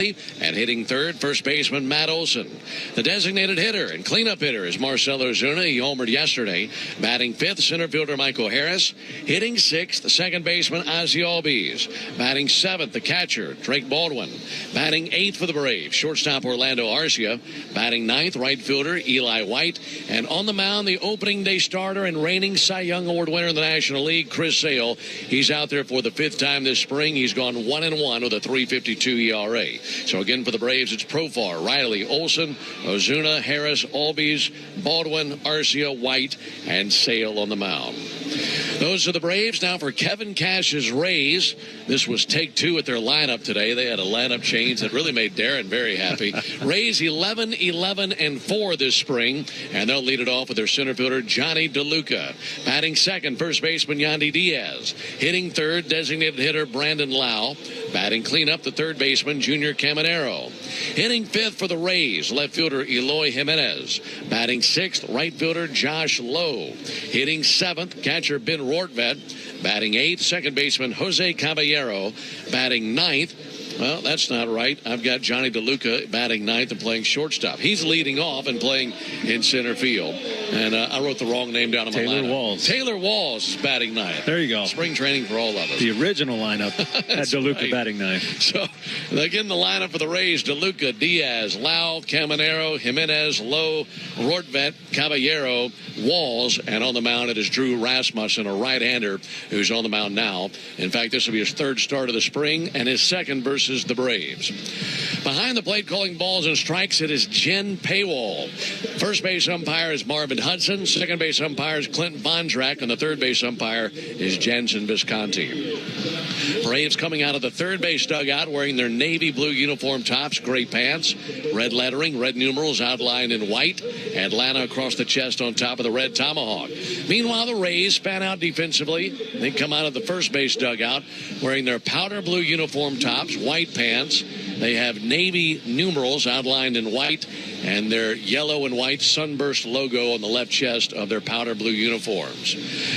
And hitting third, first baseman Matt Olson. The designated hitter and cleanup hitter is Marcell Ozuna. He homered yesterday. Batting fifth, center fielder Michael Harris. Hitting sixth, second baseman Ozzie Albies. Batting seventh, the catcher Drake Baldwin. Batting eighth for the Braves, shortstop Orlando Arcia. Batting ninth, right fielder Eli White. And on the mound, the opening day starter and reigning Cy Young Award winner in the National League, Chris Sale. He's out there for the fifth time this spring. He's gone 1-1 with a 3.52 ERA. So again for the Braves, it's Profar, Riley, Olson, Ozuna, Harris, Albies, Baldwin, Arcia, White, and Sale on the mound. Those are the Braves. Now for Kevin Cash's Rays. This was take two at their lineup today. They had a lineup change that really made Darren very happy. Rays 11-11-4 this spring, and they'll lead it off with their center fielder Johnny DeLuca. Batting second, first baseman Yandy Diaz. Hitting third, designated hitter Brandon Lau. Batting cleanup, the third baseman Junior Caminero. Hitting fifth for the Rays, left fielder Eloy Jimenez. Batting sixth, right fielder Josh Lowe. Hitting seventh, catcher Ben Rortvedt. Batting eighth, second baseman Jose Caballero. Batting ninth, well, that's not right. I've got Johnny DeLuca batting ninth and playing shortstop. He's leading off and playing in center field. And I wrote the wrong name down on my lineup. Taylor Walls. Taylor Walls is batting ninth. There you go. Spring training for all of us. The original lineup had DeLuca right. Batting ninth. So, again, the lineup for the Rays, DeLuca, Diaz, Lau, Caminero, Jimenez, Lowe, Rortvedt, Caballero, Walls, and on the mound it is Drew Rasmussen, a right-hander who's on the mound now. In fact, this will be his third start of the spring and his second versus the Braves. Behind the plate calling balls and strikes, it is Jen Paywall. First base umpire is Marvin Hudson. Second base umpire is Clinton Bondrak. And the third base umpire is Jensen Visconti. Braves coming out of the third base dugout wearing their navy blue uniform tops, gray pants, red lettering, red numerals outlined in white. Atlanta across the chest on top of the red tomahawk. Meanwhile, the Rays fan out defensively. They come out of the first base dugout wearing their powder blue uniform tops, white pants. They have navy numerals outlined in white and their yellow and white sunburst logo on the left chest of their powder blue uniforms.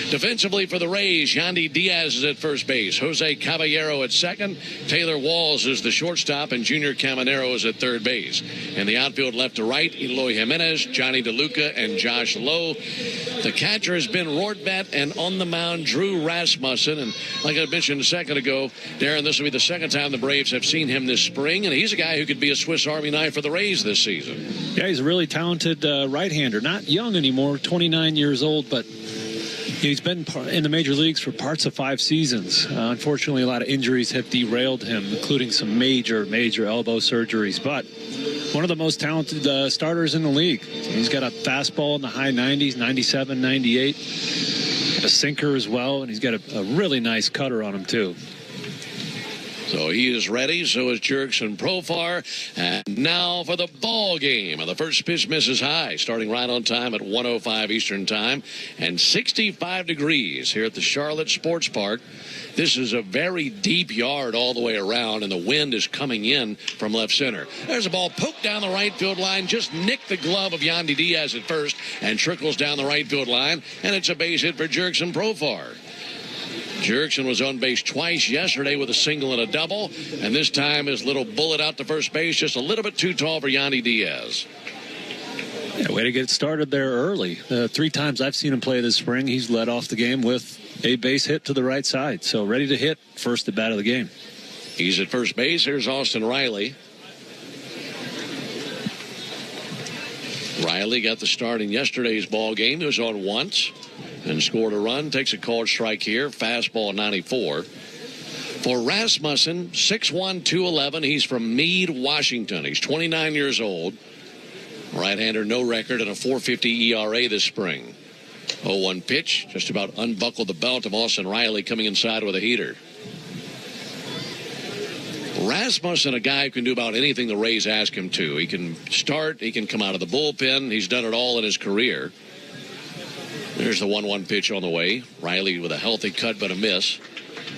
Defensively for the Rays, Yandy Diaz is at first base. Jose Caballero at second. Taylor Walls is the shortstop, and Junior Caminero is at third base. In the outfield left to right, Eloy Jimenez, Johnny DeLuca, and Josh Lowe. The catcher has been Rortvedt, and on the mound, Drew Rasmussen. And like I mentioned a second ago, Darren, this will be the second time the Braves have seen him this spring, and he's a guy who could be a Swiss Army knife for the Rays this season. Yeah, he's a really talented right-hander. Not young anymore, 29 years old, but he's been in the major leagues for parts of 5 seasons. Unfortunately, a lot of injuries have derailed him, including some major elbow surgeries. But one of the most talented starters in the league. He's got a fastball in the high 90s, 97, 98. A sinker as well, and he's got a really nice cutter on him, too. So he is ready. So is Jurickson Profar. And now for the ball game. The first pitch misses high, starting right on time at 1:05 Eastern Time, and 65 degrees here at the Charlotte Sports Park. This is a very deep yard all the way around, and the wind is coming in from left center. There's a ball poked down the right field line, just nicked the glove of Yandy Diaz at first, and trickles down the right field line, and it's a base hit for Jurickson Profar. Jurickson was on base twice yesterday with a single and a double, and this time his little bullet out to first base just a little bit too tall for Yandy Diaz. Yeah, way to get started there early. 3 times I've seen him play this spring, he's led off the game with a base hit to the right side. So ready to hit first at bat of the game. He's at first base. Here's Austin Riley. Riley got the start in yesterday's ball game. He was on once and scored a run. Takes a called strike here. Fastball 94. For Rasmussen, 6'1", 211. He's from Meade, Washington. He's 29 years old. Right-hander, no record, and a 4.50 ERA this spring. 0-1 pitch. Just about unbuckled the belt of Austin Riley coming inside with a heater. Rasmussen, a guy who can do about anything the Rays ask him to. He can start. He can come out of the bullpen. He's done it all in his career. There's the 1-1 pitch on the way. Riley with a healthy cut but a miss.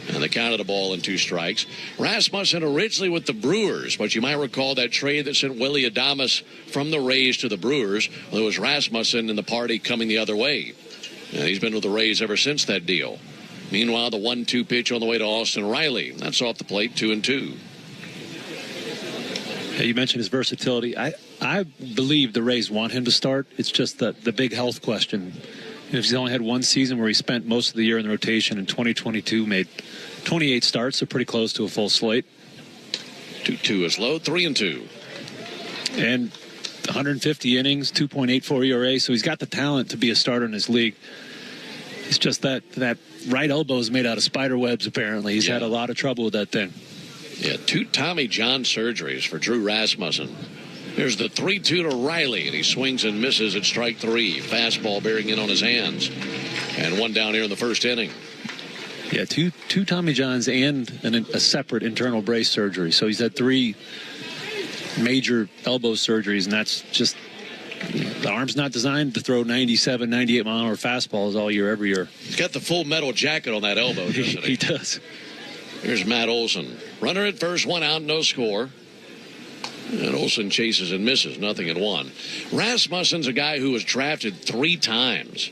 And the count of the ball and 2 strikes. Rasmussen originally with the Brewers, but you might recall that trade that sent Willie Adames from the Rays to the Brewers. Well, it was Rasmussen and the party coming the other way. And he's been with the Rays ever since that deal. Meanwhile, the 1-2 pitch on the way to Austin Riley. That's off the plate, 2-2. You mentioned his versatility. I believe the Rays want him to start. It's just the big health question. He's only had one season where he spent most of the year in the rotation. In 2022, made 28 starts, so pretty close to a full slate. 2-2 is low, 3-2. And 150 innings, 2.84 ERA, so he's got the talent to be a starter in this league. It's just that right elbow is made out of spider webs, apparently. He's had a lot of trouble with that thing. Yeah, 2 Tommy John surgeries for Drew Rasmussen. Here's the 3-2 to Riley, and he swings and misses at strike 3. Fastball bearing in on his hands. And one down here in the first inning. Yeah, two Tommy Johns and a separate internal brace surgery. So he's had 3 major elbow surgeries, and that's just, the arm's not designed to throw 97, 98 mile an hour fastballs all year, every year. He's got the full metal jacket on that elbow, doesn't he? He does. Here's Matt Olson. Runner at first, 1 out, no score. And Olson chases and misses, nothing at 1. Rasmussen's a guy who was drafted 3 times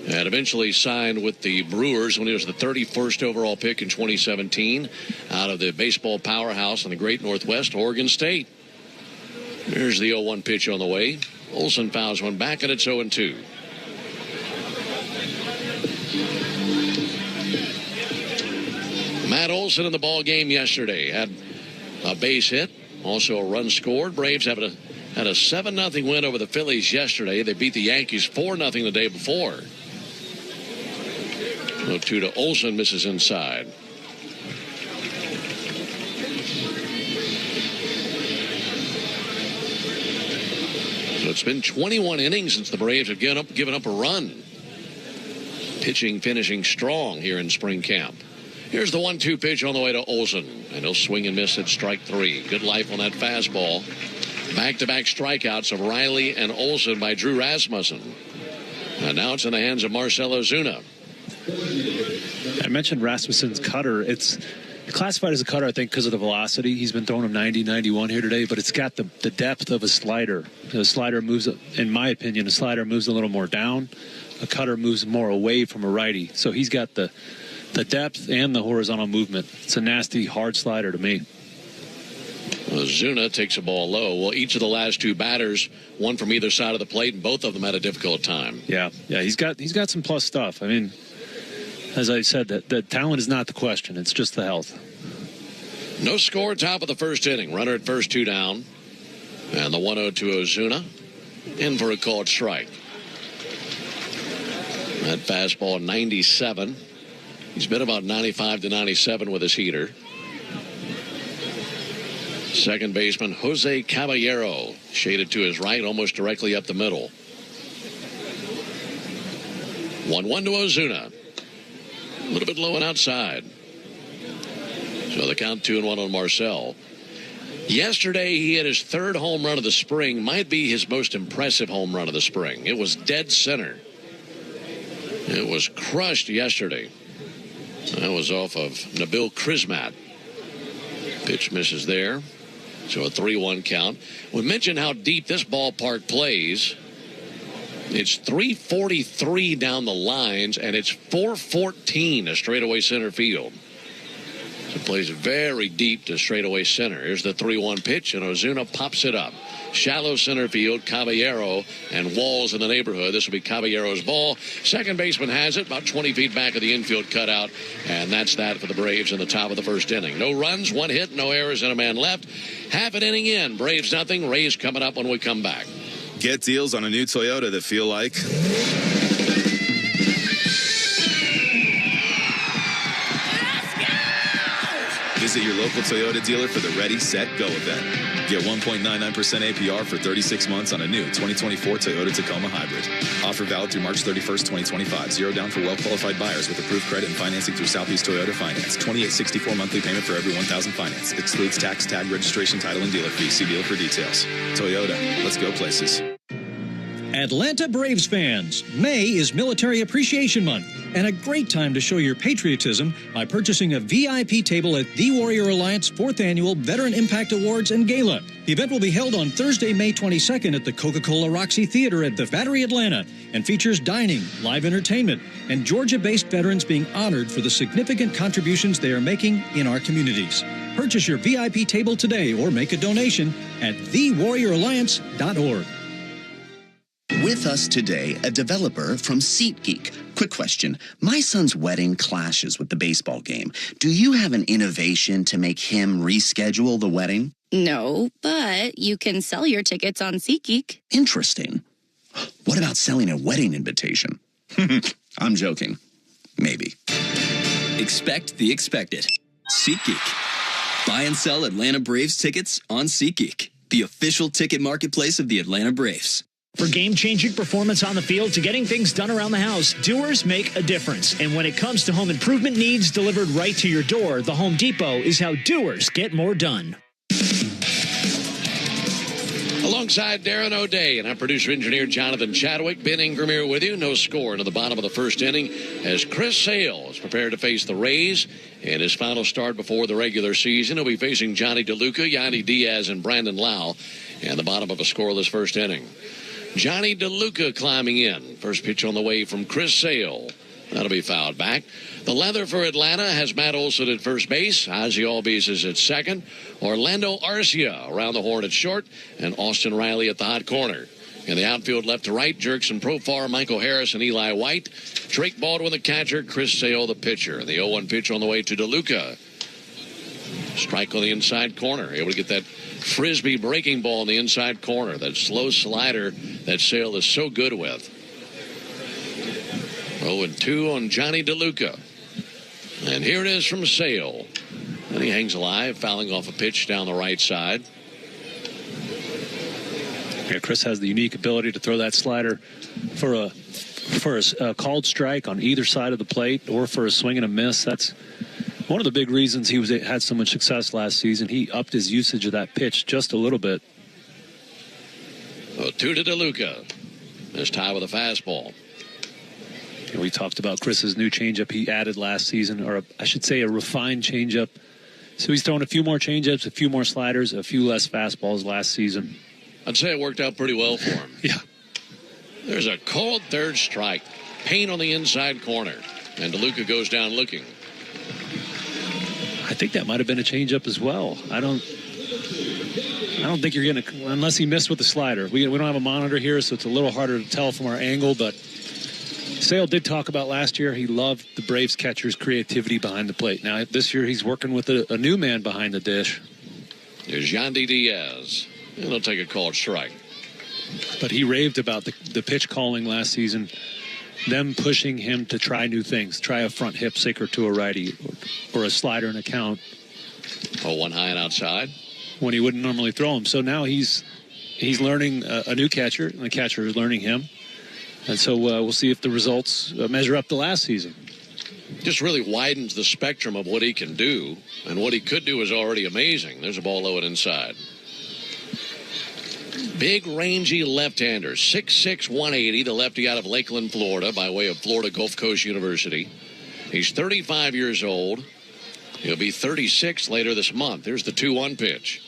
and eventually signed with the Brewers when he was the 31st overall pick in 2017 out of the baseball powerhouse in the great Northwest, Oregon State. Here's the 0-1 pitch on the way. Olson fouls one back, and it's 0-2. Matt Olson in the ball game yesterday had a base hit, also a run scored. Braves had a 7-0 win over the Phillies yesterday. They beat the Yankees 4-0 the day before. 0-2 to Olson, misses inside. So it's been 21 innings since the Braves have given up a run. Pitching finishing strong here in spring camp. Here's the 1-2 pitch on the way to Olson, and he'll swing and miss at strike 3. Good life on that fastball. Back-to-back strikeouts of Riley and Olson by Drew Rasmussen. And now it's in the hands of Marcell Ozuna. I mentioned Rasmussen's cutter. It's classified as a cutter, I think, because of the velocity. He's been throwing him 90, 91 here today, but it's got the depth of a slider. The slider moves, in my opinion, a slider moves a little more down. A cutter moves more away from a righty. So he's got the depth and the horizontal movement. It's a nasty, hard slider to me. Ozuna takes a ball low. Well, each of the last 2 batters, one from either side of the plate, and both of them had a difficult time. Yeah, he's got some plus stuff. I mean, as I said, the talent is not the question. It's just the health. No score, top of the first inning. Runner at first, 2 down. And the 1-0 to Ozuna. In for a called strike. That fastball, 97. He's been about 95 to 97 with his heater. Second baseman Jose Caballero, shaded to his right, almost directly up the middle. 1-1 to Ozuna. A little bit low and outside. So the count 2-1 on Marcell. Yesterday, he hit his 3rd home run of the spring. Might be his most impressive home run of the spring. It was dead center. It was crushed yesterday. That was off of Nabil Krismat. Pitch misses there. So a 3-1 count. We mentioned how deep this ballpark plays. It's 343 down the lines, and it's 414 to straightaway center field. So it plays very deep to straightaway center. Here's the 3-1 pitch, and Ozuna pops it up. Shallow center field, Caballero and Walls in the neighborhood. This will be Caballero's ball. Second baseman has it about 20 feet back of the infield cutout, and that's that for the Braves in the top of the first inning. No runs, 1 hit, no errors, and a man left. Half an inning in. Braves nothing. Rays coming up when we come back. Get deals on a new Toyota that feel like... Visit your local Toyota dealer for the Ready, Set, Go event. Get 1.99% APR for 36 months on a new 2024 Toyota Tacoma Hybrid. Offer valid through March 31st, 2025. Zero down for well-qualified buyers with approved credit and financing through Southeast Toyota Finance. $28.64 monthly payment for every $1,000 finance. Excludes tax, tag, registration, title, and dealer fees. See dealer for details. Toyota. Let's go places. Atlanta Braves fans, May is Military Appreciation Month, and a great time to show your patriotism by purchasing a VIP table at the Warrior Alliance 4th Annual Veteran Impact Awards and Gala. The event will be held on Thursday, May 22nd at the Coca-Cola Roxy Theater at the Battery, Atlanta, and features dining, live entertainment, and Georgia-based veterans being honored for the significant contributions they are making in our communities. Purchase your VIP table today or make a donation at thewarrioralliance.org. With us today, a developer from SeatGeek. Quick question. My son's wedding clashes with the baseball game. Do you have an innovation to make him reschedule the wedding? No, but you can sell your tickets on SeatGeek. Interesting. What about selling a wedding invitation? I'm joking. Maybe. Expect the expected. SeatGeek. Buy and sell Atlanta Braves tickets on SeatGeek, the official ticket marketplace of the Atlanta Braves. For game-changing performance on the field to getting things done around the house, doers make a difference. And when it comes to home improvement needs delivered right to your door, the Home Depot is how doers get more done. Alongside Darren O'Day and our producer-engineer Jonathan Chadwick, Ben Ingram here with you. No score into the bottom of the first inning as Chris Sale is prepared to face the Rays in his final start before the regular season. He'll be facing Johnny DeLuca, Yandy Diaz, and Brandon Lau in the bottom of a scoreless first inning. Johnny DeLuca climbing in. First pitch on the way from Chris Sale. That'll be fouled back. The leather for Atlanta has Matt Olson at first base. Ozzie Albies is at second. Orlando Arcia around the horn at short. And Austin Riley at the hot corner. In the outfield left to right, Jerkson Profar, Michael Harris, and Eli White. Drake Baldwin the catcher, Chris Sale the pitcher. The 0-1 pitch on the way to DeLuca. Strike on the inside corner. Able to get that frisbee breaking ball in the inside corner. That slow slider that Sale is so good with. 0-2 on Johnny DeLuca. And here it is from Sale. And he hangs alive, fouling off a pitch down the right side. Yeah, Chris has the unique ability to throw that slider for a called strike on either side of the plate or for a swing and a miss. That's one of the big reasons he had so much success last season. He upped his usage of that pitch just a little bit. 2 to DeLuca. This tie with a fastball. And we talked about Chris's new changeup he added last season, or I should say a refined changeup. So he's throwing a few more changeups, a few more sliders, a few less fastballs last season. I'd say it worked out pretty well for him. Yeah. There's a called third strike. Payne on the inside corner. And DeLuca goes down looking. I think that might have been a changeup as well. I don't think you're going to, unless he missed with the slider. We don't have a monitor here, so it's a little harder to tell from our angle, but Sale did talk about last year he loved the Braves catcher's creativity behind the plate. Now, this year he's working with a new man behind the dish. There's Yandy Diaz. And he'll take a called strike. But he raved about the pitch calling last season, them pushing him to try new things, try a front hip sinker to a righty or a slider in a count. 0-1 high and outside. When he wouldn't normally throw him. So now he's learning a new catcher, and the catcher is learning him. And so we'll see if the results measure up to last season. Just really widens the spectrum of what he can do, and what he could do is already amazing. There's a ball low and inside. Big, rangy left-hander, 6'6", 180, the lefty out of Lakeland, Florida, by way of Florida Gulf Coast University. He's 35 years old. He'll be 36 later this month. Here's the 2-1 pitch.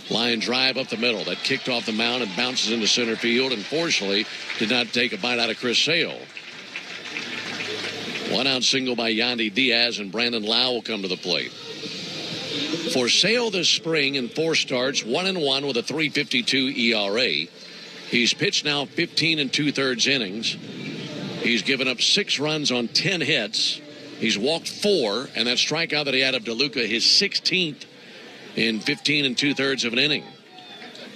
Line drive up the middle. That kicked off the mound and bounces into center field, and fortunately did not take a bite out of Chris Sale. One out single by Yandy Diaz, and Brandon Lau will come to the plate. For Sale this spring in 4 starts, 1-1 with a 3.52 ERA. He's pitched now 15 2/3 innings. He's given up 6 runs on 10 hits. He's walked 4, and that strikeout that he had of DeLuca, his 16th in 15 2/3 of an inning.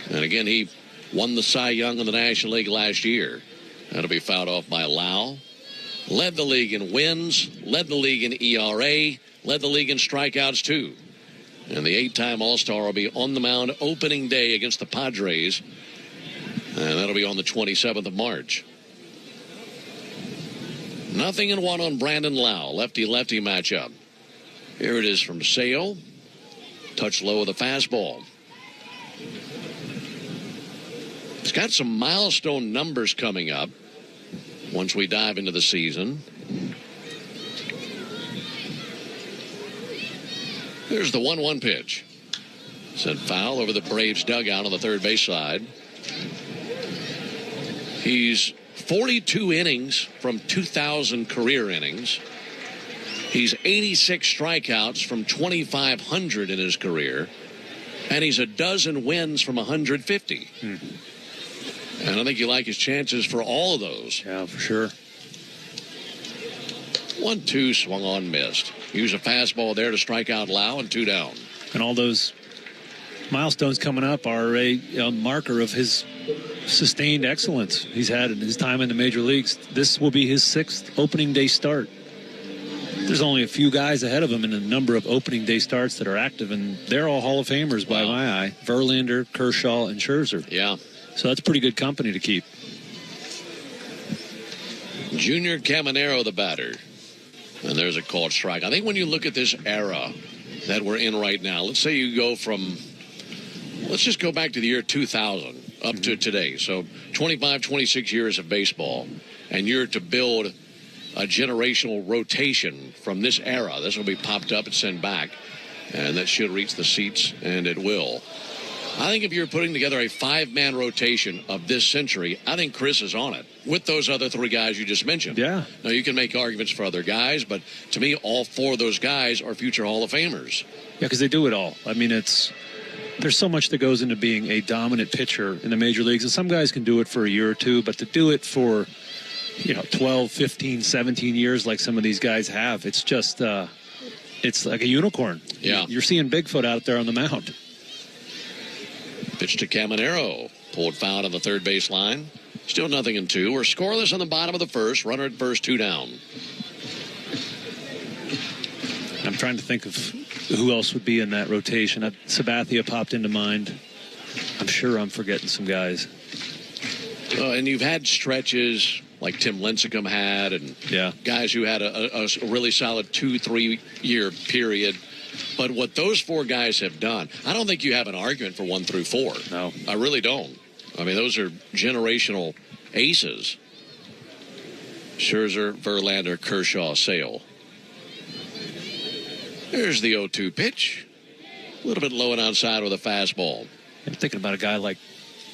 And again, he won the Cy Young in the National League last year. That'll be fouled off by Lau. Led the league in wins, led the league in ERA, led the league in strikeouts too. And the 8-time All-Star will be on the mound opening day against the Padres. And that'll be on the 27th of March. 0-1 on Brandon Lau. Lefty-lefty matchup. Here it is from Sale. Touch low with a fastball. He's got some milestone numbers coming up once we dive into the season. Here's the 1-1 pitch. Sent foul over the Braves dugout on the third base side. He's 42 innings from 2,000 career innings. He's 86 strikeouts from 2,500 in his career. And he's a dozen wins from 150. And I think you like his chances for all of those. Yeah, for sure. 1-2, swung on, missed. Use a fastball there to strike out Lau, and 2 down. And all those milestones coming up are a marker of his sustained excellence he's had in his time in the major leagues. This will be his 6th opening day start. There's only a few guys ahead of him in the number of opening day starts that are active, and they're all Hall of Famers by my eye. Verlander, Kershaw, and Scherzer. Yeah. So that's pretty good company to keep. Junior Caminero, the batter. And there's a called strike. I think when you look at this era that we're in right now, let's say you go from, let's just go back to the year 2000 up to today. So 25, 26 years of baseball, and you're to build a generational rotation from this era. This will be popped up and sent back, and that should reach the seats, and it will. I think if you're putting together a 5-man rotation of this century, I think Chris is on it with those other 3 guys you just mentioned. Yeah. Now, you can make arguments for other guys, but to me, all 4 of those guys are future Hall of Famers. Yeah, because they do it all. I mean, there's so much that goes into being a dominant pitcher in the major leagues, and some guys can do it for a year or 2, but to do it for 12, 15, 17 years like some of these guys have, it's just it's like a unicorn. Yeah. You're seeing Bigfoot out there on the mound. Pitch to Caminero. Pulled foul on the third base line. Still 0-2. We're scoreless on the bottom of the first. Runner at first, 2 down. I'm trying to think of who else would be in that rotation. Sabathia popped into mind. I'm sure I'm forgetting some guys. And you've had stretches like Tim Lincecum had, and guys who had a really solid 2-3 year period. But what those 4 guys have done, I don't think you have an argument for 1 through 4. No. I really don't. I mean, those are generational aces. Scherzer, Verlander, Kershaw, Sale. There's the 0-2 pitch. A little bit low and outside with a fastball. I'm thinking about a guy like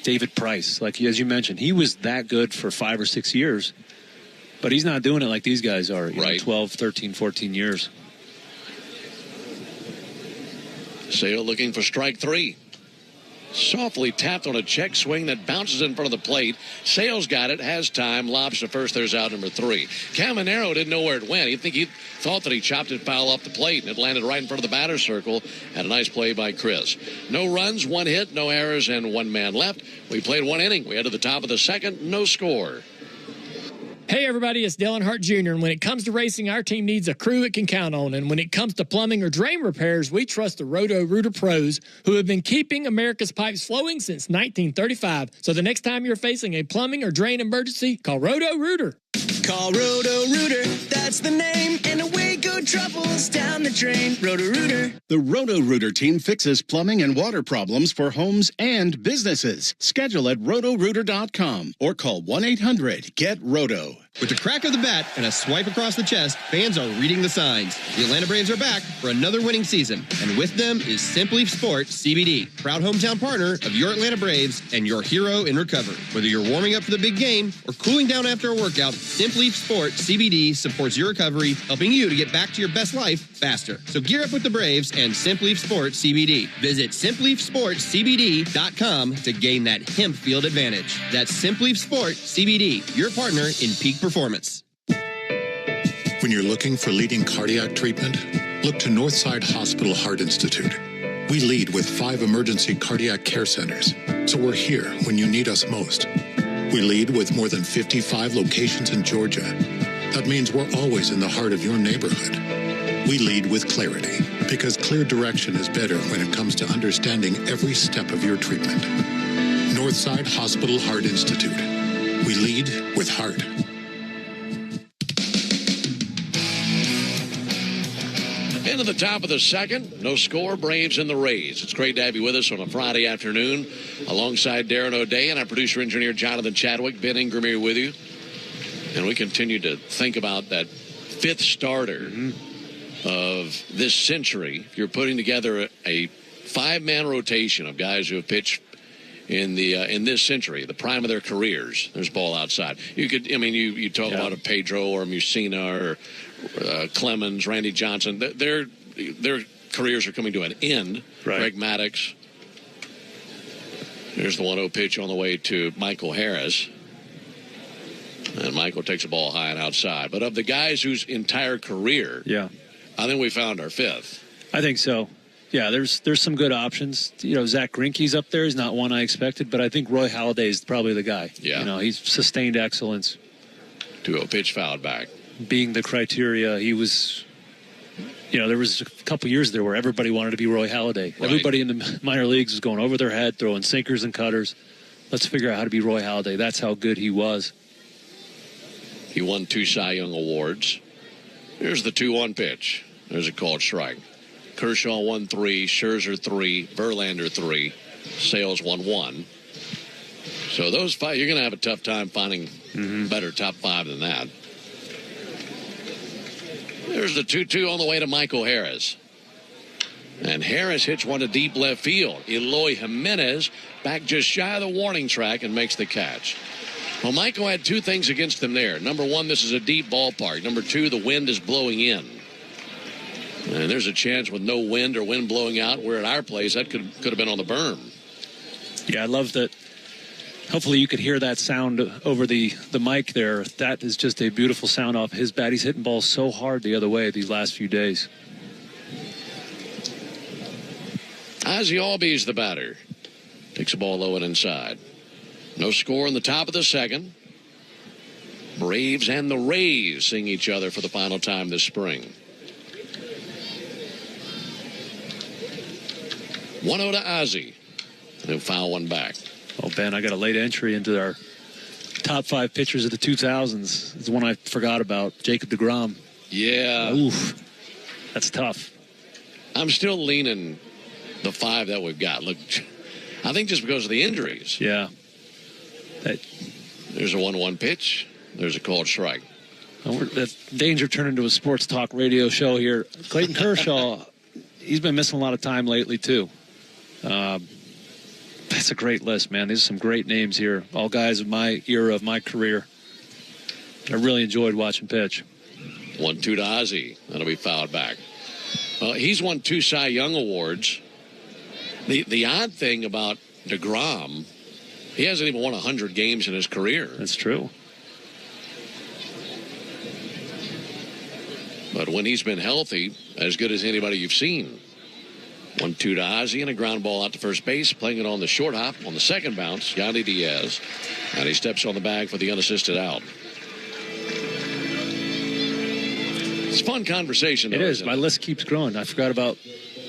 David Price. Like, as you mentioned, he was that good for 5 or 6 years. But he's not doing it like these guys are. Right. 12, 13, 14 years. Sale looking for strike 3. Softly tapped on a check swing that bounces in front of the plate. Sale's got it, has time, lobs to first. There's out number 3. Caminero didn't know where it went. He thought that he chopped it foul off the plate, and it landed right in front of the batter's circle. And a nice play by Chris. No runs, 1 hit, no errors, and 1 man left. We played 1 inning. We head to the top of the second, no score. Hey everybody, it's Dillon Hart Jr. And when it comes to racing, our team needs a crew it can count on. And when it comes to plumbing or drain repairs, we trust the Roto-Rooter pros who have been keeping America's pipes flowing since 1935. So the next time you're facing a plumbing or drain emergency, call Roto-Rooter. Call Roto-Rooter, that's the name, and away go troubles down the drain. Roto-Rooter. The Roto-Rooter team fixes plumbing and water problems for homes and businesses. Schedule at rotorooter.com or call 1-800-GET-ROTO. With the crack of the bat and a swipe across the chest, fans are reading the signs. The Atlanta Braves are back for another winning season, and with them is Simply Sport CBD, proud hometown partner of your Atlanta Braves and your hero in recovery. Whether you're warming up for the big game or cooling down after a workout, Simply Sport CBD supports your recovery, helping you to get back to your best life faster. So gear up with the Braves and Simply Sport CBD. Visit simplysportcbd.com to gain that hemp field advantage. That's Simply Sport CBD, your partner in peak performance. When you're looking for leading cardiac treatment, look to Northside Hospital Heart Institute. We lead with 5 emergency cardiac care centers, so we're here when you need us most. We lead with more than 55 locations in Georgia. That means we're always in the heart of your neighborhood. We lead with clarity, because clear direction is better when it comes to understanding every step of your treatment. Northside Hospital Heart Institute. We lead with heart. Into the top of the second. No score. Braves and the Rays. It's great to have you with us on a Friday afternoon. alongside Darren O'Day and our producer-engineer Jonathan Chadwick. Ben Ingram here with you. And we continue to think about that fifth starter of this century. If you're putting together a five-man rotation of guys who have pitched in this century, the prime of their careers, there's ball outside. You could, you talk about a Pedro or Mussina or Clemens, Randy Johnson. Their careers are coming to an end. Right. Greg Maddux. There's the 1-0 pitch on the way to Michael Harris. And Michael takes a ball high and outside. But of the guys whose entire career, I think we found our fifth. I think so. Yeah, there's some good options. Zach Greinke's up there. He's not one I expected, but I think Roy Halladay is probably the guy. Yeah. He's sustained excellence. 2-0 pitch fouled back. Being the criteria, he was, there was a couple years there where everybody wanted to be Roy Halladay. Right. Everybody in the minor leagues was going over their head, throwing sinkers and cutters. Let's figure out how to be Roy Halladay. That's how good he was. He won 2 Cy Young Awards. Here's the 2-1 pitch. There's a called strike. Kershaw 1-3, Scherzer 3, Verlander 3, Sales 1-1. So those 5, you're going to have a tough time finding better top 5 than that. There's the 2-2 on the way to Michael Harris. And Harris hits one to deep left field. Eloy Jimenez back just shy of the warning track and makes the catch. Well, Michael had 2 things against him there. Number 1, this is a deep ballpark. Number 2, the wind is blowing in. And there's a chance with no wind or wind blowing out. We're at our place. That could have been on the berm. Yeah, I love that. Hopefully you could hear that sound over the mic there. That is just a beautiful sound off his bat. He's hitting balls so hard the other way these last few days. Ozzie Albies the batter. Takes a ball low and inside. No score in the top of the second. Braves and the Rays seeing each other for the final time this spring. 1-0 to Ozzie. And he'll foul one back. Oh, Ben, I got a late entry into our top 5 pitchers of the 2000s. It's one I forgot about, Jacob deGrom. Yeah. Oof. That's tough. I'm still leaning the 5 that we've got. Look, I think just because of the injuries. Yeah. There's a 1-1 pitch. There's a called strike. That danger turned into a sports talk radio show here. Clayton Kershaw, he's been missing a lot of time lately, too. That's a great list, man. These are some great names here. All guys of my era, of my career. I really enjoyed watching pitch. 1-2 to Ozzie. That'll be fouled back. He's won 2 Cy Young Awards. The odd thing about DeGrom, he hasn't even won 100 games in his career. That's true. But when he's been healthy, as good as anybody you've seen. 1-2 to Ozzie and a ground ball out to first base. Playing it on the short hop on the second bounce, Yandy Diaz. And he steps on the bag for the unassisted out. It's a fun conversation, though. It is. My list keeps growing. I forgot about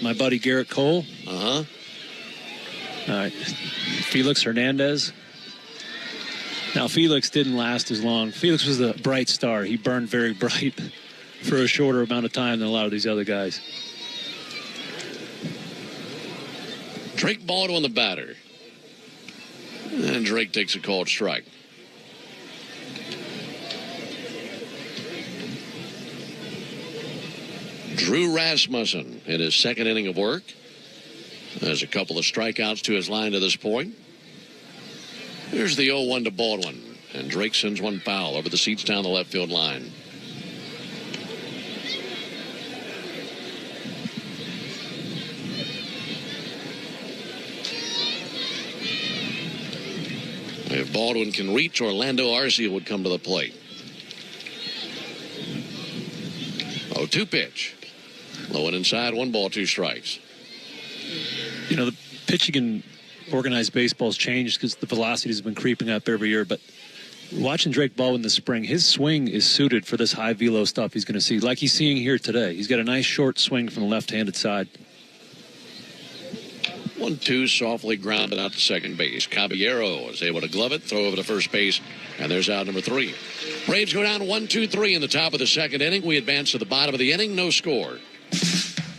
my buddy Garrett Cole. Uh-huh. All right. Felix Hernandez. Now, Felix didn't last as long. Felix was the bright star. He burned very bright for a shorter amount of time than a lot of these other guys. Drake Baldwin the batter. And Drake takes a called strike. Drew Rasmussen in his second inning of work. There's a couple of strikeouts to his line to this point. Here's the 0-1 to Baldwin. And Drake sends one foul over the seats down the left field line. If Baldwin can reach, Orlando Arcia would come to the plate. 0-2 pitch. Low and inside, 1 ball, 2 strikes. The pitching in organized baseball's changed because the velocity has been creeping up every year. But watching Drake Baldwin this spring, his swing is suited for this high velo stuff he's going to see, like he's seeing here today. He's got a nice short swing from the left-handed side. 1-2, softly grounded out to second base. Caballero is able to glove it, throw over to first base, and there's out number 3. Braves go down 1-2-3 in the top of the second inning. We advance to the bottom of the inning, no score.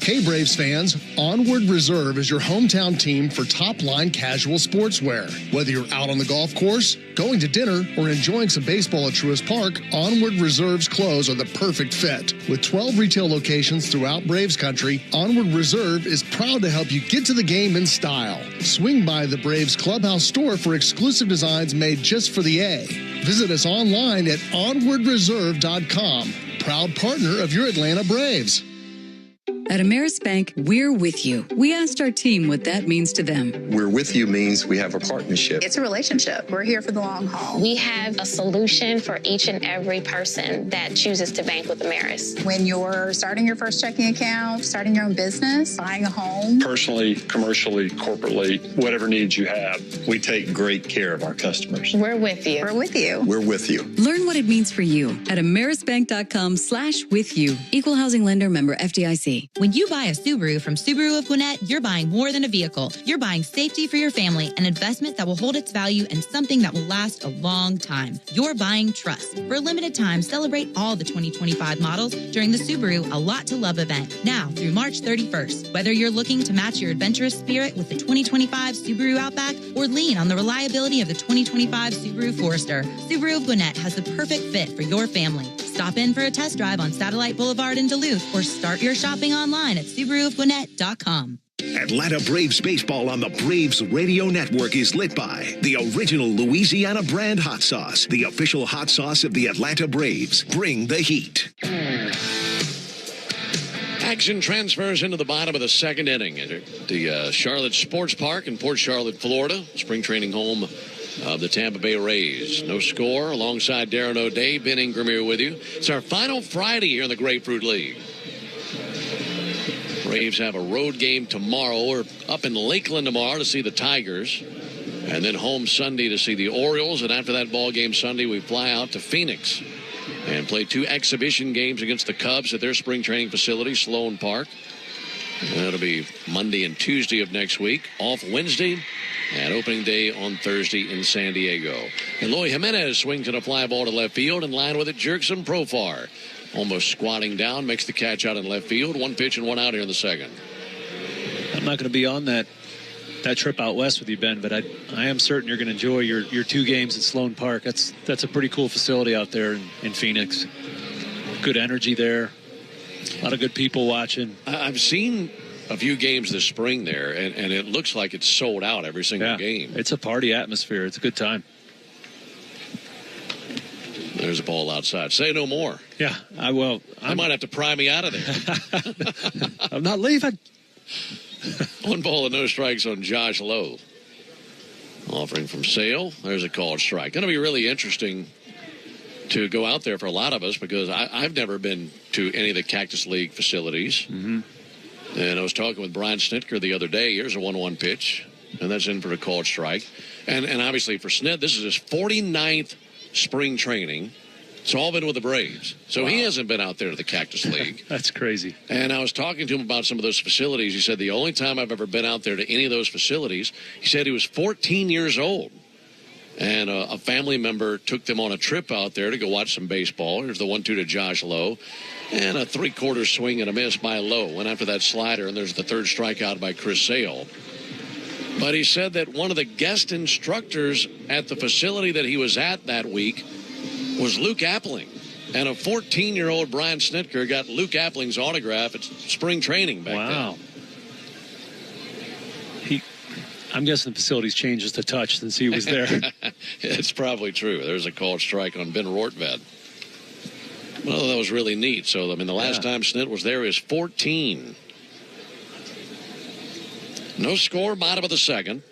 Hey Braves fans, Onward Reserve is your hometown team for top-line casual sportswear. Whether you're out on the golf course, going to dinner, or enjoying some baseball at Truist Park, Onward Reserve's clothes are the perfect fit. With 12 retail locations throughout Braves country, Onward Reserve is proud to help you get to the game in style. Swing by the Braves Clubhouse store for exclusive designs made just for the A. Visit us online at onwardreserve.com. Proud partner of your Atlanta Braves. At Ameris Bank, we're with you. We asked our team what that means to them. We're with you means we have a partnership. It's a relationship. We're here for the long haul. We have a solution for each and every person that chooses to bank with Ameris. When you're starting your first checking account, starting your own business, buying a home. Personally, commercially, corporately, whatever needs you have, we take great care of our customers. We're with you. We're with you. We're with you. Learn what it means for you at amerisbank.com/withyou. Equal housing lender, member FDIC. When you buy a Subaru from Subaru of Gwinnett, you're buying more than a vehicle. You're buying safety for your family, an investment that will hold its value, and something that will last a long time. You're buying trust. For a limited time, celebrate all the 2025 models during the Subaru A Lot to Love event, now through March 31st. Whether you're looking to match your adventurous spirit with the 2025 Subaru Outback or lean on the reliability of the 2025 Subaru Forester, Subaru of Gwinnett has the perfect fit for your family. Stop in for a test drive on Satellite Boulevard in Duluth or start your shopping online at SubaruofGwinnett.com. Atlanta Braves baseball on the Braves Radio Network is lit by the original Louisiana brand hot sauce, the official hot sauce of the Atlanta Braves. Bring the heat. Action transfers into the bottom of the second inning at the Charlotte Sports Park in Port Charlotte, Florida, spring training home of the Tampa Bay Rays. No score. Alongside Darren O'Day, Ben Ingram here with you. It's our final Friday here in the Grapefruit League. Braves have a road game tomorrow. We're up in Lakeland tomorrow to see the Tigers. And then home Sunday to see the Orioles. And after that ball game Sunday, we fly out to Phoenix and play 2 exhibition games against the Cubs at their spring training facility, Sloan Park. And that'll be Monday and Tuesday of next week. Off Wednesday and opening day on Thursday in San Diego. And Eloy Jimenez swings at a fly ball to left field. In line with it, Jurickson Profar. Almost squatting down, makes the catch out in left field. 1 pitch and 1 out here in the second. I'm not going to be on that trip out west with you, Ben, but I am certain you're going to enjoy your 2 games at Sloan Park. That's a pretty cool facility out there in Phoenix. Good energy there. A lot of good people watching. I've seen a few games this spring there, and it looks like it's sold out every single game. It's a party atmosphere. It's a good time. There's a ball outside. Say no more. Yeah, I might have to pry me out of there. I'm not leaving. 1 ball and no strikes on Josh Lowe. Offering from Sale. There's a called strike. Going to be really interesting to go out there for a lot of us because I've never been to any of the Cactus League facilities. Mm-hmm. And I was talking with Brian Snitker the other day. Here's a 1-1 pitch, and that's in for a called strike. And obviously for Snit, this is his 49th spring training. It's all been with the Braves. So he hasn't been out there to the Cactus League. That's crazy. And I was talking to him about some of those facilities. He said the only time I've ever been out there to any of those facilities, he said he was 14 years old. And a family member took them on a trip out there to go watch some baseball. Here's the 1-2 to Josh Lowe. And a 3/4 swing and a miss by Lowe. Went after that slider, and there's the 3rd strikeout by Chris Sale. But he said that one of the guest instructors at the facility that he was at that week was Luke Appling. And a 14-year-old Brian Snitker got Luke Appling's autograph at spring training back then. I'm guessing the facility's changed just a touch since he was there. It's probably true. There's a called strike on Ben Rortvedt. Well, that was really neat. So, I mean, the last time Snit was there is 14. No score, bottom of the second.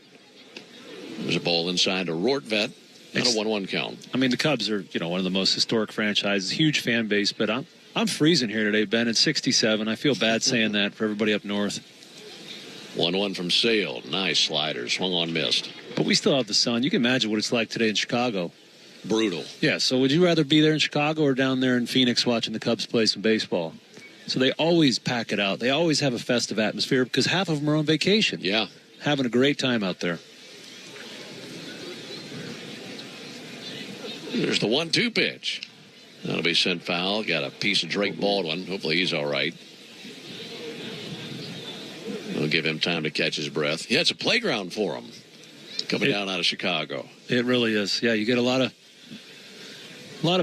There's a ball inside to Rortvedt. Not a 1-1 count. I mean, the Cubs are, one of the most historic franchises, huge fan base, but I'm freezing here today, Ben. It's 67. I feel bad saying that for everybody up north. 1-1 from Sale. Nice slider. Swung on, missed. But we still have the sun. You can imagine what it's like today in Chicago. Brutal. Yeah, so would you rather be there in Chicago or down there in Phoenix watching the Cubs play some baseball? So they always pack it out. They always have a festive atmosphere because half of them are on vacation. Yeah. Having a great time out there. There's the 1-2 pitch. That'll be sent foul. Got a piece of Drake Baldwin. Hopefully he's all right. We'll give him time to catch his breath. Yeah, it's a playground for him coming down out of Chicago. It really is. Yeah, you get a lot of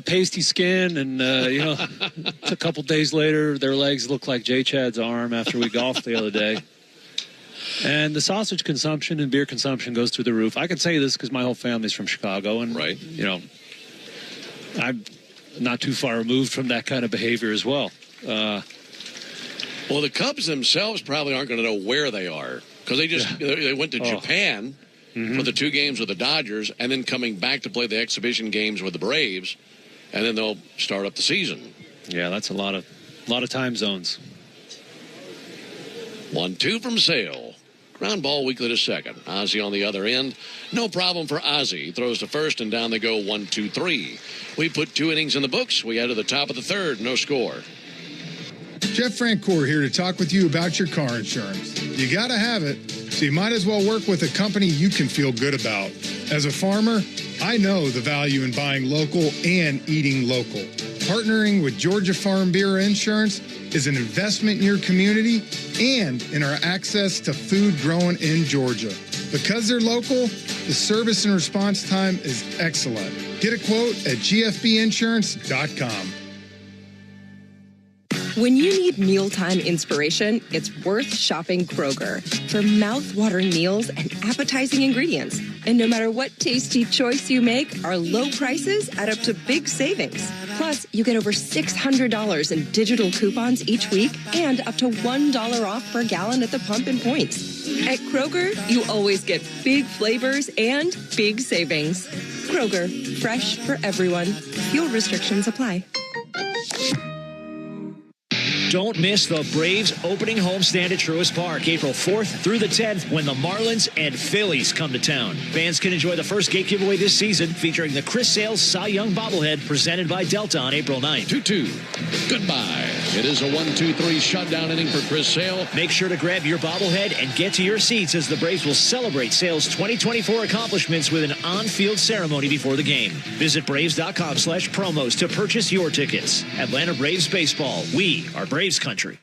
pasty skin, and a couple days later, their legs look like J. Chad's arm after we golfed the other day. And the sausage consumption and beer consumption goes through the roof. I can say this because my whole family's from Chicago, and right. I'm not too far removed from that kind of behavior as well. Well, the Cubs themselves probably aren't going to know where they are because they went to Japan for the 2 games with the Dodgers, and then coming back to play the exhibition games with the Braves, and then they'll start up the season. Yeah, that's a lot of time zones. 1-2 from Sale. Ground ball weakly to second. Ozzie on the other end. No problem for Ozzie. He throws to first, and down they go 1-2-3. We put 2 innings in the books. We head to the top of the third. No score. Jeff Francoeur here to talk with you about your car insurance. You got to have it, so you might as well work with a company you can feel good about. As a farmer, I know the value in buying local and eating local. Partnering with Georgia Farm Bureau Insurance is an investment in your community and in our access to food grown in Georgia. Because they're local, the service and response time is excellent. Get a quote at gfbinsurance.com. When you need mealtime inspiration, it's worth shopping Kroger for mouth-watering meals and appetizing ingredients. And no matter what tasty choice you make, our low prices add up to big savings. Plus, you get over $600 in digital coupons each week and up to $1 off per gallon at the pump and points. At Kroger, you always get big flavors and big savings. Kroger, fresh for everyone. Fuel restrictions apply. Don't miss the Braves opening homestand at Truist Park, April 4th through the 10th, when the Marlins and Phillies come to town. Fans can enjoy the first gate giveaway this season, featuring the Chris Sale Cy Young bobblehead presented by Delta on April 9th. 2-2. Goodbye. It is a 1-2-3 shutdown inning for Chris Sale. Make sure to grab your bobblehead and get to your seats as the Braves will celebrate Sale's 2024 accomplishments with an on-field ceremony before the game. Visit Braves.com/promos to purchase your tickets. Atlanta Braves Baseball. We are Braves country.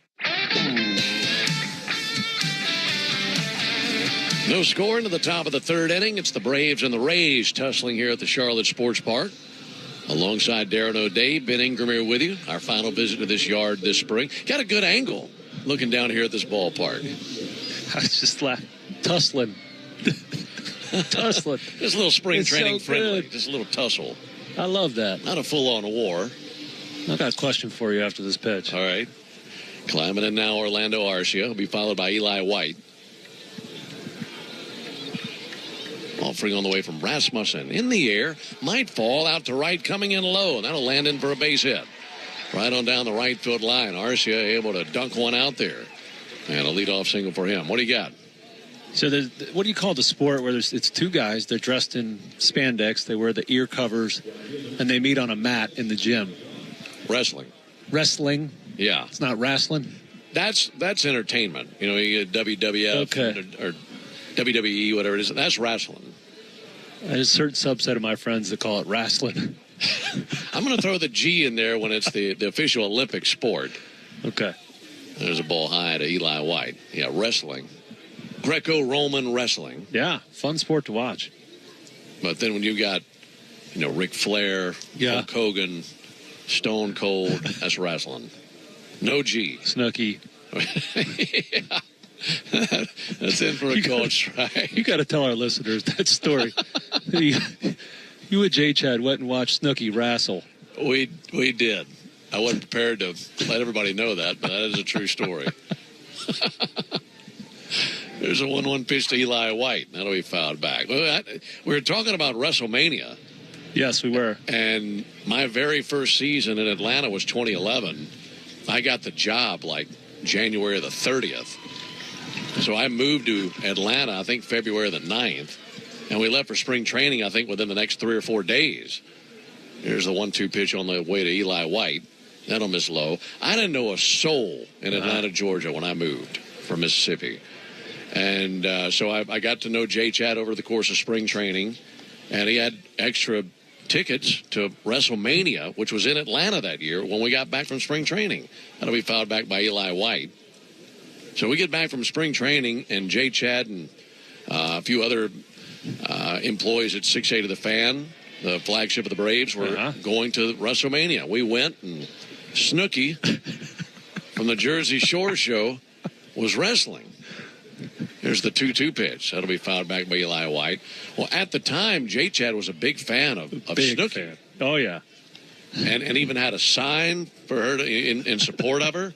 No score into the top of the third inning. It's the Braves and the Rays tussling here at the Charlotte Sports Park. Alongside Darren O'Day, Ben Ingram here with you. Our final visit to this yard this spring. Got a good angle looking down here at this ballpark. I was just tussling. Tussling. Just a little spring training so friendly. Good. Just a little tussle. I love that. Not a full-on war. I got a question for you after this pitch. All right. Climbing in now, Orlando Arcia. Will be followed by Eli White. Offering on the way from Rasmussen. In the air. Might fall out to right, coming in low. And that'll land in for a base hit. Right on down the right field line. Arcia able to dunk one out there. And a leadoff single for him. What do you got? So what do you call the sport where it's 2 guys, they're dressed in spandex, they wear the ear covers, and they meet on a mat in the gym? Wrestling. Wrestling? Yeah. It's not wrestling? That's entertainment. You know, you get WWF or WWE, whatever it is. That's wrestling. There's a certain subset of my friends that call it wrestling. I'm going to throw the G in there when it's the official Olympic sport. Okay. There's a ball high to Eli White. Yeah, wrestling. Greco-Roman wrestling. Yeah, fun sport to watch. But then when you got, Ric Flair, Hulk Hogan, Stone Cold, that's wrestling. No G. Snooki. Yeah. That's in for a cold strike. You got to tell our listeners that story. You and J. Chad went and watched Snooki wrestle. We did. I wasn't prepared to let everybody know that, but that is a true story. There's a 1-1 pitch to Eli White. That'll be fouled back. We were talking about WrestleMania. Yes, we were. And my very first season in Atlanta was 2011. I got the job like January the 30th. So I moved to Atlanta, I think February the 9th. And we left for spring training, I think, within the next 3 or 4 days. Here's the 1-2 pitch on the way to Eli White. That'll miss low. I didn't know a soul in Atlanta, Georgia when I moved from Mississippi. And so I got to know Jay Chad over the course of spring training. And he had extra tickets to WrestleMania, which was in Atlanta that year when we got back from spring training. That'll be fouled back by Eli White. So we get back from spring training, and Jay Chad and a few other employees at 680 The Fan, the flagship of the Braves, were going to WrestleMania. We went, and Snooki from the Jersey Shore show was wrestling. Here's the 2-2 pitch. That'll be fouled back by Eli White. Well, at the time, Jay Chad was a big fan of Snooki. Fan. Oh, yeah. And even had a sign for her in support of her.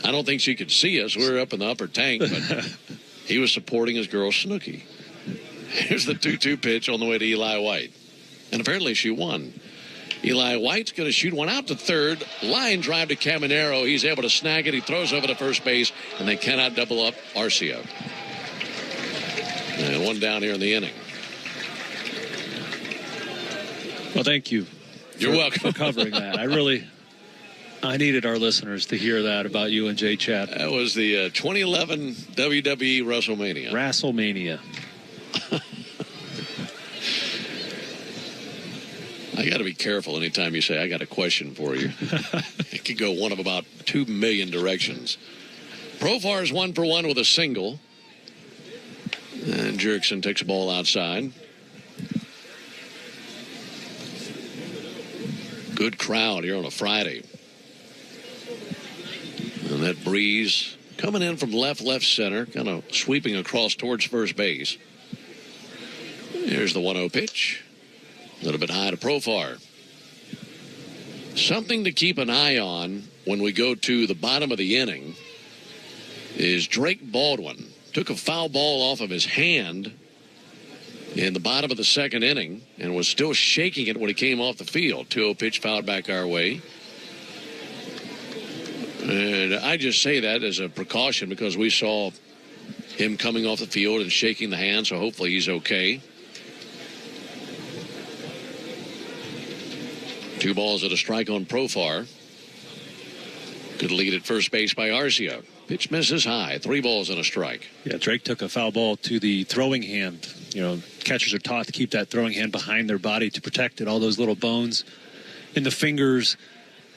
I don't think she could see us. We were up in the upper tank, but he was supporting his girl Snooki. Here's the 2-2 pitch on the way to Eli White. And apparently she won. Eli White's going to shoot one out to third. Line drive to Caminero. He's able to snag it. He throws over to first base, and they cannot double up Arcia. And one down here in the inning. Well, thank you. You're welcome for covering that. I needed our listeners to hear that about you and Jay Chad. That was the 2011 WWE WrestleMania. WrestleMania. I got to be careful anytime you say, I got a question for you. It could go one of about 2 million directions. Profar is 1 for 1 with a single. And Jerickson takes a ball outside. Good crowd here on a Friday. And that breeze coming in from left center, kind of sweeping across towards first base. Here's the 1-0 pitch. A little bit high to Profar. Something to keep an eye on when we go to the bottom of the inning is Drake Baldwin. Took a foul ball off of his hand in the bottom of the second inning and was still shaking it when he came off the field. 2-0 pitch fouled back our way. And I just say that as a precaution because we saw him coming off the field and shaking the hand, so hopefully he's okay. 2 balls and a strike on Profar. Good lead at first base by Arcia. Pitch misses high. 3 balls and a strike. Yeah, Drake took a foul ball to the throwing hand. You know, catchers are taught to keep that throwing hand behind their body to protect it. All those little bones in the fingers.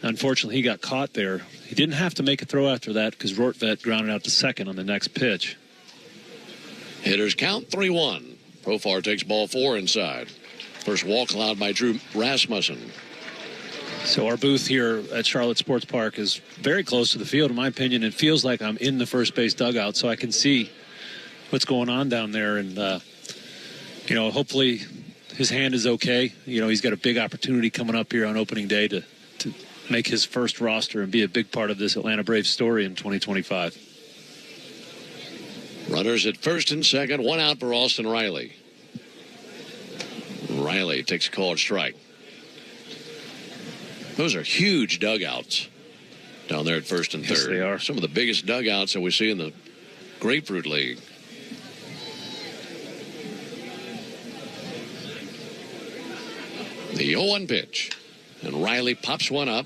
Unfortunately, he got caught there. He didn't have to make a throw after that because Rortvedt grounded out to second on the next pitch. Hitters count 3-1. Profar takes ball 4 inside. First walk allowed by Drew Rasmussen. So our booth here at Charlotte Sports Park is very close to the field, in my opinion. It feels like I'm in the first base dugout, so I can see what's going on down there. And, you know, hopefully his hand is okay. You know, he's got a big opportunity coming up here on opening day to make his first roster and be a big part of this Atlanta Braves story in 2025. Runners at first and second, 1 out for Austin Riley. Riley takes a called strike. Those are huge dugouts down there at first and third. Yes, they are. Some of the biggest dugouts that we see in the Grapefruit League. The 0-1 pitch. And Riley pops one up.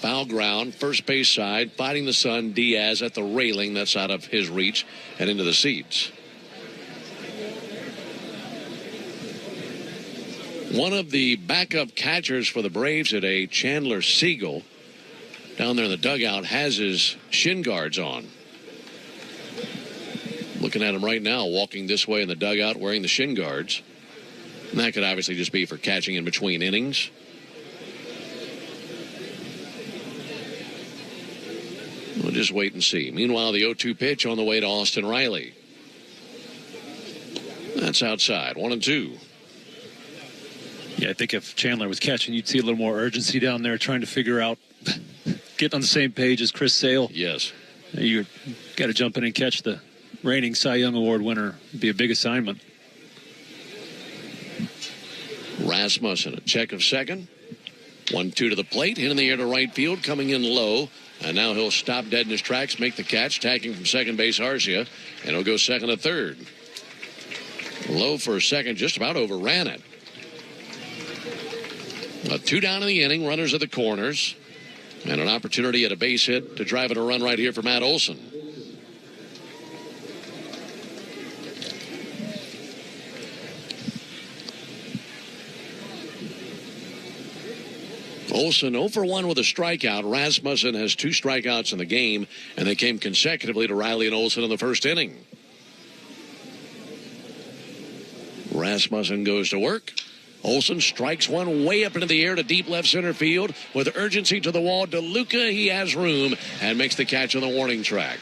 Foul ground, first base side, fighting the sun. Diaz at the railing. That's out of his reach and into the seats. One of the backup catchers for the Braves today, Chandler Siegel, down there in the dugout, has his shin guards on. Looking at him right now, walking this way in the dugout, wearing the shin guards. And that could obviously just be for catching in between innings. We'll just wait and see. Meanwhile, the 0-2 pitch on the way to Austin Riley. That's outside, 1-2. Yeah, I think if Chandler was catching, you'd see a little more urgency down there trying to figure out, get on the same page as Chris Sale. Yes. You got to jump in and catch the reigning Cy Young Award winner. It'd be a big assignment. Rasmussen, a check of second. 1-2 to the plate, hit in the air to right field, coming in low. And now he'll stop dead in his tracks, make the catch, tagging from second base Arcia, and he'll go second to third. Low for a second, just about overran it. 2 down in the inning, runners at the corners, and an opportunity at a base hit to drive in a run right here for Matt Olson. Olsen 0 for 1 with a strikeout. Rasmussen has 2 strikeouts in the game, and they came consecutively to Riley and Olsen in the first inning. Rasmussen goes to work. Olsen strikes one way up into the air to deep left center field. With urgency to the wall, DeLuca, he has room and makes the catch on the warning track.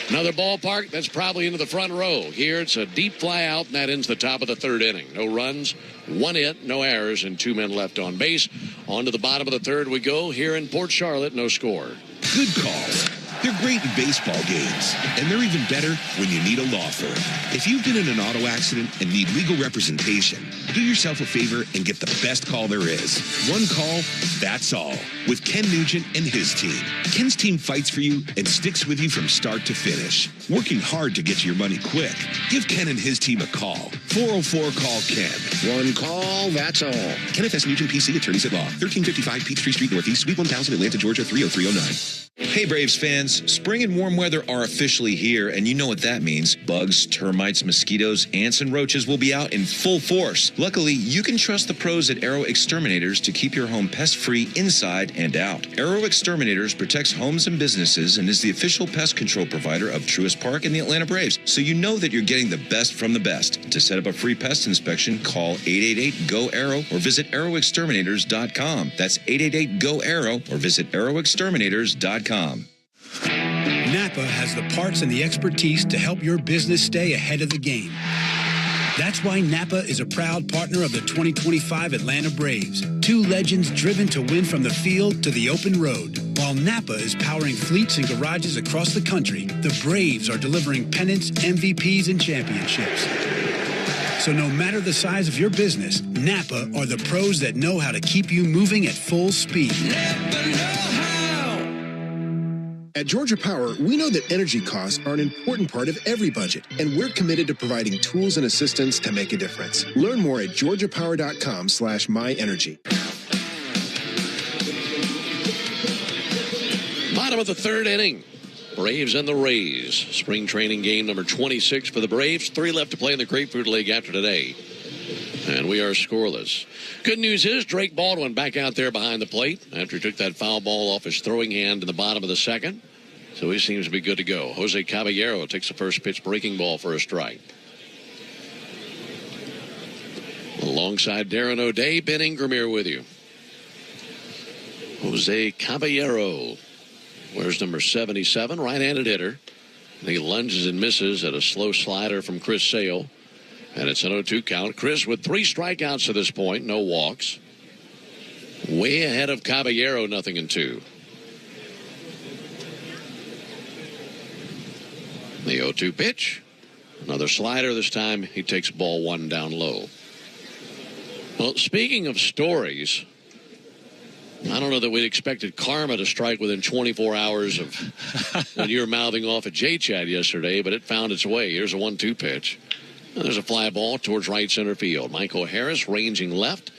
Another ballpark that's probably into the front row. Here it's a deep fly out, and that ends the top of the third inning. No runs, 1 hit, no errors, and 2 men left on base. On to the bottom of the third we go. Here in Port Charlotte, no score. Good calls. They're great in baseball games, and they're even better when you need a law firm. If you've been in an auto accident and need legal representation, do yourself a favor and get the best call there is. One call, that's all. With Ken Nugent and his team. Ken's team fights for you and sticks with you from start to finish, working hard to get you your money quick. Give Ken and his team a call. 404-CALL-KEN. One call, that's all. Kenneth S. Nugent, PC, Attorneys at Law. 1355 Peachtree Street Northeast, Suite 1000, Atlanta, Georgia, 30309. Hey Braves fans, spring and warm weather are officially here, and you know what that means. Bugs, termites, mosquitoes, ants, and roaches will be out in full force. Luckily, you can trust the pros at Arrow Exterminators to keep your home pest-free inside and out. Arrow Exterminators protects homes and businesses and is the official pest control provider of Truist Park and the Atlanta Braves, so you know that you're getting the best from the best. To set up a free pest inspection, call 888-GO-ARROW or visit arrowexterminators.com. That's 888-GO-ARROW or visit arrowexterminators.com. Napa has the parts and the expertise to help your business stay ahead of the game. That's why Napa is a proud partner of the 2025 Atlanta Braves. 2 legends driven to win from the field to the open road. While Napa is powering fleets and garages across the country, the Braves are delivering pennants, MVPs, and championships. So no matter the size of your business, Napa are the pros that know how to keep you moving at full speed. At Georgia Power, we know that energy costs are an important part of every budget, and we're committed to providing tools and assistance to make a difference. Learn more at georgiapower.com/myenergy. Bottom of the third inning. Braves and the Rays. Spring training game number 26 for the Braves. 3 left to play in the Grapefruit League after today. And we are scoreless. Good news is Drake Baldwin back out there behind the plate after he took that foul ball off his throwing hand in the bottom of the second. So he seems to be good to go. Jose Caballero takes the first pitch breaking ball for a strike. Alongside Darren O'Day, Ben Ingram here with you. Jose Caballero wears number 77, right-handed hitter. And he lunges and misses at a slow slider from Chris Sale. And it's an 0-2 count. Chris with 3 strikeouts to this point, no walks. Way ahead of Caballero, 0-2. The 0-2 pitch. Another slider. This time he takes ball 1 down low. Well, speaking of stories, I don't know that we'd expected karma to strike within 24 hours of when you were mouthing off at J-Chad yesterday, but it found its way. Here's a 1-2 pitch. And there's a fly ball towards right center field. Michael Harris ranging left,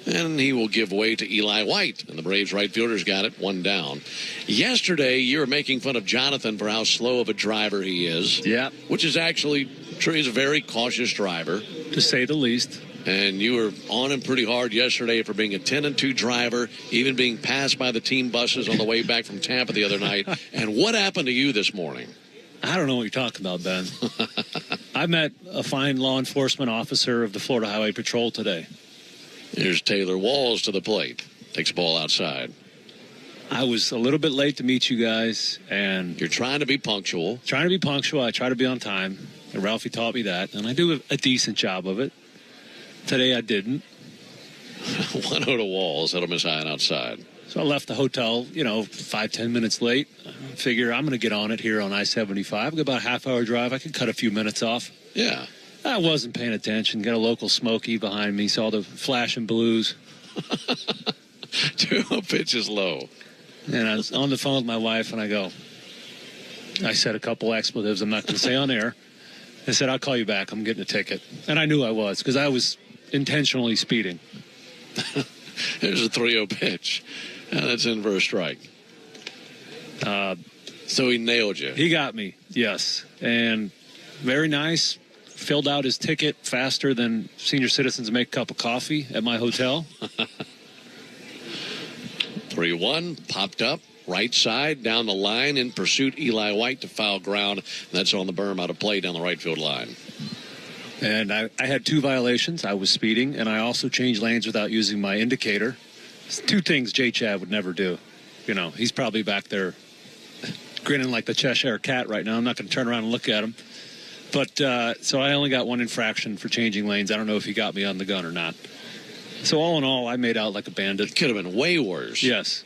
and he will give way to Eli White. And the Braves right fielder's got it, 1 down. Yesterday, you were making fun of Jonathan for how slow of a driver he is. Yeah. Which is actually true. He's a very cautious driver, to say the least. And you were on him pretty hard yesterday for being a 10-2 driver, even being passed by the team buses on the way back from Tampa the other night. And what happened to you this morning? I don't know what you're talking about, Ben. I met a fine law enforcement officer of the Florida Highway Patrol today. Here's Taylor Walls to the plate. Takes the ball outside. I was a little bit late to meet you guys, and... You're trying to be punctual. Trying to be punctual. I try to be on time. And Ralphie taught me that, and I do a decent job of it. Today I didn't. 1-0 to Walls. That'll miss high and outside. So I left the hotel, 5-10 minutes late. I figure I'm going to get on it here on I-75. I've got about a half-hour drive. I could cut a few minutes off. Yeah. I wasn't paying attention. Got a local Smoky behind me. Saw the flashing blues. 2-0 pitch is low. And I was on the phone with my wife, and I said a couple expletives I'm not going to say on air. I said, I'll call you back. I'm getting a ticket. And I knew I was, because I was intentionally speeding. There's a 3-0 pitch. And that's in for a strike. So he nailed you. He got me, yes. And very nice. Filled out his ticket faster than senior citizens make a cup of coffee at my hotel. 3-1, popped up, right side, down the line, in pursuit, Eli White to foul ground. That's on the berm out of play down the right field line. And I had 2 violations. I was speeding, and I also changed lanes without using my indicator. It's 2 things J. Chad would never do. You know, he's probably back there grinning like the Cheshire Cat right now. I'm not going to turn around and look at him. But so I only got 1 infraction for changing lanes. I don't know if he got me on the gun or not. So all in all, I made out like a bandit. Could have been way worse. Yes.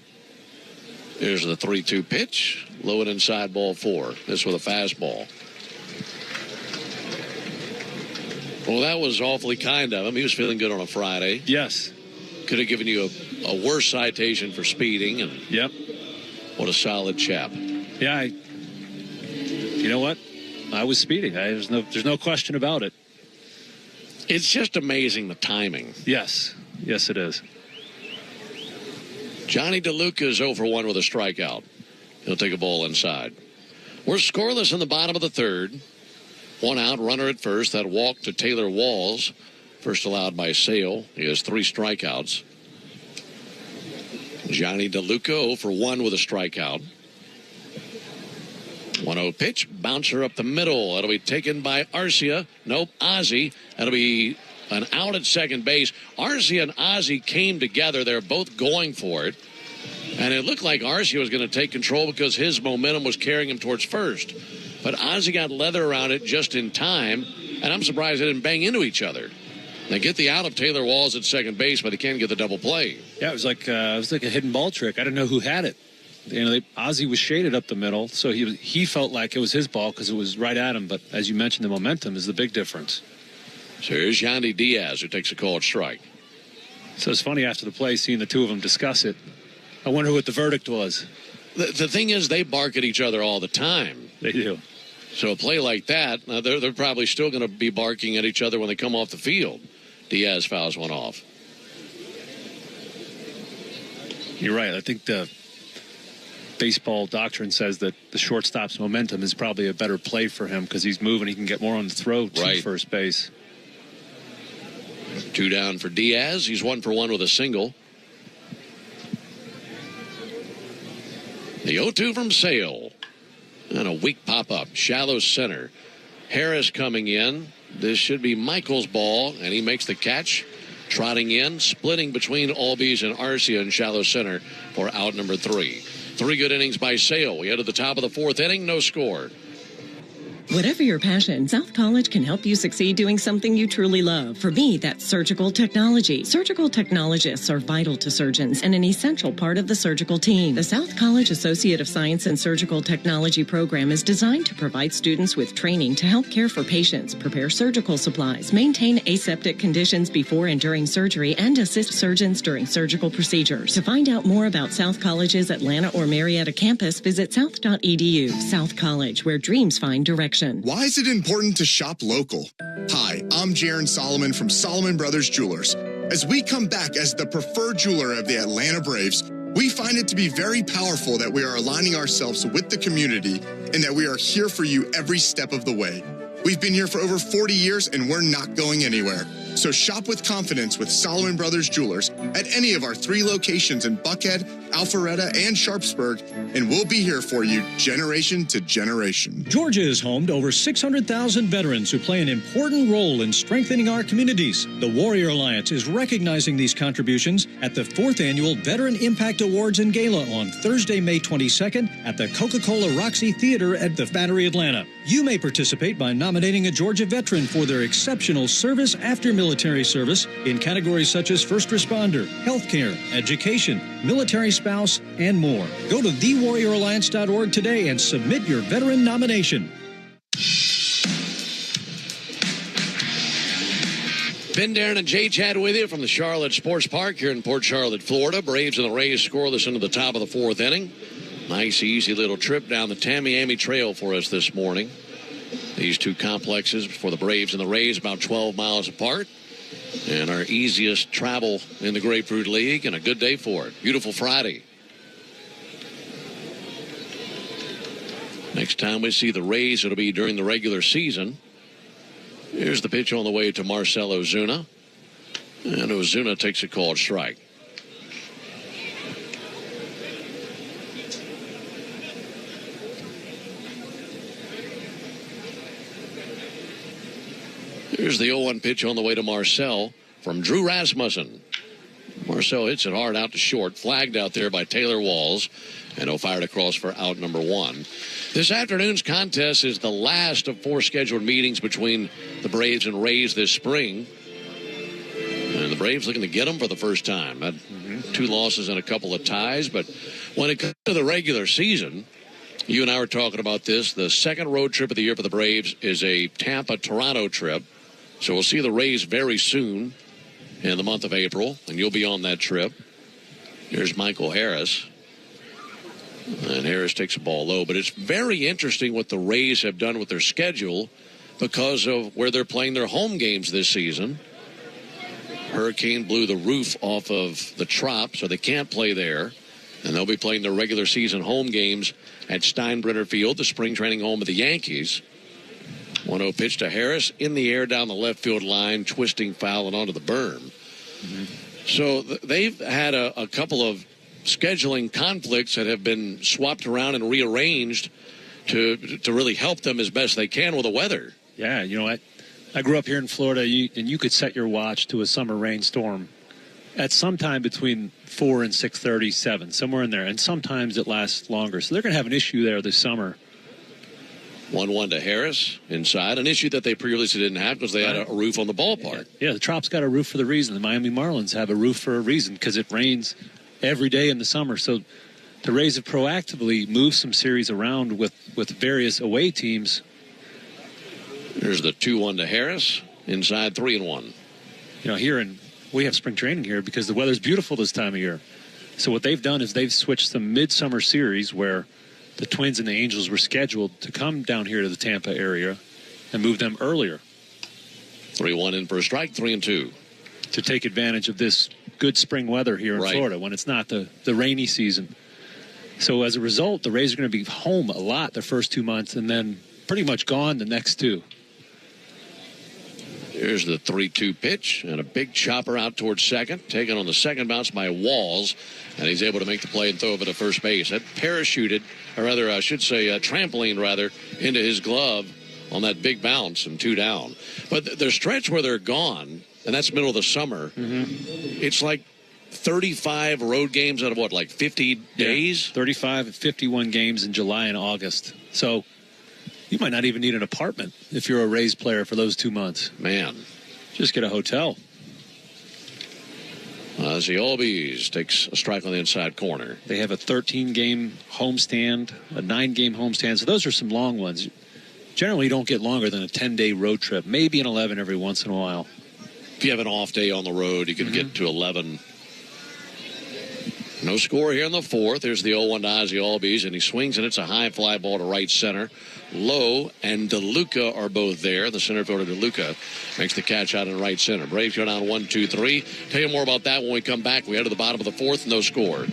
Here's the 3-2 pitch. Low and inside, ball 4. This with a fastball. Well, that was awfully kind of him. He was feeling good on a Friday. Yes. Could have given you a worse citation for speeding. And yep. What a solid chap. Yeah. You know what? I was speeding. There's no question about it. It's just amazing the timing. Yes. Yes, it is. Johnny DeLuca is 0 for 1 with a strikeout. He'll take a ball inside. We're scoreless in the bottom of the 3rd. 1 out, runner at first. That walk to Taylor Walls. First allowed by Sale. He has 3 strikeouts. Johnny DeLuca 0 for 1 with a strikeout. 1-0 pitch. Bouncer up the middle. That'll be taken by Arcia. Nope, Ozzie. That'll be an out at second base. Arcia and Ozzie came together. They're both going for it. And it looked like Arcia was going to take control because his momentum was carrying him towards first. But Ozzie got leather around it just in time. And I'm surprised they didn't bang into each other. They get the out of Taylor Walls at second base, but they can't get the double play. Yeah, it was like a hidden ball trick. I didn't know who had it. You know, Ozzie was shaded up the middle, so he felt like it was his ball because it was right at him. But as you mentioned, the momentum is the big difference. So here's Yandy Diaz, who takes a called strike. So it's funny after the play, seeing the 2 of them discuss it. I wonder what the verdict was. The thing is, they bark at each other all the time. They do. So a play like that, they're probably still going to be barking at each other when they come off the field. Diaz fouls 1 off. You're right. I think the baseball doctrine says that the shortstop's momentum is probably a better play for him because he's moving. He can get more on the throw to first base. 2 down for Diaz. He's 1 for 1 with a single. The 0-2 from Sale. And a weak pop-up. Shallow center. Harris coming in. This should be Michael's ball, and he makes the catch. Trotting in, splitting between Albies and Arcia in shallow center for out number 3. 3 good innings by Sale. We head to the top of the 4th inning. No score. Whatever your passion, South College can help you succeed doing something you truly love. For me, that's surgical technology. Surgical technologists are vital to surgeons and an essential part of the surgical team. The South College Associate of Science and Surgical Technology program is designed to provide students with training to help care for patients, prepare surgical supplies, maintain aseptic conditions before and during surgery, and assist surgeons during surgical procedures. To find out more about South College's Atlanta or Marietta campus, visit south.edu. South College, where dreams find direction. Why is it important to shop local? Hi, I'm Jaron Solomon from Solomon Brothers Jewelers. As we come back as the preferred jeweler of the Atlanta Braves, we find it to be very powerful that we are aligning ourselves with the community and that we are here for you every step of the way. We've been here for over 40 years and we're not going anywhere. So shop with confidence with Solomon Brothers Jewelers at any of our 3 locations in Buckhead, Alpharetta, and Sharpsburg, and we'll be here for you generation to generation. Georgia is home to over 600,000 veterans who play an important role in strengthening our communities. The Warrior Alliance is recognizing these contributions at the 4th Annual Veteran Impact Awards and Gala on Thursday, May 22nd at the Coca-Cola Roxy Theater at the Battery, Atlanta. You may participate by nominating a Georgia veteran for their exceptional service after military service in categories such as first responder, healthcare, education, military spouse, and more. Go to thewarrioralliance.org today and submit your veteran nomination. Ben Darren and Jay Chad with you from the Charlotte Sports Park here in Port Charlotte, Florida. Braves and the Rays scoreless into the top of the 4th inning. Nice, easy little trip down the Tamiami Trail for us this morning. These 2 complexes for the Braves and the Rays about 12 miles apart. And our easiest travel in the Grapefruit League, and a good day for it. Beautiful Friday. Next time we see the Rays, it'll be during the regular season. Here's the pitch on the way to Marcell Ozuna. And Ozuna takes a called strike. Here's the 0-1 pitch on the way to Marcel from Drew Rasmussen. Marcel hits it hard out to short, flagged out there by Taylor Walls, and he'll fire it across for out number 1. This afternoon's contest is the last of 4 scheduled meetings between the Braves and Rays this spring. And the Braves looking to get them for the first time. Had 2 losses and a couple of ties, but when it comes to the regular season, you and I were talking about this. The second road trip of the year for the Braves is a Tampa-Toronto trip. So we'll see the Rays very soon in the month of April, and you'll be on that trip. Here's Michael Harris. And Harris takes the ball low. But it's very interesting what the Rays have done with their schedule because of where they're playing their home games this season. Hurricane blew the roof off of the Trop, so they can't play there. And they'll be playing their regular season home games at Steinbrenner Field, the spring training home of the Yankees. 1-0 pitch to Harris in the air down the left field line, twisting foul and onto the berm. So they've had a couple of scheduling conflicts that have been swapped around and rearranged to really help them as best they can with the weather. Yeah, you know, I grew up here in Florida, and you could set your watch to a summer rainstorm at some time between 4 and 6:30, 7, somewhere in there, and sometimes it lasts longer. So they're going to have an issue there this summer. 1-1 to Harris inside, an issue that they previously didn't have because they had a roof on the ballpark. Yeah, the Trop's got a roof for the reason. The Miami Marlins have a roof for a reason because it rains every day in the summer. So the Rays have proactively moved some series around with various away teams. Here's the 2-1 to Harris, inside 3-1. You know, we have spring training here because the weather's beautiful this time of year. So what they've done is they've switched some midsummer series where the Twins and the Angels were scheduled to come down here to the Tampa area and move them earlier. 3-1 in for a strike, 3-2. To take advantage of this good spring weather here in Florida when it's not the rainy season. So as a result, the Rays are going to be home a lot the first 2 months and then pretty much gone the next 2. Here's the 3-2 pitch and a big chopper out towards second, taken on the second bounce by Walls, and he's able to make the play and throw over to first base. That parachuted, or rather I should say trampoline rather, into his glove on that big bounce and 2 down. But their stretch where they're gone, and that's middle of the summer, it's like 35 road games out of what, like 50 days? 35 and 51 games in July and August. So you might not even need an apartment if you're a Rays player for those 2 months. Man. Just get a hotel. Ozzie Albies takes a strike on the inside corner. They have a 13-game homestand, a 9-game homestand. So those are some long ones. Generally, you don't get longer than a 10-day road trip. Maybe an 11 every once in a while. If you have an off day on the road, you can get to 11. No score here in the 4th. There's the 0-1 to Ozzie Albies, and he swings, and it's a high fly ball to right center. Lowe and DeLuca are both there. The center fielder, DeLuca, makes the catch out in right center. Braves go down 1-2-3. Tell you more about that when we come back. We head to the bottom of the 4th, no score.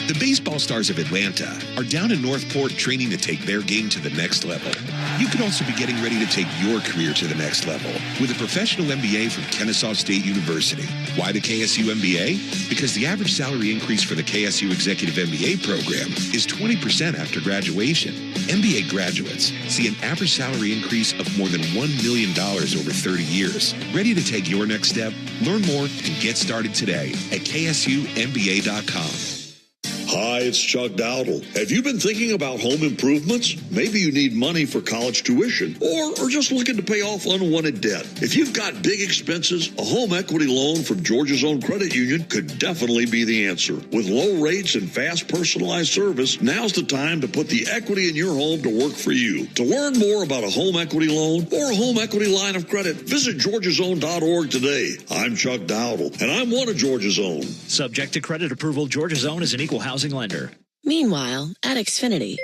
The baseball stars of Atlanta are down in Northport training to take their game to the next level. You could also be getting ready to take your career to the next level with a professional MBA from Kennesaw State University. Why the KSU MBA? Because the average salary increase for the KSU Executive MBA program is 20% after graduation. MBA graduates see an average salary increase of more than $1 million over 30 years. Ready to take your next step? Learn more and get started today at KSUMBA.com. Hi, it's Chuck Dowdle. Have you been thinking about home improvements? Maybe you need money for college tuition or just looking to pay off unwanted debt. If you've got big expenses, a home equity loan from Georgia's Own Credit Union could definitely be the answer. With low rates and fast personalized service, now's the time to put the equity in your home to work for you. To learn more about a home equity loan or a home equity line of credit, visit georgiasown.org today. I'm Chuck Dowdle, and I'm one of Georgia's Own. Subject to credit approval, Georgia's Own is an equal housing lender. Meanwhile, at Xfinity.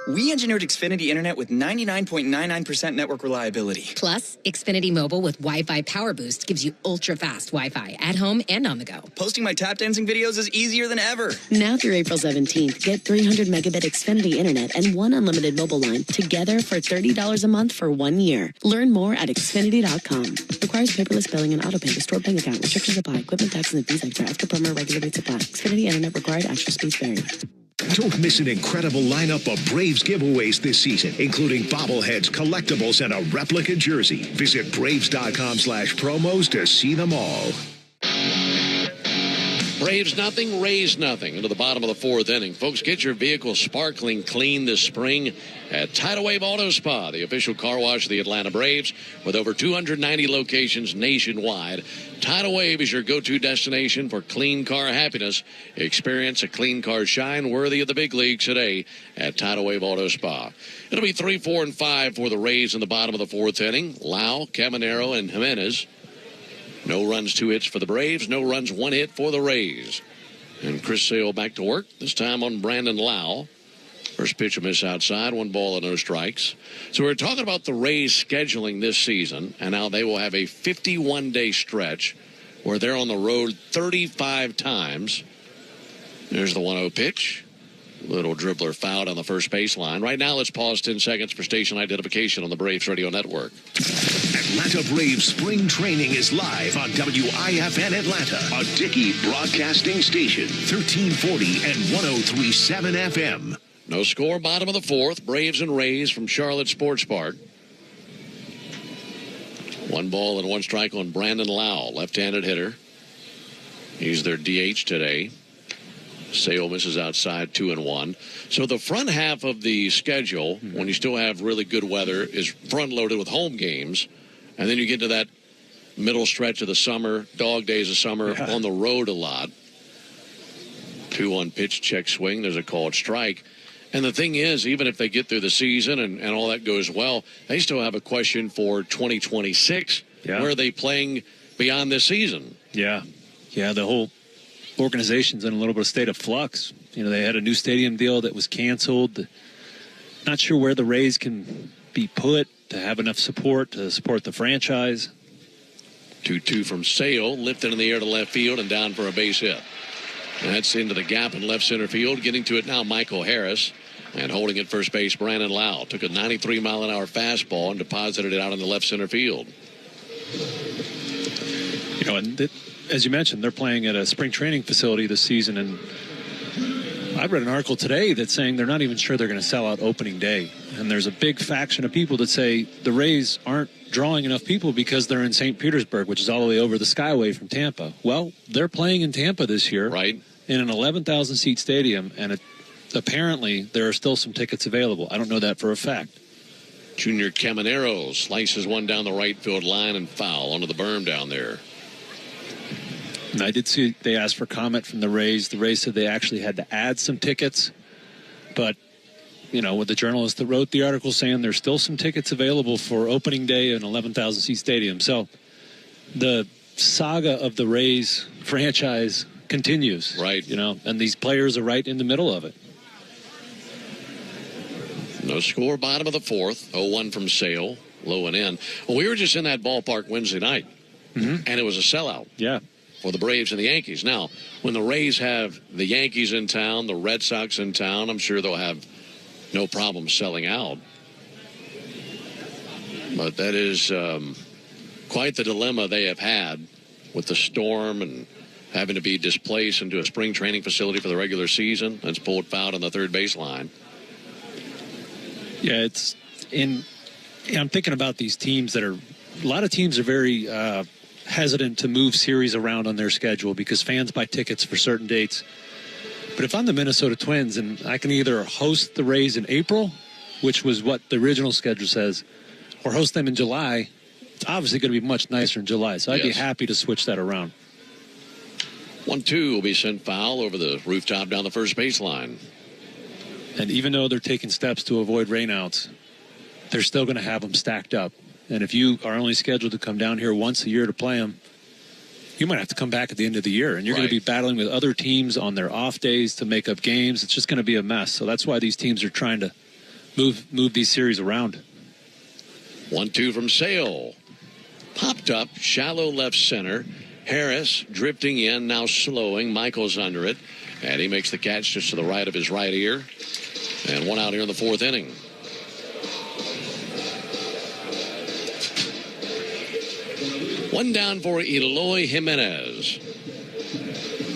We engineered Xfinity Internet with 99.99% network reliability. Plus, Xfinity Mobile with Wi-Fi Power Boost gives you ultra-fast Wi-Fi at home and on the go. Posting my tap dancing videos is easier than ever. Now through April 17th, get 300 megabit Xfinity Internet and one unlimited mobile line together for $30 a month for 1 year. Learn more at Xfinity.com. Requires paperless billing and auto pay to stored bank account. Restrictions apply. Equipment tax and fees extra. After promo regular rates apply. Xfinity Internet required. Extra speeds vary. Don't miss an incredible lineup of Braves giveaways this season, including bobbleheads, collectibles, and a replica jersey. Visit Braves.com/promos to see them all. Braves nothing, Rays nothing. Into the bottom of the fourth inning. Folks, get your vehicle sparkling clean this spring at Tidal Wave Auto Spa, the official car wash of the Atlanta Braves, with over 290 locations nationwide. Tidal Wave is your go-to destination for clean car happiness. Experience a clean car shine worthy of the big leagues today at Tidal Wave Auto Spa. It'll be 3, 4, and 5 for the Rays in the bottom of the fourth inning. Lau, Caminero, and Jimenez. No runs, 2 hits for the Braves. No runs, 1 hit for the Rays. And Chris Sale back to work, this time on Brandon Lau. First pitch, a miss outside, 1 ball and no strikes. So we're talking about the Rays scheduling this season, and now they will have a 51-day stretch where they're on the road 35 times. There's the 1-0 pitch. Little dribbler fouled on the first baseline. Right now, let's pause 10 seconds for station identification on the Braves Radio Network. Atlanta Braves spring training is live on WIFN Atlanta, a Dickey broadcasting station, 1340 and 103.7 FM. No score, bottom of the fourth. Braves and Rays from Charlotte Sports Park. 1 ball and 1 strike on Brandon Lau, left-handed hitter. He's their DH today. Sale misses outside, 2-1. So the front half of the schedule, when you still have really good weather, is front-loaded with home games. And then you get to that middle stretch of the summer, dog days of summer, on the road a lot. 2-1 pitch, check swing. There's a called strike. And the thing is, even if they get through the season and all that goes well, they still have a question for 2026. Yeah. Where are they playing beyond this season? Yeah, the whole organization's in a little bit of state of flux. You know, they had a new stadium deal that was canceled. Not sure where the Rays can be put to have enough support to support the franchise. 2-2 from Sale, lifted in the air to left field and down for a base hit. And that's into the gap in left center field. Getting to it now, Michael Harris. And holding at first base, Brandon Lau. Took a 93-mile-an-hour fastball and deposited it out in the left center field. You know, and as you mentioned, they're playing at a spring training facility this season, and I read an article today that's saying they're not even sure they're going to sell out opening day. And there's a big faction of people that say the Rays aren't drawing enough people because they're in St. Petersburg, which is all the way over the Skyway from Tampa. Well, they're playing in Tampa this year, right, in an 11,000-seat stadium, and apparently there are still some tickets available. I don't know that for a fact. Junior Caminero slices one down the right field line and foul onto the berm down there. And I did see they asked for comment from the Rays. The Rays said they actually had to add some tickets. But, you know, with the journalist that wrote the article saying there's still some tickets available for opening day in an 11,000-seat stadium. So the saga of the Rays franchise continues. Right. You know, and these players are right in the middle of it. No score, bottom of the fourth. 0-1 from Sale, low and in. Well, we were just in that ballpark Wednesday night, and it was a sellout. Yeah. For the Braves and the Yankees. Now, when the Rays have the Yankees in town, the Red Sox in town, I'm sure they'll have no problem selling out. But that is quite the dilemma they have had with the storm and having to be displaced into a spring training facility for the regular season. That's pulled foul on the third baseline. Yeah, I'm thinking about these teams that are, a lot of teams are very hesitant to move series around on their schedule because fans buy tickets for certain dates. But if I'm the Minnesota Twins and I can either host the Rays in April, which was what the original schedule says, or host them in July, it's obviously going to be much nicer in July. So I'd be happy to switch that around. 1-2 will be sent foul over the rooftop down the first baseline. And even though they're taking steps to avoid rainouts, they're still going to have them stacked up. And if you are only scheduled to come down here once a year to play them, you might have to come back at the end of the year. And you're going to be battling with other teams on their off days to make up games. It's just going to be a mess. So that's why these teams are trying to move these series around. 1-2 from Sale. Popped up, shallow left center. Harris drifting in, now slowing. Michael's under it. And he makes the catch just to the right of his right ear. And one out here in the fourth inning. One down for Eloy Jimenez.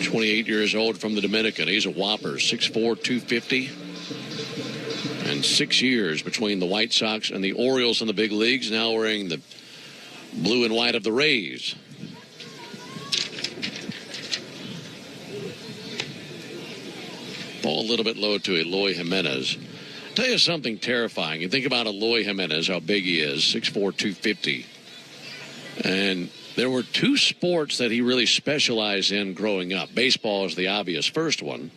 28 years old from the Dominican. He's a whopper, 6'4", 250. And 6 years between the White Sox and the Orioles in the big leagues, now wearing the blue and white of the Rays. Ball a little bit low to Eloy Jimenez. Tell you something terrifying. You think about Eloy Jimenez, how big he is, 6'4", 250. And there were two sports that he really specialized in growing up. Baseball is the obvious first one.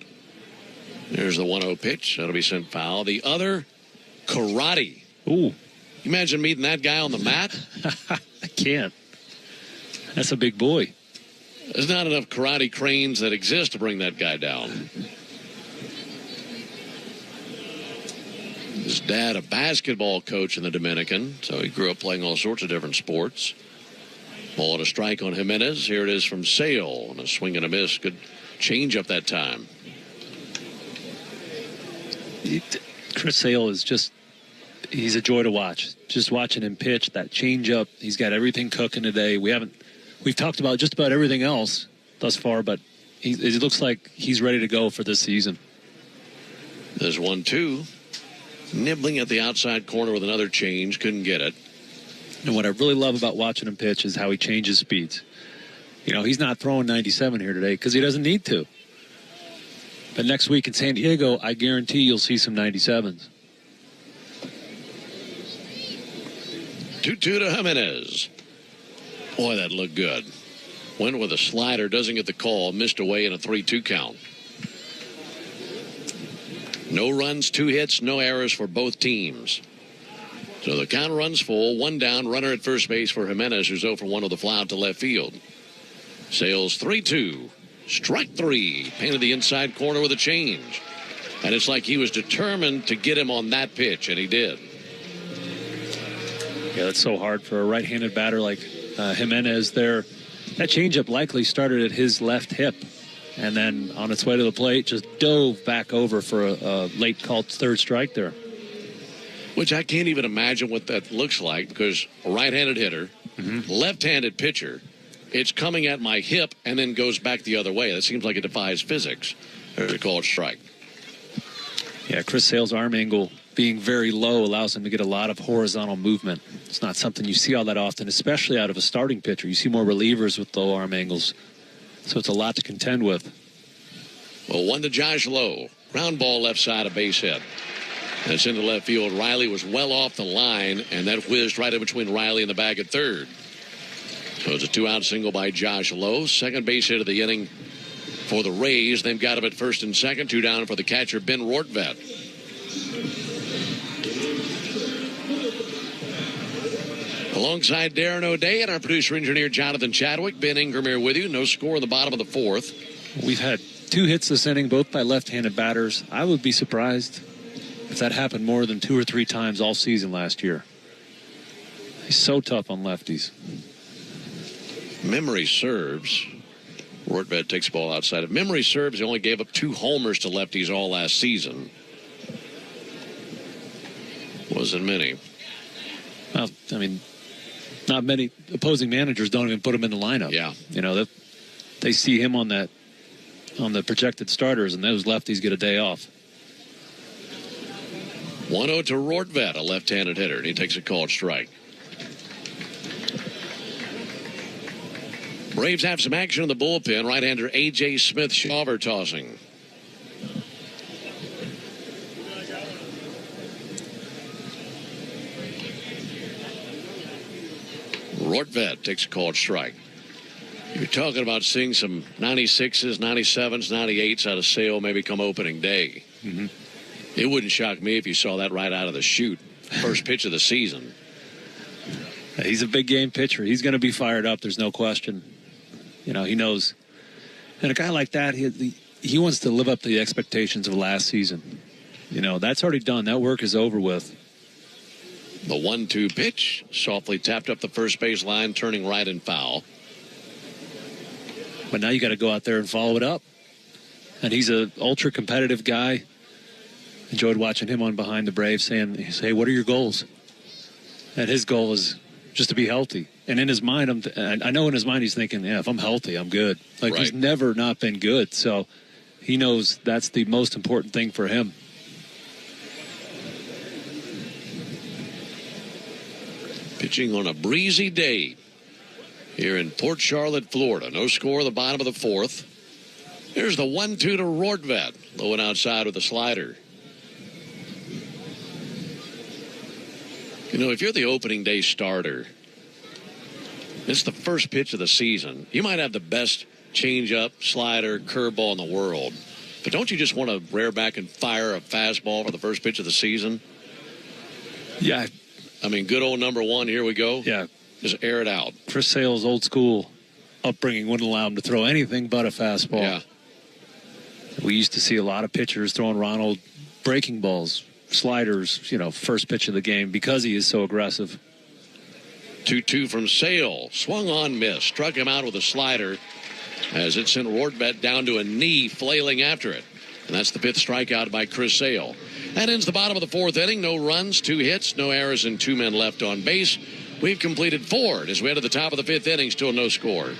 There's the 1-0 pitch. That'll be sent foul. The other, karate. Ooh. Imagine meeting that guy on the mat. I can't. That's a big boy. There's not enough karate cranes that exist to bring that guy down. His dad, a basketball coach in the Dominican, so he grew up playing all sorts of different sports. Ball and a strike on Jimenez. Here it is from Sale, and a swing and a miss. Good change up that time. Chris Sale is he's a joy to watch. Just watching him pitch, that changeup, he's got everything cooking today. We've talked about just about everything else thus far, but it looks like he's ready to go for this season. There's 1-2. Nibbling at the outside corner with another change. Couldn't get it. And what I really love about watching him pitch is how he changes speeds. You know, he's not throwing 97 here today because he doesn't need to. But next week in San Diego, I guarantee you'll see some 97s. 2-2 to Jimenez. Boy, that looked good. Went with a slider, doesn't get the call, missed away in a 3-2 count. No runs, 2 hits, no errors for both teams. So the count runs full, 1 down, runner at first base for Jimenez, who's 0 for 1 with a fly out to left field. Sales 3-2. Strike 3. Painted the inside corner with a change. And it's like he was determined to get him on that pitch, and he did. Yeah, that's so hard for a right-handed batter like Jimenez there. That changeup likely started at his left hip. And then on its way to the plate, just dove back over for a late called third strike there. Which I can't even imagine what that looks like, because a right-handed hitter, left-handed pitcher, it's coming at my hip and then goes back the other way. That seems like it defies physics. There's a called strike. Yeah, Chris Sale's arm angle being very low allows him to get a lot of horizontal movement. It's not something you see all that often, especially out of a starting pitcher. You see more relievers with low arm angles. So it's a lot to contend with. Well, 1 to Josh Lowe. Ground ball left side, a base hit. That's into left field. Riley was well off the line, and that whizzed right in between Riley and the bag at third. So it's a 2-out single by Josh Lowe. Second base hit of the inning for the Rays. They've got him at first and second. 2 down for the catcher, Ben Rortvedt. Alongside Darren O'Day and our producer-engineer Jonathan Chadwick, Ben Ingram here with you. No score in the bottom of the 4th. We've had 2 hits this inning, both by left-handed batters. I would be surprised if that happened more than 2 or 3 times all season last year. He's so tough on lefties. Memory serves. Rortvedt takes the ball outside. If memory serves, he only gave up 2 homers to lefties all last season. Wasn't many. Well, I mean, not many opposing managers don't even put him in the lineup. Yeah. You know, they see him on the projected starters, and those lefties get a day off. 1-0 to Rortvedt, a left-handed hitter, and he takes a called strike. Braves have some action in the bullpen. Right-hander A.J. Smith-Shawver tossing. Rortvedt takes a called strike. You're talking about seeing some 96s, 97s, 98s out of Sale maybe come opening day. It wouldn't shock me if you saw that right out of the chute. First pitch of the season. He's a big game pitcher. He's going to be fired up. There's no question. You know, he knows. And a guy like that, he wants to live up to the expectations of last season. You know, that's already done. That work is over with. The 1-2 pitch, softly tapped up the first base line, turning right and foul. But now you got to go out there and follow it up. And he's an ultra competitive guy. Enjoyed watching him on Behind the Braves saying, hey, what are your goals? And his goal is just to be healthy. And in his mind, I know in his mind he's thinking, yeah, if I'm healthy, I'm good. Like, he's never not been good. So he knows that's the most important thing for him. Pitching on a breezy day here in Port Charlotte, Florida. No score at the bottom of the fourth. Here's the 1-2 to Rortvedt. Low and outside with a slider. You know, if you're the opening day starter, it's the first pitch of the season. You might have the best changeup, slider, curveball in the world. But don't you just want to rear back and fire a fastball for the first pitch of the season? Yeah. I mean, good old number one, here we go. Yeah. Just air it out. Chris Sale's old school upbringing wouldn't allow him to throw anything but a fastball. Yeah. We used to see a lot of pitchers throwing Ronald breaking balls, sliders, first pitch of the game because he is so aggressive. 2-2 from Sale. Swung on, missed. Struck him out with a slider as it sent Rortvedt down to a knee, flailing after it. And that's the fifth strikeout by Chris Sale. That ends the bottom of the fourth inning. No runs, 2 hits, no errors, and 2 men left on base. We've completed 4 as we head to the top of the fifth inning. Still no score.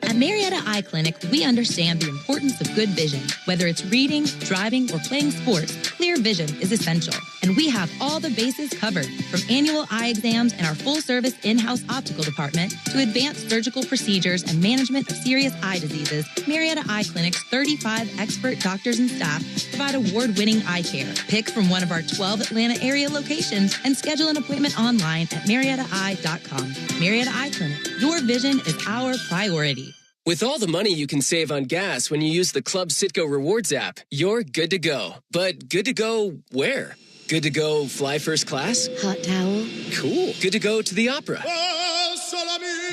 At Marietta Eye Clinic, we understand the importance of good vision. Whether it's reading, driving, or playing sports, clear vision is essential. And we have all the bases covered, from annual eye exams and our full-service in-house optical department to advanced surgical procedures and management of serious eye diseases. Marietta Eye Clinic's 35 expert doctors and staff provide award-winning eye care. Pick from one of our 12 Atlanta area locations and schedule an appointment online at MariettaEye.com. Marietta Eye Clinic, your vision is our priority. With all the money you can save on gas when you use the Club Citgo Rewards app, you're good to go. But good to go where? Good to go fly first class? Hot towel. Cool. Good to go to the opera.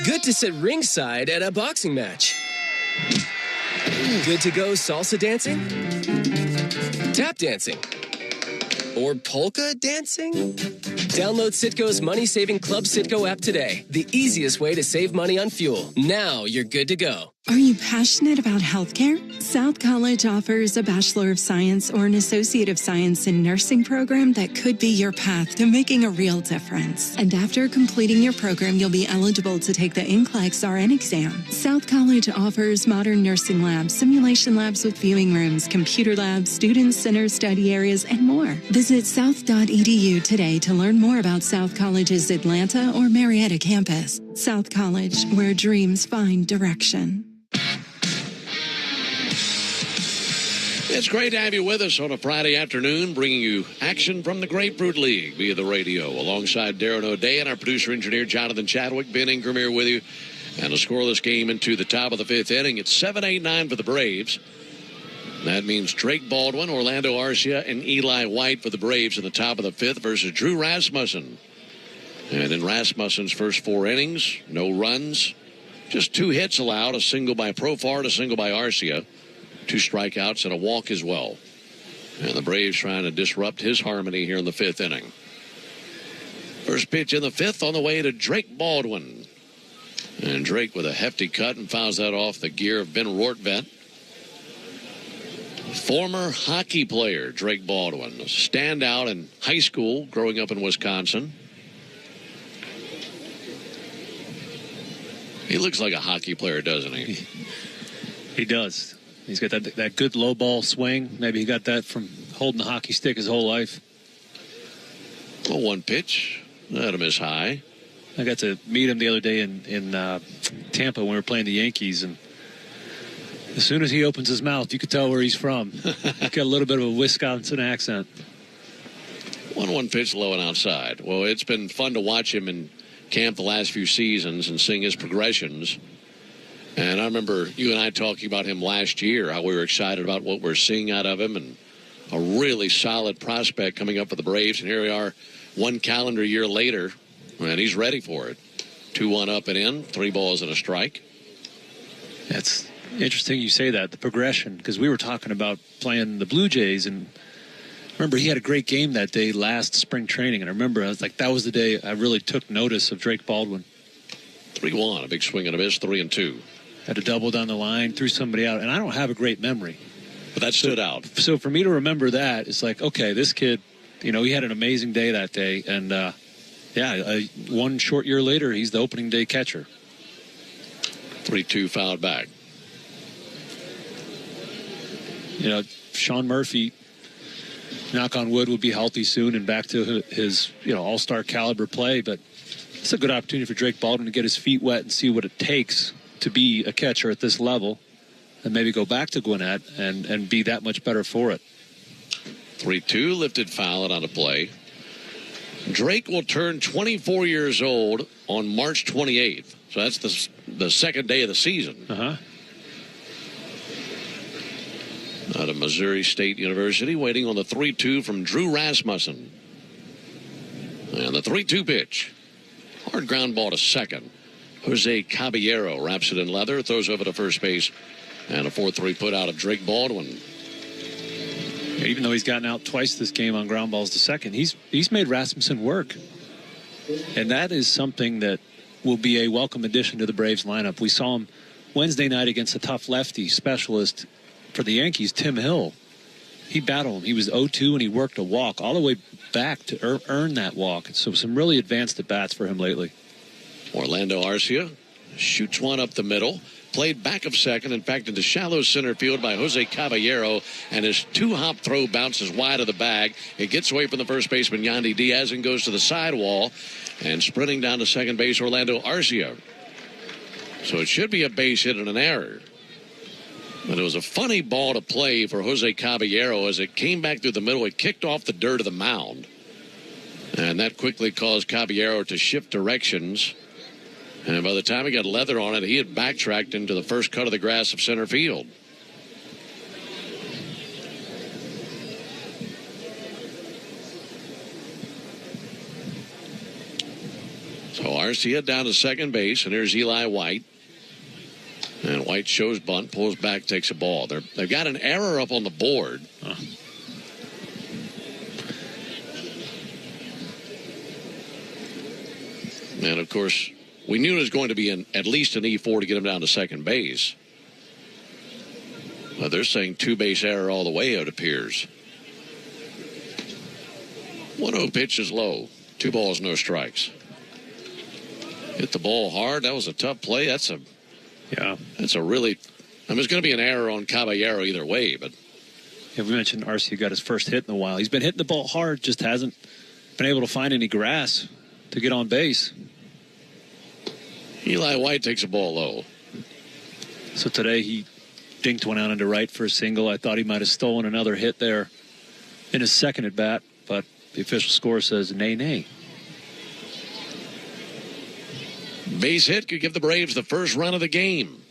Good to sit ringside at a boxing match. Good to go salsa dancing? Tap dancing? Or polka dancing? Download Citgo's money-saving Club Citgo app today. The easiest way to save money on fuel. Now you're good to go. Are you passionate about healthcare? South College offers a Bachelor of Science or an Associate of Science in Nursing program that could be your path to making a real difference. And after completing your program, you'll be eligible to take the NCLEX RN exam. South College offers modern nursing labs, simulation labs with viewing rooms, computer labs, student center study areas, and more. Visit south.edu today to learn more about South College's Atlanta or Marietta campus. South College, where dreams find direction. It's great to have you with us on a Friday afternoon, bringing you action from the Grapefruit League via the radio. Alongside Darren O'Day and our producer-engineer Jonathan Chadwick, Ben Ingram here with you. And a scoreless game into the top of the fifth inning. It's 7-8-9 for the Braves. That means Drake Baldwin, Orlando Arcia, and Eli White for the Braves in the top of the fifth versus Drew Rasmussen. And in Rasmussen's first 4 innings, no runs, just 2 hits allowed, a single by Profar, a single by Arcia. 2 strikeouts and a walk as well. And the Braves trying to disrupt his harmony here in the fifth inning. First pitch in the fifth on the way to Drake Baldwin. And Drake with a hefty cut and fouls that off the gear of Ben Rortvedt. Former hockey player Drake Baldwin, a standout in high school growing up in Wisconsin. He looks like a hockey player, doesn't he? He does. He's got that good low ball swing. Maybe he got that from holding the hockey stick his whole life. Well, 1 pitch. Let him miss high. I got to meet him the other day in Tampa when we were playing the Yankees. And as soon as he opens his mouth, you could tell where he's from. He's got a little bit of a Wisconsin accent. 1-1 pitch low and outside. Well, it's been fun to watch him in camp the last few seasons and seeing his progressions. And I remember you and I talking about him last year, how we were excited about what we're seeing out of him, and a really solid prospect coming up for the Braves. And here we are 1 calendar year later, and he's ready for it. 2-1 up and in, 3 balls and a strike. That's interesting you say that, the progression, because we were talking about playing the Blue Jays, and remember he had a great game that day last spring training, and I remember I was like, that was the day I really took notice of Drake Baldwin. 3-1, a big swing and a miss, 3-2. Had to double down the line, threw somebody out, and I don't have a great memory. But that stood out. So for me to remember that, it's like, okay, this kid, he had an amazing day that day, and Yeah, one short year later, he's the opening day catcher. 3-2 fouled back. You know, Sean Murphy, knock on wood, will be healthy soon and back to his, all-star caliber play. But it's a good opportunity for Drake Baldwin to get his feet wet and see what it takes to be a catcher at this level, and maybe go back to Gwinnett and be that much better for it. 3-2, lifted foul and on a play. Drake will turn 24 years old on March 28th. So that's the second day of the season. Out of Missouri State University, waiting on the 3-2 from Drew Rasmussen. And the 3-2 pitch. Hard ground ball to second. Jose Caballero wraps it in leather, throws over to first base, and a 4-3 put out of Drake Baldwin. Even though he's gotten out twice this game on ground balls to second, he's made Rasmussen work. And that is something that will be a welcome addition to the Braves lineup. We saw him Wednesday night against a tough lefty specialist for the Yankees, Tim Hill. He battled him. He was 0-2, and he worked a walk all the way back to earn that walk. So some really advanced at-bats for him lately. Orlando Arcia shoots one up the middle. Played back of second, in fact, into shallow center field by Jose Caballero, and his two-hop throw bounces wide of the bag. It gets away from the first baseman, Yandy Diaz, and goes to the sidewall. And sprinting down to second base, Orlando Arcia. So it should be a base hit and an error. But it was a funny ball to play for Jose Caballero. As it came back through the middle, it kicked off the dirt of the mound. And that quickly caused Caballero to shift directions. And by the time he got leather on it, he had backtracked into the first cut of the grass of center field. So Arcia down to second base, and here's Eli White. And White shows bunt, pulls back, takes a ball. They've got an error up on the board. And, of course, we knew it was going to be at least an E4 to get him down to second base. Well, they're saying two-base error all the way, it appears. 1-0 pitch is low. 2 balls, no strikes. Hit the ball hard. That was a tough play. That's a really... it's going to be an error on Caballero either way, but... Yeah, we mentioned Arcia got his first hit in a while. He's been hitting the ball hard, just hasn't been able to find any grass to get on base. Eli White takes a ball low. So today he dinked one out into right for a single. I thought he might have stolen another hit there in his second at bat, but the official score says nay. Base hit could give the Braves the first run of the game.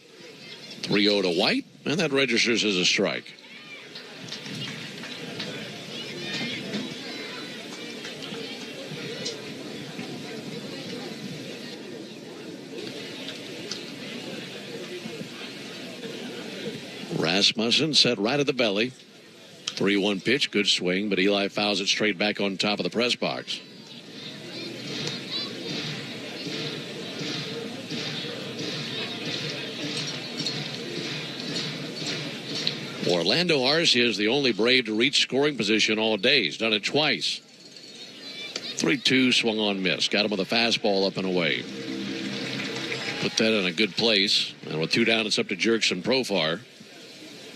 3-0 to White, and that registers as a strike. Rasmussen set right at the belly. 3-1 pitch, good swing, but Eli fouls it straight back on top of the press box. Orlando Arcia is the only Brave to reach scoring position all day. He's done it twice. 3-2, swung on, miss. Got him with a fastball up and away. Put that in a good place. And with 2 down, it's up to Jurickson Profar.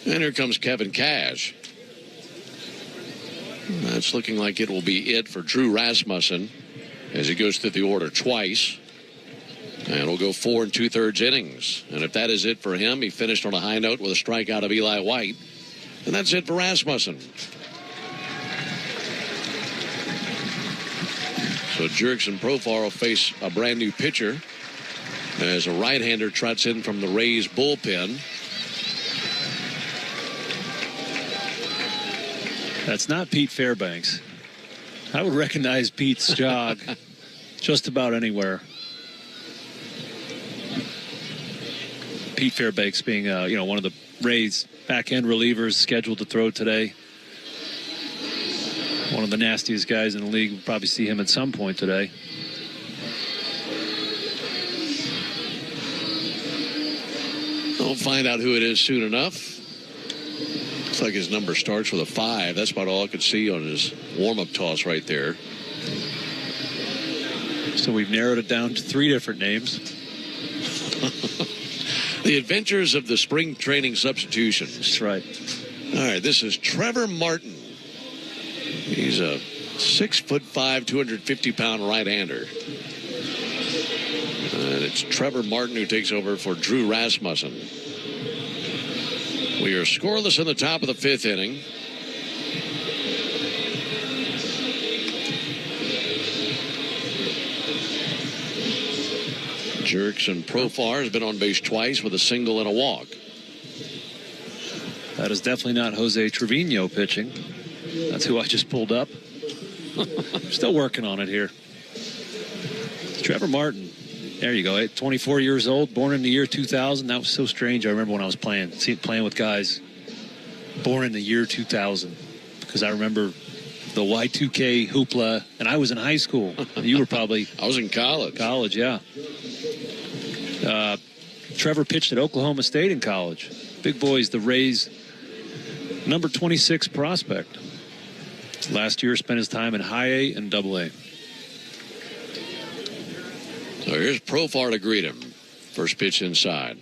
And here comes Kevin Cash. That's looking like it will be it for Drew Rasmussen as he goes through the order twice. And we'll go 4 2/3 innings. And if that is it for him, he finished on a high note with a strikeout of Eli White. And that's it for Rasmussen. So Jurickson Profar will face a brand new pitcher as a right-hander trots in from the Rays bullpen. That's not Pete Fairbanks. I would recognize Pete's jog just about anywhere. Pete Fairbanks being, one of the Rays' back-end relievers scheduled to throw today. One of the nastiest guys in the league. We'll probably see him at some point today. We'll find out who it is soon enough. Looks like his number starts with a 5. That's about all I could see on his warm-up toss right there. So we've narrowed it down to 3 different names. The adventures of the spring training substitutions. That's right. All right, this is Trevor Martin. He's a 6'5", 250-pound right-hander. And it's Trevor Martin who takes over for Drew Rasmussen. We are scoreless in the top of the 5th inning. Jurickson Profar has been on base twice with a single and a walk. That is definitely not Jose Trevino pitching. That's who I just pulled up. Still working on it here. It's Trevor Martin. There you go. 24 years old, born in the year 2000. That was so strange. I remember when I was playing with guys born in the year 2000, because I remember the Y2K hoopla, and I was in high school. You were probably... I was in college. College, yeah. Trevor pitched at Oklahoma State in college. Big boys, the Rays, number 26 prospect. Last year spent his time in high A and double A. So here's Profar to greet him. First pitch inside.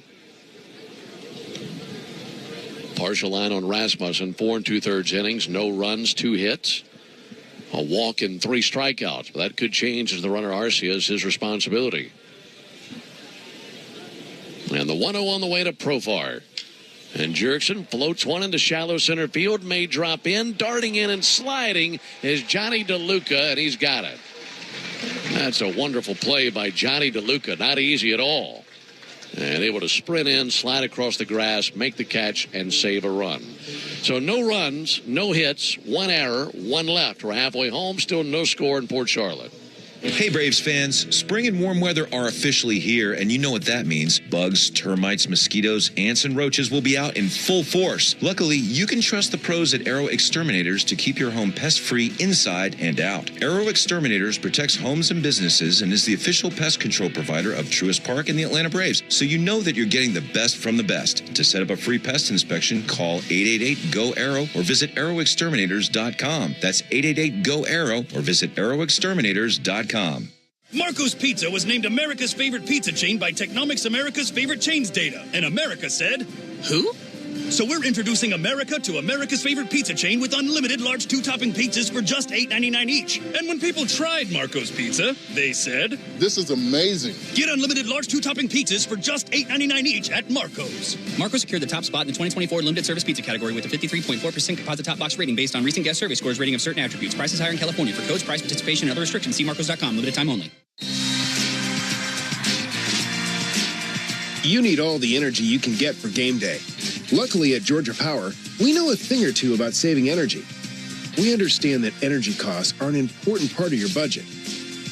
Partial line on Rasmussen, 4 2/3 innings, no runs, 2 hits, a walk and 3 strikeouts. But that could change as the runner Arcia is his responsibility. And the 1-0 on the way to Profar. And Jurickson floats one into shallow center field, may drop in, darting in and sliding is Johnny DeLuca, and he's got it. That's a wonderful play by Johnny DeLuca. Not easy at all. And able to sprint in, slide across the grass, make the catch, and save a run. So no runs, no hits, 1 error, 1 left. We're halfway home, still no score in Port Charlotte. Hey, Braves fans, spring and warm weather are officially here, and you know what that means. Bugs, termites, mosquitoes, ants, and roaches will be out in full force. Luckily, you can trust the pros at Arrow Exterminators to keep your home pest-free inside and out. Arrow Exterminators protects homes and businesses and is the official pest control provider of Truist Park and the Atlanta Braves, so you know that you're getting the best from the best. To set up a free pest inspection, call 888-GO-ARROW or visit arrowexterminators.com. That's 888-GO-ARROW or visit arrowexterminators.com. Marco's Pizza was named America's favorite pizza chain by Technomics America's favorite chains data. And America said, who? So we're introducing America to America's favorite pizza chain with unlimited large 2-topping pizzas for just $8.99 each. And when people tried Marco's Pizza, they said, this is amazing. Get unlimited large 2-topping pizzas for just $8.99 each at Marco's. Marco's secured the top spot in the 2024 limited service pizza category with a 53.4% composite top box rating based on recent guest survey scores rating of certain attributes. Prices higher in California. For codes, price, participation, and other restrictions, see marcos.com. Limited time only. You need all the energy you can get for game day. Luckily at Georgia Power, we know a thing or two about saving energy. We understand that energy costs are an important part of your budget.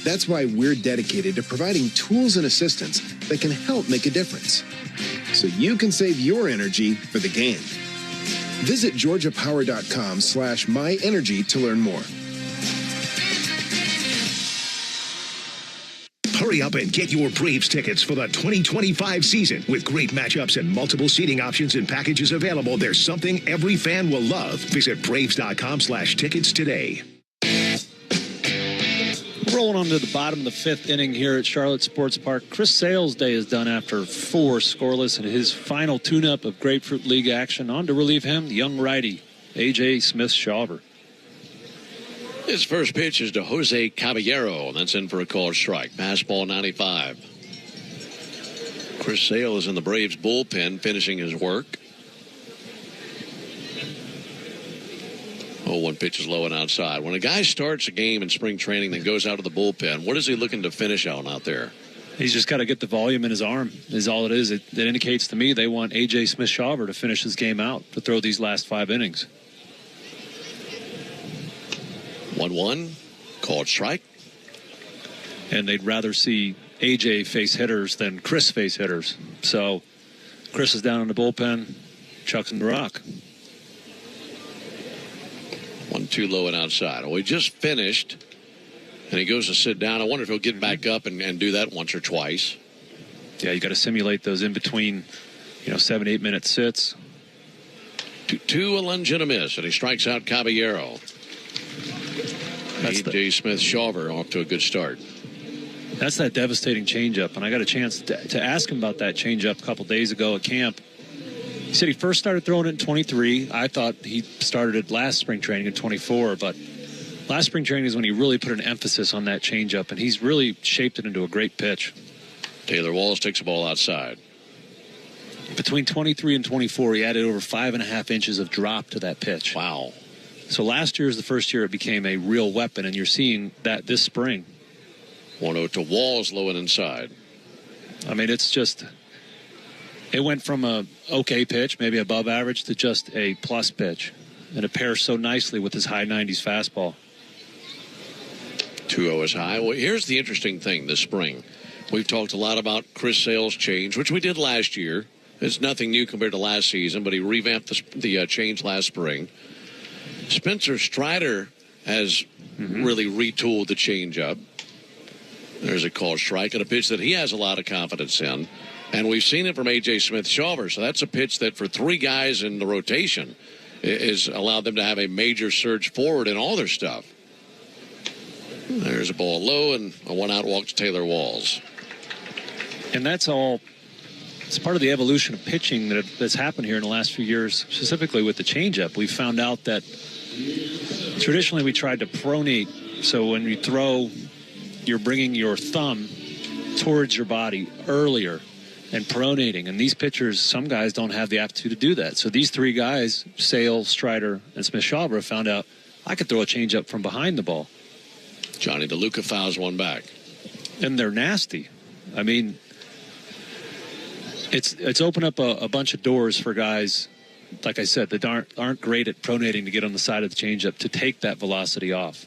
That's why we're dedicated to providing tools and assistance that can help make a difference, so you can save your energy for the game. Visit georgiapower.com/myenergy to learn more. Hurry up and get your Braves tickets for the 2025 season. With great matchups and multiple seating options and packages available, there's something every fan will love. Visit Braves.com/tickets today. Rolling on to the bottom of the 5th inning here at Charlotte Sports Park. Chris Sale's day is done after 4 scoreless in his final tune-up of Grapefruit League action. On to relieve him, the young righty, A.J. Smith-Shawver. His first pitch is to Jose Caballero, and that's in for a called strike. Fastball 95. Chris Sale is in the Braves bullpen finishing his work. 0-1 pitch is low and outside. When a guy starts a game in spring training and goes out of the bullpen, what is he looking to finish on out there? He's just got to get the volume in his arm is all it is. It indicates to me they want A.J. Smith-Shawver to finish his game out, to throw these last 5 innings. 1-1, called strike. And they'd rather see A.J. face hitters than Chris face hitters. So Chris is down in the bullpen, Chuck's in the rock. 1-2 low and outside. Well, he just finished, and he goes to sit down. I wonder if he'll get back up and do that once or twice. Yeah, you got to simulate those in between, 7-8 minute sits. 2 a lunge and a miss, and he strikes out Caballero. A.J. Smith-Shawver off to a good start. That's that devastating changeup. And I got a chance to ask him about that changeup a couple days ago at camp. He said he first started throwing it in 23. I thought he started it last spring training in 24, but last spring training is when he really put an emphasis on that changeup, and he's really shaped it into a great pitch. Taylor Walls takes the ball outside. Between 23 and 24, he added over 5.5 inches of drop to that pitch. Wow. So last year is the first year it became a real weapon, and you're seeing that this spring. 1-0 to Walls, low and inside. I mean, it's just, it went from a okay pitch, maybe above average, to just a plus pitch. And it pairs so nicely with his high 90s fastball. 2-0 is high. Well, here's the interesting thing this spring. We've talked a lot about Chris Sale's change, which we did last year. It's nothing new compared to last season, but he revamped the change last spring. Spencer Strider has really retooled the changeup. There's a called strike and a pitch that he has a lot of confidence in. And we've seen it from A.J. Smith-Shawver. So that's a pitch that for three guys in the rotation is allowed them to have a major surge forward in all their stuff. There's a ball low and a one-out walk to Taylor Walls. And that's all, it's part of the evolution of pitching that's happened here in the last few years, specifically with the changeup. We found out that traditionally we tried to pronate. So when you throw, you're bringing your thumb towards your body earlier and pronating. And these pitchers, some guys don't have the aptitude to do that. So these three guys, Sale, Strider, and Smith-Shawver, found out I could throw a changeup from behind the ball. Johnny DeLuca fouls one back. And they're nasty. I mean, it's opened up a bunch of doors for guys, like I said, that aren't great at pronating to get on the side of the changeup to take that velocity off.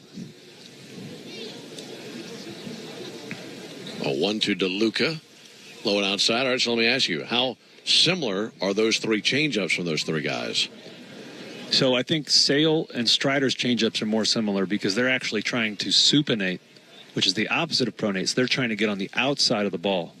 A 1-2 DeLuca, low and outside. All right, so let me ask you, how similar are those three changeups from those three guys? So I think Sale and Strider's changeups are more similar because they're actually trying to supinate, which is the opposite of pronates. They're trying to get on the outside of the ball.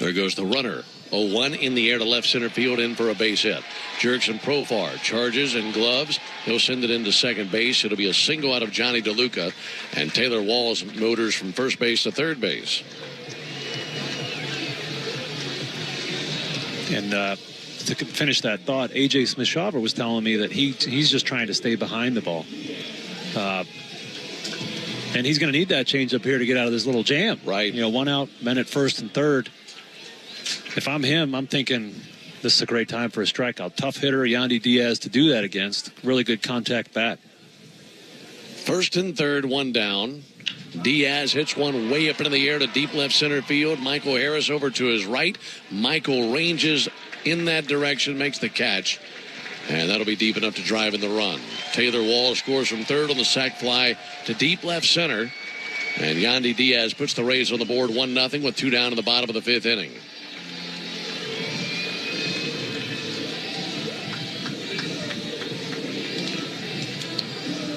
There goes the runner. 0-1 in the air to left center field, in for a base hit. Jurickson Profar charges and gloves. He'll send it into second base. It'll be a single out of Johnny DeLuca, and Taylor Walls motors from first base to third base. And to finish that thought, A.J. Smith-Shawver was telling me that he's just trying to stay behind the ball. And he's going to need that change up here to get out of this little jam. Right. You know, one out, men at first and third. If I'm him, I'm thinking this is a great time for a strikeout. Tough hitter, Yandy Diaz, to do that against. Really good contact bat. First and third, one down. Diaz hits one way up into the air to deep left center field. Michael Harris over to his right. Michael ranges in that direction, makes the catch. And that'll be deep enough to drive in the run. Taylor Walls scores from third on the sac fly to deep left center. And Yandy Diaz puts the Rays on the board 1-0 with two down in the bottom of the fifth inning.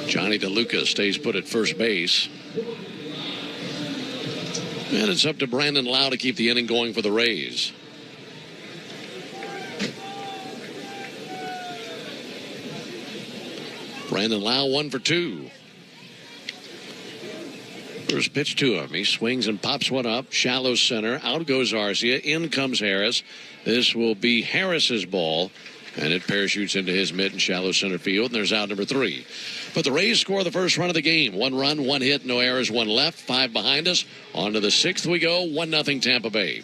Johnny DeLuca stays put at first base. And it's up to Brandon Lau to keep the inning going for the Rays. Brandon Lau 1 for 2. First pitch to him. He swings and pops one up. Shallow center. Out goes Arcia. In comes Harris. This will be Harris's ball. And it parachutes into his mid and shallow center field. And there's out number 3. But the Rays score the first run of the game. 1 run, 1 hit, no errors, 1 left. 5 behind us. On to the 6th we go. 1-0 Tampa Bay.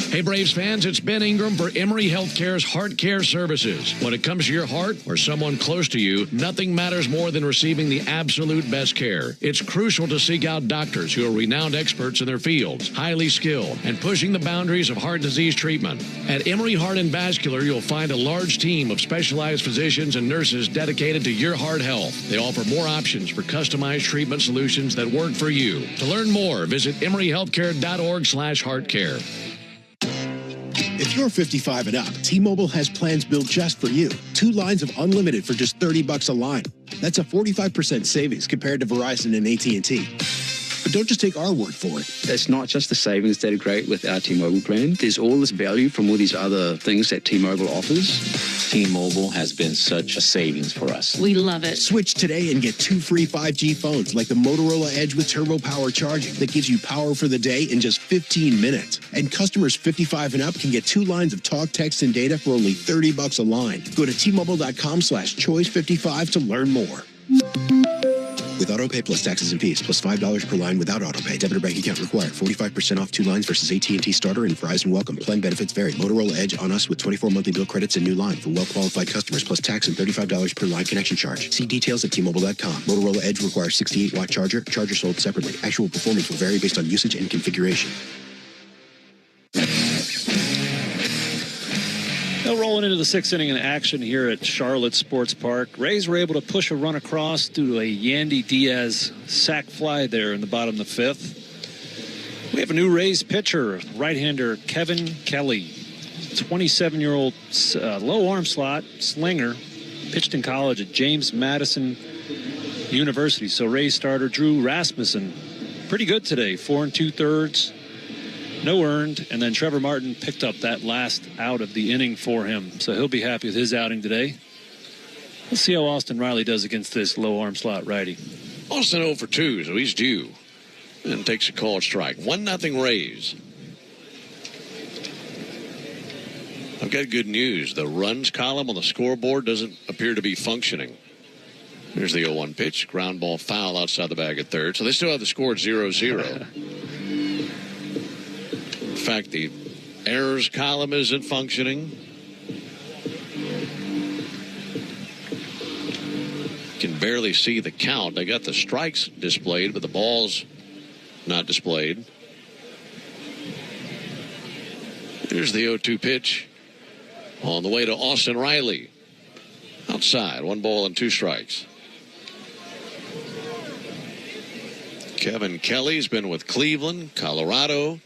Hey, Braves fans, it's Ben Ingram for Emory Healthcare's Heart Care Services. When it comes to your heart or someone close to you, nothing matters more than receiving the absolute best care. It's crucial to seek out doctors who are renowned experts in their fields, highly skilled, and pushing the boundaries of heart disease treatment. At Emory Heart and Vascular, you'll find a large team of specialized physicians and nurses dedicated to your heart health. They offer more options for customized treatment solutions that work for you. To learn more, visit emoryhealthcare.org/heartcare. If you're 55 and up, T-Mobile has plans built just for you. 2 lines of unlimited for just $30 a line. That's a 45% savings compared to Verizon and AT&T. But don't just take our word for it. It's not just the savings that are great with our T-Mobile plan. There's all this value from all these other things that T-Mobile offers. T-Mobile has been such a savings for us. We love it. Switch today and get 2 free 5G phones like the Motorola Edge with Turbo Power charging that gives you power for the day in just 15 minutes. And customers 55 and up can get 2 lines of talk, text, and data for only $30 a line. Go to T-Mobile.com/choice55 to learn more. With AutoPay plus taxes and fees, plus $5 per line without AutoPay. Debit or bank account required. 45% off 2 lines versus AT&T Starter and Verizon Welcome. Plan benefits vary. Motorola Edge on us with 24 monthly bill credits and new line for well-qualified customers, plus tax and $35 per line connection charge. See details at T-Mobile.com. Motorola Edge requires 68-watt charger. Charger sold separately. Actual performance will vary based on usage and configuration. They're rolling into the 6th inning in action here at Charlotte Sports Park. Rays were able to push a run across due to a Yandy Diaz sac fly there in the bottom of the 5th. We have a new Rays pitcher, right-hander Kevin Kelly, 27-year-old low arm slot slinger, pitched in college at James Madison University. So Rays starter Drew Rasmussen, pretty good today, 4 2/3. No earned, and then Trevor Martin picked up that last out of the inning for him. So he'll be happy with his outing today. Let's see how Austin Riley does against this low arm slot righty. Austin 0 for 2, so he's due. And takes a called strike. 1-0 Rays. I've got good news. The runs column on the scoreboard doesn't appear to be functioning. Here's the 0-1 pitch. Ground ball foul outside the bag at third. So they still have the score at 0-0. In fact, the errors column isn't functioning. Can barely see the count. They got the strikes displayed, but the balls not displayed. Here's the 0-2 pitch on the way to Austin Riley. Outside, 1 ball and 2 strikes. Kevin Kelly's been with Cleveland, Colorado,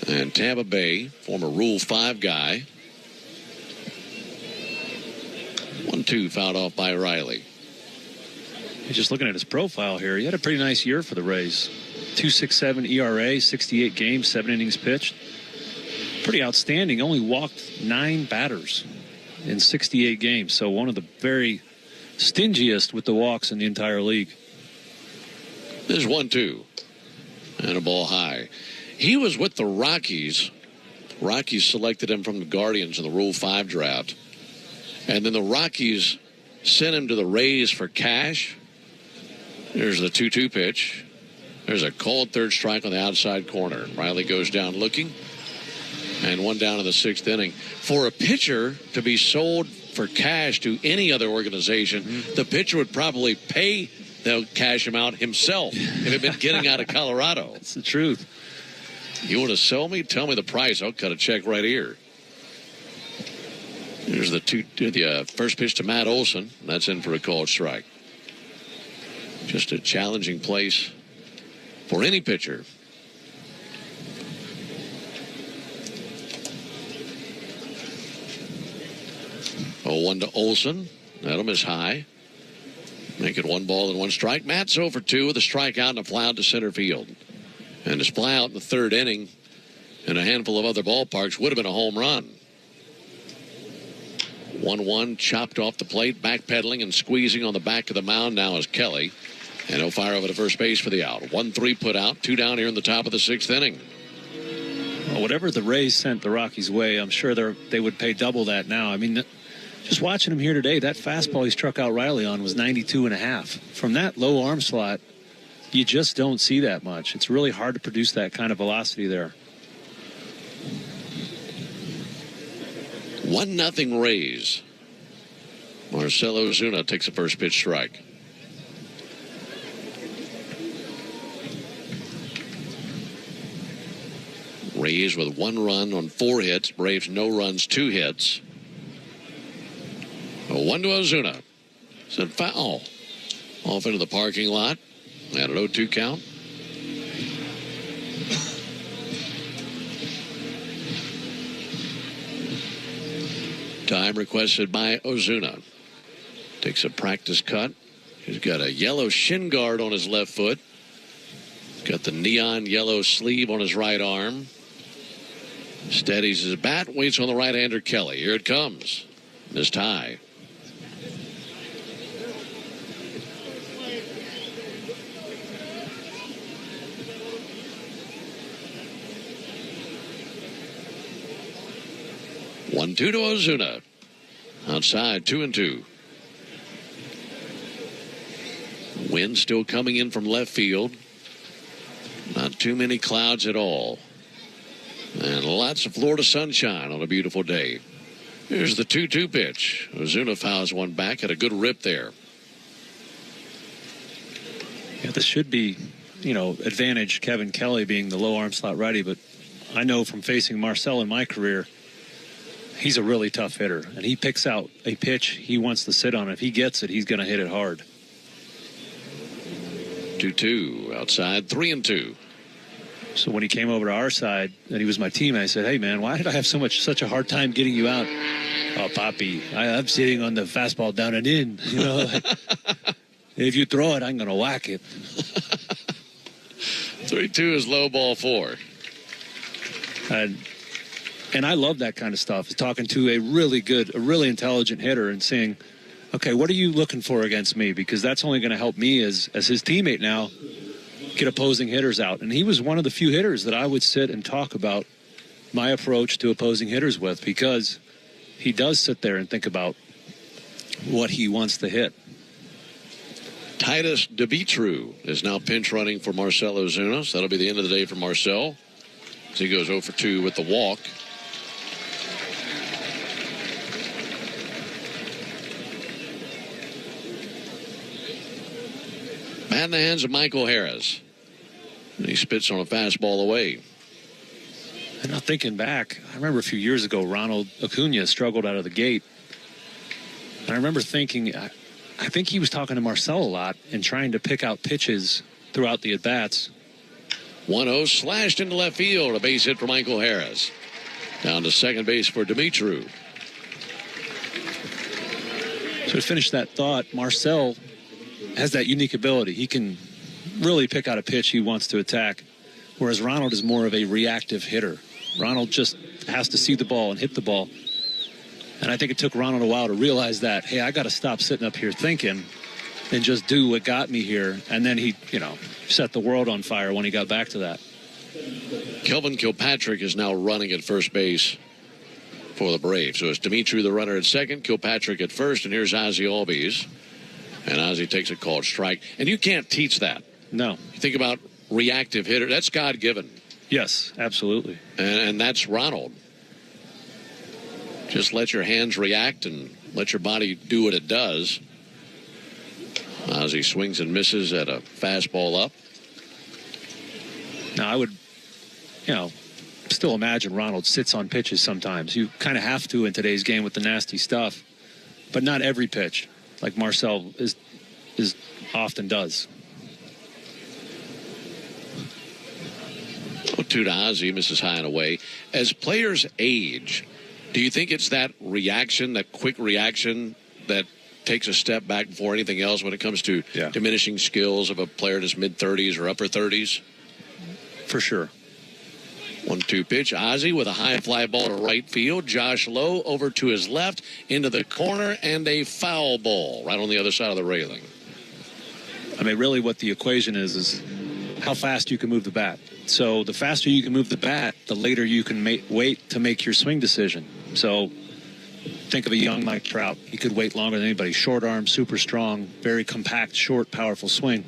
and Tampa Bay, former Rule 5 guy. 1-2 fouled off by Riley. Just looking at his profile here, he had a pretty nice year for the Rays. 2.67 ERA, 68 games, 7 innings pitched. Pretty outstanding. Only walked 9 batters in 68 games. So one of the very stingiest with the walks in the entire league. There's 1-2 and a ball high. He was with the Rockies. Rockies selected him from the Guardians in the Rule 5 draft. And then the Rockies sent him to the Rays for cash. There's the 2-2 pitch. There's a called third strike on the outside corner. Riley goes down looking. And 1 down in the 6th inning. For a pitcher to be sold for cash to any other organization, the pitcher would probably pay the cash amount himself if it had been getting out of Colorado. That's the truth. You want to sell me? Tell me the price. I'll cut a check right here. Here's the first pitch to Matt Olson. That's in for a called strike. Just a challenging place for any pitcher. Oh, 1 to Olson. That'll miss high. Make it 1 ball and 1 strike. Matt's 0 for 2 with a strikeout and a fly out to center field. And his fly out in the 3rd inning in a handful of other ballparks would have been a home run. 1-1 chopped off the plate, backpedaling and squeezing on the back of the mound now is Kelly. And he'll fire over to first base for the out. 1-3 put out, 2 down here in the top of the 6th inning. Well, whatever the Rays sent the Rockies' way, I'm sure they would pay double that now. I mean, just watching him here today, that fastball he struck out Riley on was 92.5. From that low arm slot, you just don't see that much. It's really hard to produce that kind of velocity there. 1-0 Rays. Marcell Ozuna takes a first pitch strike. Rays with 1 run on 4 hits. Braves no runs, 2 hits. 1 to Ozuna. Said foul. Off into the parking lot. And an 0-2 count. Time requested by Ozuna. Takes a practice cut. He's got a yellow shin guard on his left foot. Got the neon yellow sleeve on his right arm. Steadies his bat, waits on the right-hander Kelly. Here it comes. This tie. One, two to Ozuna. Outside, 2-2. Wind still coming in from left field. Not too many clouds at all. And lots of Florida sunshine on a beautiful day. Here's the 2-2 pitch. Ozuna fouls one back. Had a good rip there. Yeah, this should be, advantage Kevin Kelly being the low arm slot righty. But I know from facing Marcel in my career, he's a really tough hitter. And he picks out a pitch he wants to sit on. If he gets it, he's going to hit it hard. 2-2. Outside, 3-2. So when he came over to our side and he was my team, I said, hey, man, why did I have such a hard time getting you out? Oh, Papi, I'm sitting on the fastball down and in. If you throw it, I'm going to whack it. 3-2 is low ball 4. And I love that kind of stuff. Talking to a really intelligent hitter and saying, okay, what are you looking for against me? Because that's only going to help me as his teammate now get opposing hitters out. And he was one of the few hitters that I would sit and talk about my approach to opposing hitters with, because he does sit there and think about what he wants to hit. Titus DeVitru is now pinch running for Marcell Ozuna. So that'll be the end of the day for Marcell. As he goes 0 for 2 with the walk. Bat in the hands of Michael Harris. And he spits on a fastball away. And now thinking back, I remember a few years ago, Ronald Acuna struggled out of the gate. And I remember thinking, I think he was talking to Marcell a lot and trying to pick out pitches throughout the at-bats. 1-0 slashed into left field. A base hit for Michael Harris. Down to second base for Dumitru. So to finish that thought, Marcell has that unique ability. He can really pick out a pitch he wants to attack, whereas Ronald is more of a reactive hitter. Ronald just has to see the ball and hit the ball. And I think it took Ronald a while to realize that, hey, I got to stop sitting up here thinking and just do what got me here. And then he, set the world on fire when he got back to that. Kelvin Kilpatrick is now running at first base for the Braves. So it's Dumitru, the runner, at second, Kilpatrick at first, and here's Ozzie Albies. And Ozzie takes a called strike. And you can't teach that. No. You think about reactive hitter. That's God-given. Yes, absolutely. And that's Ronald. Just let your hands react and let your body do what it does. Ozzie swings and misses at a fastball up. Now, I would, still imagine Ronald sits on pitches sometimes. You kind of have to in today's game with the nasty stuff. But not every pitch, like Marcell is often does. 0-2 to Ozzie, misses high and away. As players age, do you think it's that reaction, that quick reaction, that takes a step back before anything else when it comes to diminishing skills of a player in his mid-30s or upper 30s? For sure. 1-2 pitch. Ozzie with a high fly ball to right field. Josh Lowe over to his left into the corner, and a foul ball right on the other side of the railing. I mean, really what the equation is how fast you can move the bat. So the faster you can move the bat, the later you can wait to make your swing decision. So think of a young Mike Trout. He could wait longer than anybody. Short arm, super strong, very compact, short, powerful swing.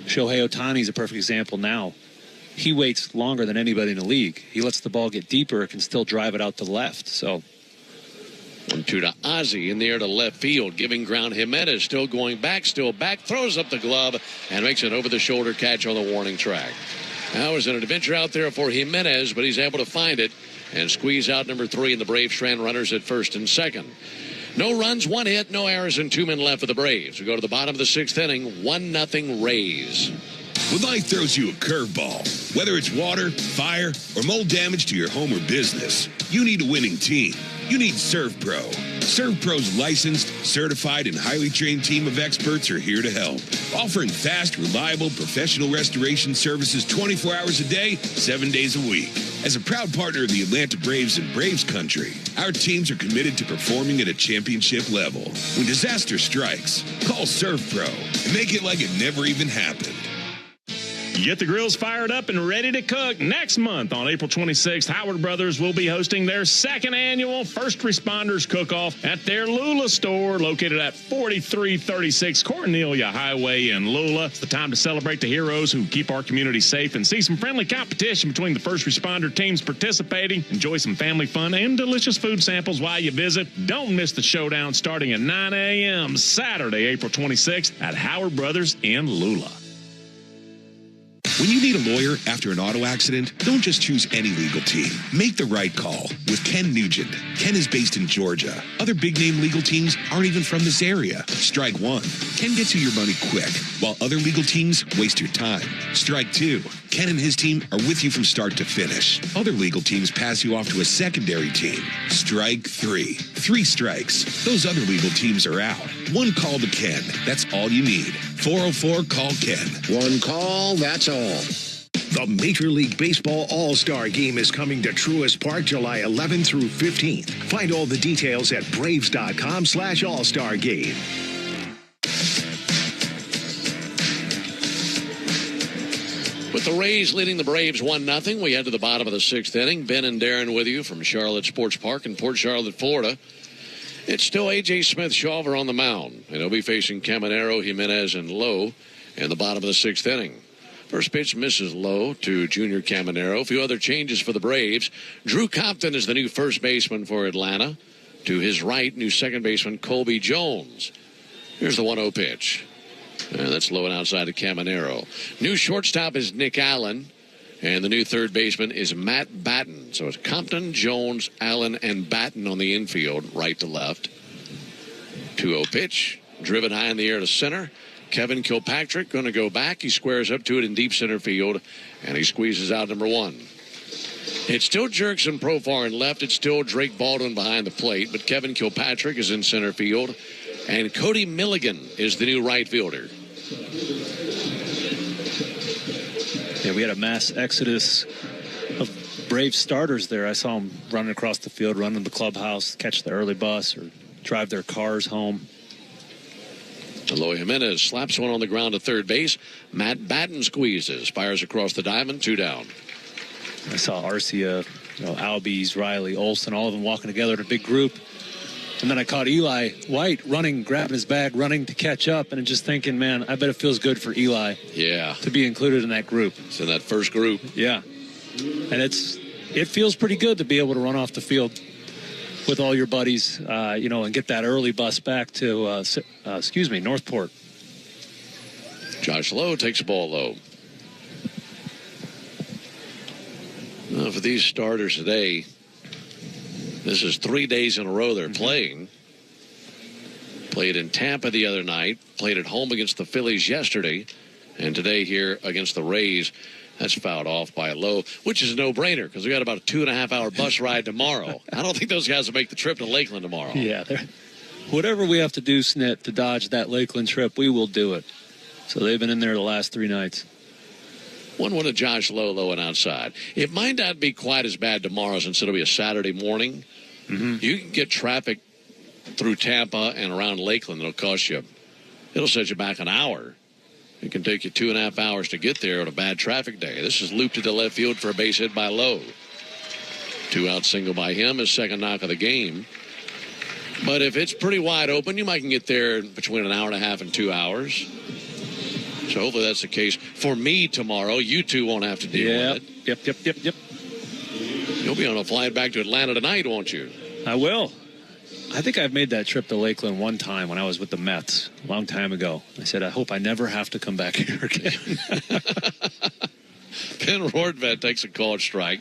Shohei Ohtani is a perfect example now. He waits longer than anybody in the league. He lets the ball get deeper, can still drive it out to the left. So 1-2 to Ozzie in the air to left field, giving ground. Jimenez still going back, throws up the glove and makes an over-the-shoulder catch on the warning track. Now is an adventure out there for Jimenez, but he's able to find it and squeeze out number 3, and the Braves strand runners at first and second. No runs, 1 hit, no errors, and 2 men left for the Braves. We go to the bottom of the 6th inning, 1-0 Rays. When life throws you a curveball, whether it's water, fire, or mold damage to your home or business, you need a winning team. You need ServPro. ServPro's licensed, certified, and highly trained team of experts are here to help, offering fast, reliable, professional restoration services 24 hours a day, 7 days a week. As a proud partner of the Atlanta Braves and Braves Country, our teams are committed to performing at a championship level. When disaster strikes, call ServPro and make it like it never even happened. Get the grills fired up and ready to cook. Next month on April 26th, Howard Brothers will be hosting their second annual First Responders Cook-Off at their Lula store located at 4336 Cornelia Highway in Lula. It's the time to celebrate the heroes who keep our community safe and see some friendly competition between the first responder teams participating. Enjoy some family fun and delicious food samples while you visit. Don't miss the showdown starting at 9 a.m. Saturday, April 26th at Howard Brothers in Lula. When you need a lawyer after an auto accident, don't just choose any legal team. Make the right call with Ken Nugent. Ken is based in Georgia. Other big-name legal teams aren't even from this area. Strike one. Ken gets you your money quick, while other legal teams waste your time. Strike two. Ken and his team are with you from start to finish. Other legal teams pass you off to a secondary team. Strike three. 3 strikes. Those other legal teams are out. One call to Ken. That's all you need. 404-CALL-KEN. One call, that's all. The Major League Baseball All-Star Game is coming to Truist Park July 11th through 15th. Find all the details at Braves.com/All-Star Game. With the Rays leading the Braves 1-0, we head to the bottom of the 6th inning. Ben and Darren with you from Charlotte Sports Park in Port Charlotte, Florida. It's still A.J. Smith-Shawver on the mound, and he'll be facing Caminero, Jimenez, and Lowe in the bottom of the 6th inning. First pitch misses low to Junior Caminero. A few other changes for the Braves. Drew Compton is the new first baseman for Atlanta. To his right, new second baseman Colby Jones. Here's the 1-0 pitch. And that's low and outside to Caminero. New shortstop is Nick Allen. And the new third baseman is Matt Batten. So it's Compton, Jones, Allen, and Batten on the infield, right to left. 2-0 pitch. Driven high in the air to center. Kevin Kilpatrick going to go back. He squares up to it in deep center field, and he squeezes out number 1. It's still Jurickson Profar in left. It's still Drake Baldwin behind the plate, but Kevin Kilpatrick is in center field, and Cody Milligan is the new right fielder. Yeah, we had a mass exodus of Brave starters there. I saw them running across the field, running to the clubhouse, catch the early bus, or drive their cars home. Eloy Jimenez slaps one on the ground to third base. Matt Batten squeezes, fires across the diamond, 2 down. I saw Arcia, Albies, Riley, Olsen, all of them walking together in a big group. And then I caught Eli White running, grabbing his bag, running to catch up, and just thinking, man, I bet it feels good for Eli to be included in that group. It's in that first group. Yeah. And it feels pretty good to be able to run off the field with all your buddies, and get that early bus back to, Northport. Josh Lowe takes the ball low. Now, for these starters today, this is 3 days in a row they're playing. Played in Tampa the other night, played at home against the Phillies yesterday, and today here against the Rays. That's fouled off by Lowe, which is a no-brainer because we got about a 2.5-hour bus ride tomorrow. I don't think those guys will make the trip to Lakeland tomorrow. Yeah, whatever we have to do, Snit, to dodge that Lakeland trip, we will do it. So they've been in there the last 3 nights. 1-1 to Josh Lowe, low and outside. It might not be quite as bad tomorrow since it'll be a Saturday morning. You can get traffic through Tampa and around Lakeland. It'll set you back an hour. It can take you 2.5 hours to get there on a bad traffic day. This is looped to the left field for a base hit by Lowe. 2-out single by him, his second knock of the game. But if it's pretty wide open, you might can get there between an hour and a half and 2 hours. So hopefully that's the case for me tomorrow. You two won't have to deal with it. Yep. You'll be on a flight back to Atlanta tonight, won't you? I will. I think I've made that trip to Lakeland one time when I was with the Mets a long time ago. I said, I hope I never have to come back here again. Ben Rortvedt takes a called strike.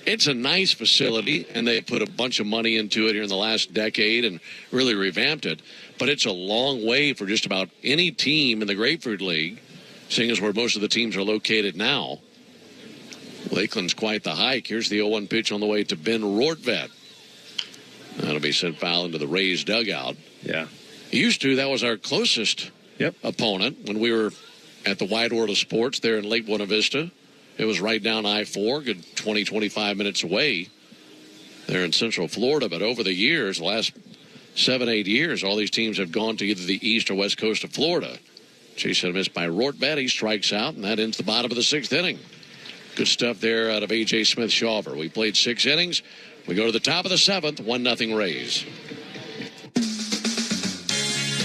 It's a nice facility, and they put a bunch of money into it here in the last decade and really revamped it. But it's a long way for just about any team in the Grapefruit League, seeing as where most of the teams are located now. Lakeland's quite the hike. Here's the 0-1 pitch on the way to Ben Rortvedt. That'll be sent foul into the Rays dugout. Yeah. Used to, that was our closest opponent when we were at the Wide World of Sports there in Lake Buena Vista. It was right down I-4, good 20, 25 minutes away there in Central Florida. But over the years, the last 7, 8 years, all these teams have gone to either the east or west coast of Florida. Chase and a miss by Rortvedt. He strikes out, and that ends the bottom of the 6th inning. Good stuff there out of A.J. Smith-Shawver. We played 6 innings. We go to the top of the 7th, 1-0 Rays.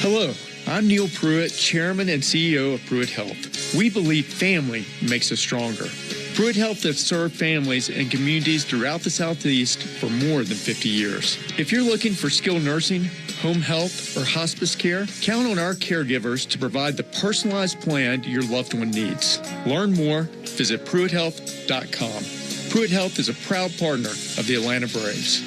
Hello, I'm Neil Pruitt, Chairman and CEO of Pruitt Health. We believe family makes us stronger. Pruitt Health has served families and communities throughout the Southeast for more than 50 years. If you're looking for skilled nursing, home health, or hospice care, count on our caregivers to provide the personalized plan your loved one needs. Learn more, visit PruittHealth.com. Pruitt Health is a proud partner of the Atlanta Braves.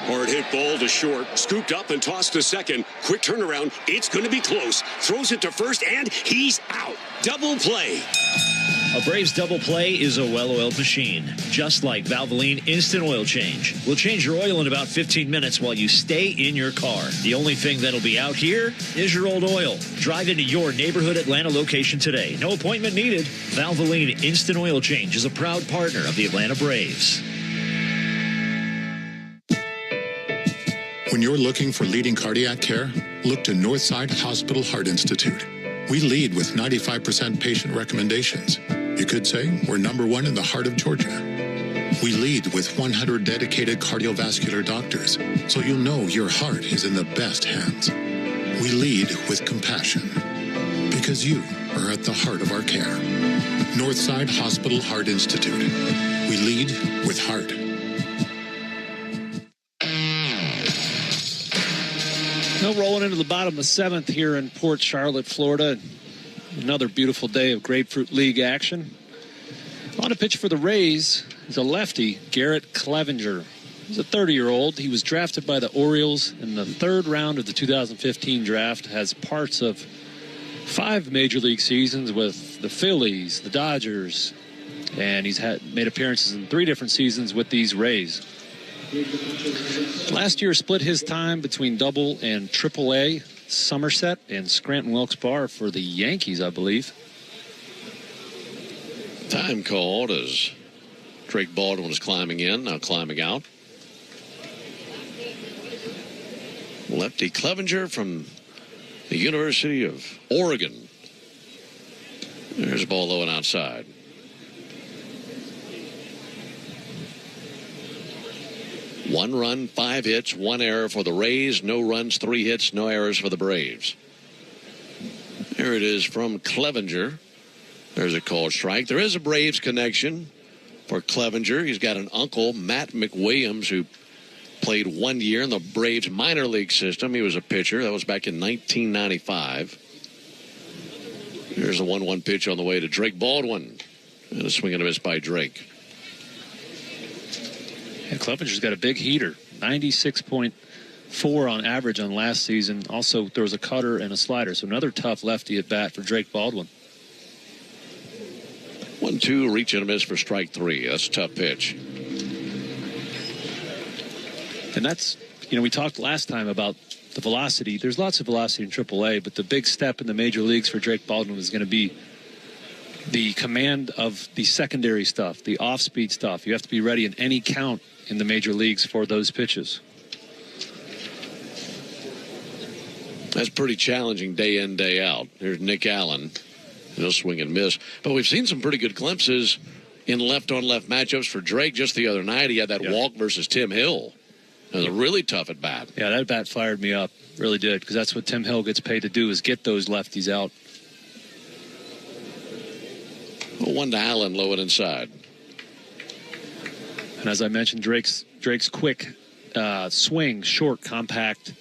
Hard hit ball to short, scooped up and tossed to second. Quick turnaround, it's going to be close. Throws it to first, and he's out. Double play. A Braves double play is a well-oiled machine, just like Valvoline Instant Oil Change. We'll change your oil in about 15 minutes while you stay in your car. The only thing that'll be out here is your old oil. Drive into your neighborhood Atlanta location today. No appointment needed. Valvoline Instant Oil Change is a proud partner of the Atlanta Braves. When you're looking for leading cardiac care, look to Northside Hospital Heart Institute. We lead with 95% patient recommendations. You could say we're #1 in the heart of Georgia. We lead with 100 dedicated cardiovascular doctors, so you'll know your heart is in the best hands. We lead with compassion, because you are at the heart of our care. Northside Hospital Heart Institute. We lead with heart. Now rolling into the bottom of the 7th here in Port Charlotte, Florida. Another beautiful day of Grapefruit League action. On a pitch for the Rays is a lefty, Garrett Clevenger. He's a 30-year-old. He was drafted by the Orioles in the 3rd round of the 2015 draft. Has parts of 5 major league seasons with the Phillies, the Dodgers, and he's made appearances in 3 different seasons with these Rays. Last year split his time between Double and Triple A, Somerset and Scranton Wilkes-Barre for the Yankees, I believe. Time called as Drake Baldwin is climbing in, now climbing out. Lefty Clevenger from the University of Oregon. There's a ball low and outside. One run, 5 hits, 1 error for the Rays. No runs, 3 hits, no errors for the Braves. There it is from Clevenger. There's a called strike. There is a Braves connection for Clevenger. He's got an uncle, Matt McWilliams, who played 1 year in the Braves minor league system. He was a pitcher. That was back in 1995. Here's a 1-1 pitch on the way to Drake Baldwin. And a swing and a miss by Drake. And Clevenger's got a big heater, 96.4 on average on last season. Also throws a cutter and a slider, so another tough lefty at bat for Drake Baldwin. 1-2, reach and a miss for strike 3. That's a tough pitch. And that's, we talked last time about the velocity. There's lots of velocity in AAA, but the big step in the major leagues for Drake Baldwin is going to be the command of the secondary stuff, the off-speed stuff. You have to be ready in any count in the major leagues for those pitches. That's pretty challenging day in, day out. Here's Nick Allen. He'll swing and miss. But we've seen some pretty good glimpses in left-on-left matchups for Drake. Just the other night, he had that walk versus Tim Hill. It was a really tough at-bat. Yeah, that at-bat fired me up. Really did, because that's what Tim Hill gets paid to do, is get those lefties out. 1 to Allen, low and inside. And as I mentioned, Drake's quick swing, short, compact,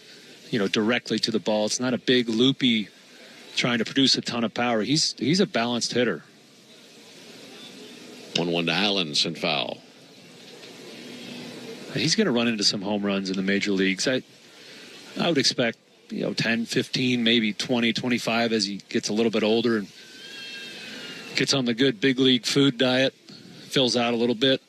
directly to the ball. It's not a big, loopy, trying to produce a ton of power. He's a balanced hitter. 1-1 to Allen, sent foul. He's going to run into some home runs in the major leagues. I would expect, 10, 15, maybe 20, 25 as he gets a little bit older and gets on the good big league food diet, fills out a little bit.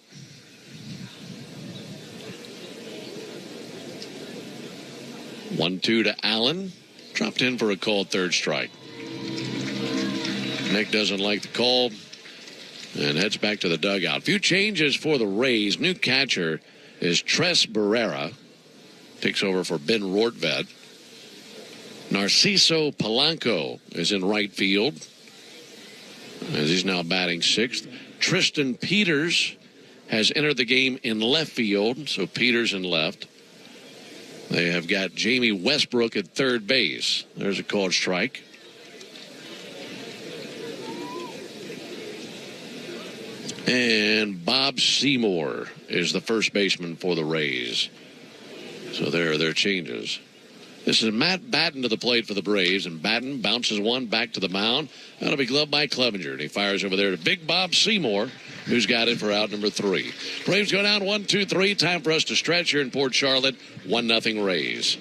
1-2 to Allen. Dropped in for a called third strike. Nick doesn't like the call and heads back to the dugout. Few changes for the Rays. New catcher is Tres Barrera. Takes over for Ben Rortvedt. Narciso Polanco is in right field, as he's now batting sixth. Tristan Peters has entered the game in left field, so Peters in left. They have got Jamie Westbrook at third base. There's a called strike. And Bob Seymour is the first baseman for the Rays. So there are their changes. This is Matt Batten to the plate for the Braves, and Batten bounces one back to the mound. That'll be gloved by Clevenger, and he fires over there to Big Bob Seymour, who's got it for out number 3. Braves go down 1-2-3. Time for us to stretch here in Port Charlotte. 1-0 Rays.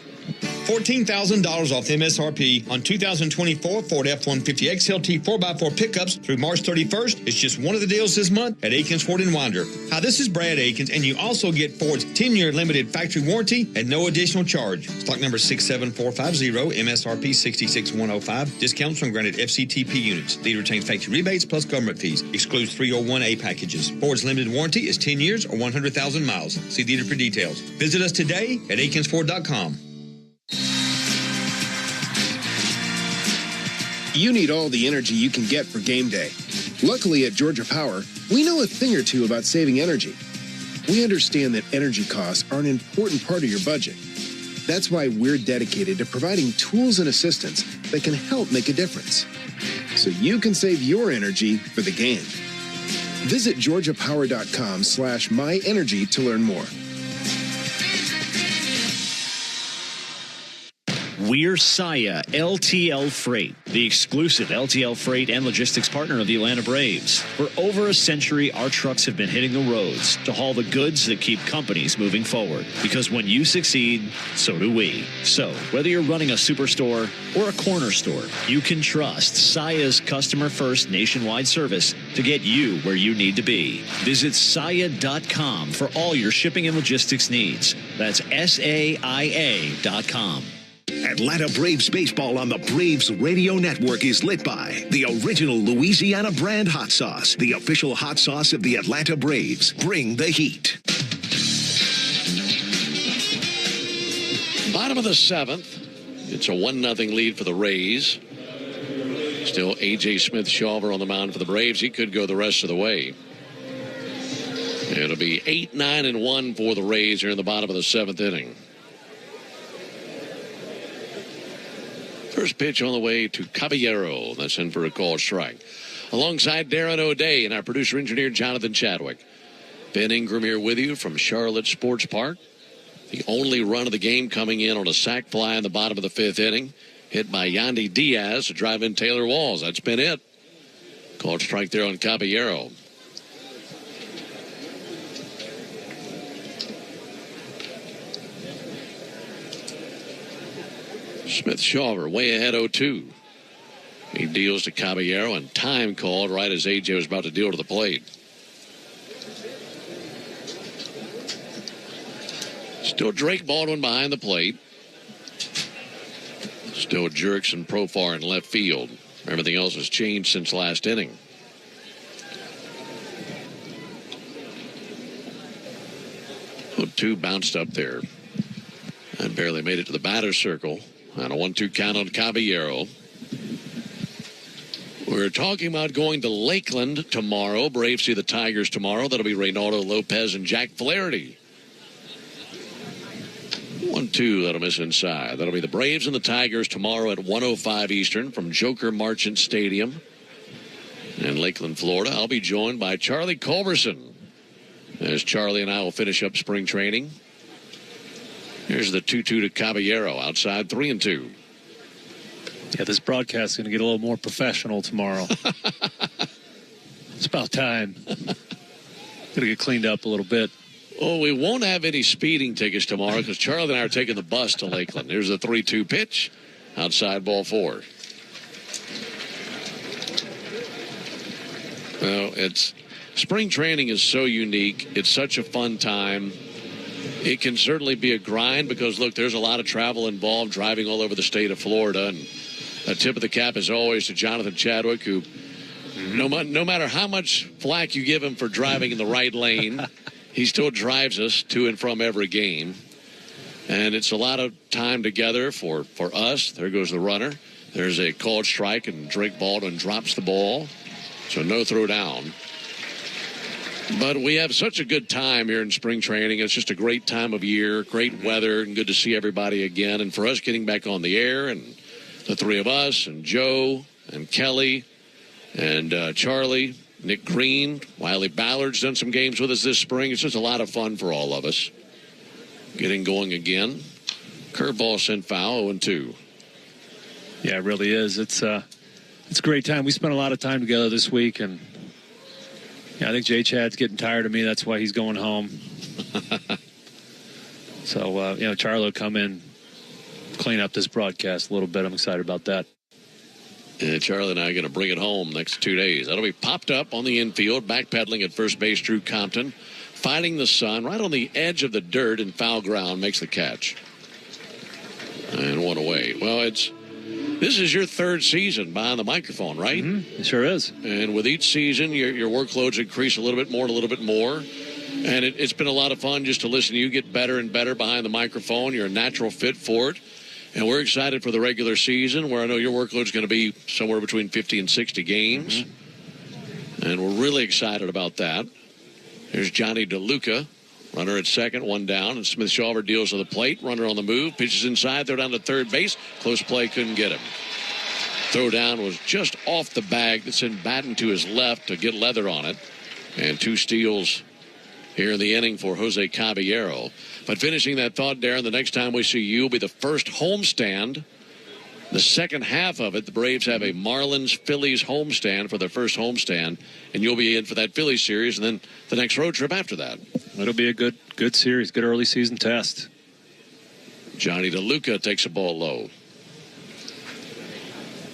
$14,000 off MSRP on 2024 Ford F-150 XLT 4x4 pickups through March 31st. It's just one of the deals this month at Aikens Ford in Winder. Hi, this is Brad Aikens, and you also get Ford's 10-year limited factory warranty at no additional charge. Stock number 67450, MSRP 66105. Discounts from granted FCTP units. Lead retains factory rebates plus government fees. Excludes 301A packages. Ford's limited warranty is 10 years or 100,000 miles. See dealer for details. Visit us today at AikensFord.com. You need all the energy you can get for game day. Luckily at Georgia Power, we know a thing or two about saving energy. We understand that energy costs are an important part of your budget. That's why we're dedicated to providing tools and assistance that can help make a difference, so you can save your energy for the game. Visit georgiapower.com/myenergy to learn more. We're Saia LTL Freight, the exclusive LTL freight and logistics partner of the Atlanta Braves. For over a century, our trucks have been hitting the roads to haul the goods that keep companies moving forward. Because when you succeed, so do we. So, whether you're running a superstore or a corner store, you can trust Saia's customer-first nationwide service to get you where you need to be. Visit Saia.com for all your shipping and logistics needs. That's SAIA.com. Atlanta Braves baseball on the Braves Radio Network is lit by the original Louisiana brand hot sauce, the official hot sauce of the Atlanta Braves. Bring the heat. Bottom of the 7th. It's a 1-0 lead for the Rays. Still A.J. Smith-Shawver on the mound for the Braves. He could go the rest of the way. It'll be 8-9-1 for the Rays here in the bottom of the 7th inning. First pitch on the way to Caballero. That's in for a called strike. Alongside Darren O'Day and our producer-engineer Jonathan Chadwick. Ben Ingram here with you from Charlotte Sports Park. The only run of the game coming in on a sac fly in the bottom of the 5th inning. Hit by Yandy Diaz to drive in Taylor Walls. That's been it. Called strike there on Caballero. Smith-Shawver way ahead 0-2. He deals to Caballero, and time called right as A.J. was about to deal to the plate. Still Drake Baldwin behind the plate. Still Jerks and Profar in left field. Everything else has changed since last inning. Oh, 2 bounced up there and barely made it to the batter's circle. On a 1-2 count on Caballero. We're talking about going to Lakeland tomorrow. Braves see the Tigers tomorrow. That'll be Reynaldo Lopez and Jack Flaherty. 1-2, that'll miss inside. That'll be the Braves and the Tigers tomorrow at 1:05 Eastern from Joker Marchant Stadium in Lakeland, Florida. I'll be joined by Charlie Culberson as Charlie and I will finish up spring training. Here's the 2-2 to Caballero outside 3-2. Yeah, this broadcast is going to get a little more professional tomorrow. It's about time. Got to get cleaned up a little bit. Oh, we won't have any speeding tickets tomorrow because Charlie and I are taking the bus to Lakeland. Here's the 3-2 pitch. Outside ball 4. Well, spring training is so unique. It's such a fun time. it can certainly be a grind because, look, there's a lot of travel involved, driving all over the state of Florida. And a tip of the cap, as always, to Jonathan Chadwick, who no matter how much flack you give him for driving in the right lane, he still drives us to and from every game. And it's a lot of time together for us. There goes the runner. There's a called strike, and Drake Baldwin drops the ball. So no throw down. But we have such a good time here in spring training. It's just a great time of year, great weather, and good to see everybody again. And for us getting back on the air, and the three of us, and Joe, and Kelly, and Charlie, Nick Green, Wiley Ballard's done some games with us this spring. It's just a lot of fun for all of us. Getting going again. Curveball sent foul, 0-2. Yeah, it really is. It's a great time. We spent a lot of time together this week, and I think Jay Chad's getting tired of me. That's why he's going home. So, Charlie will come in, clean up this broadcast a little bit. I'm excited about that. And Charlie and I are going to bring it home next 2 days. That'll be popped up on the infield, backpedaling at first base, Drew Compton, fighting the sun right on the edge of the dirt in foul ground, makes the catch. And one away. Well, this is your third season behind the microphone, right? Mm-hmm. It sure is. And with each season, your workloads increase a little bit more and a little bit more. And it's been a lot of fun just to listen to you get better and better behind the microphone. You're a natural fit for it. And we're excited for the regular season, where I know your workload is going to be somewhere between 50 and 60 games. Mm-hmm. And we're really excited about that. Here's Johnny DeLuca, runner at second, one down. And Smith Shawver deals with the plate. Runner on the move, pitches inside, throw down to third base. Close play, couldn't get him. Throw down was just off the bag. That's in batting to his left to get leather on it. And 2 steals here in the inning for Jose Caballero. But finishing that thought, Darren, the next time we see you will be the first homestand. The second half of it, the Braves have a Marlins-Phillies homestand for their first homestand, and you'll be in for that Phillies series, and then the next road trip after that. It'll be a good series, good early season test. Johnny DeLuca takes a ball low.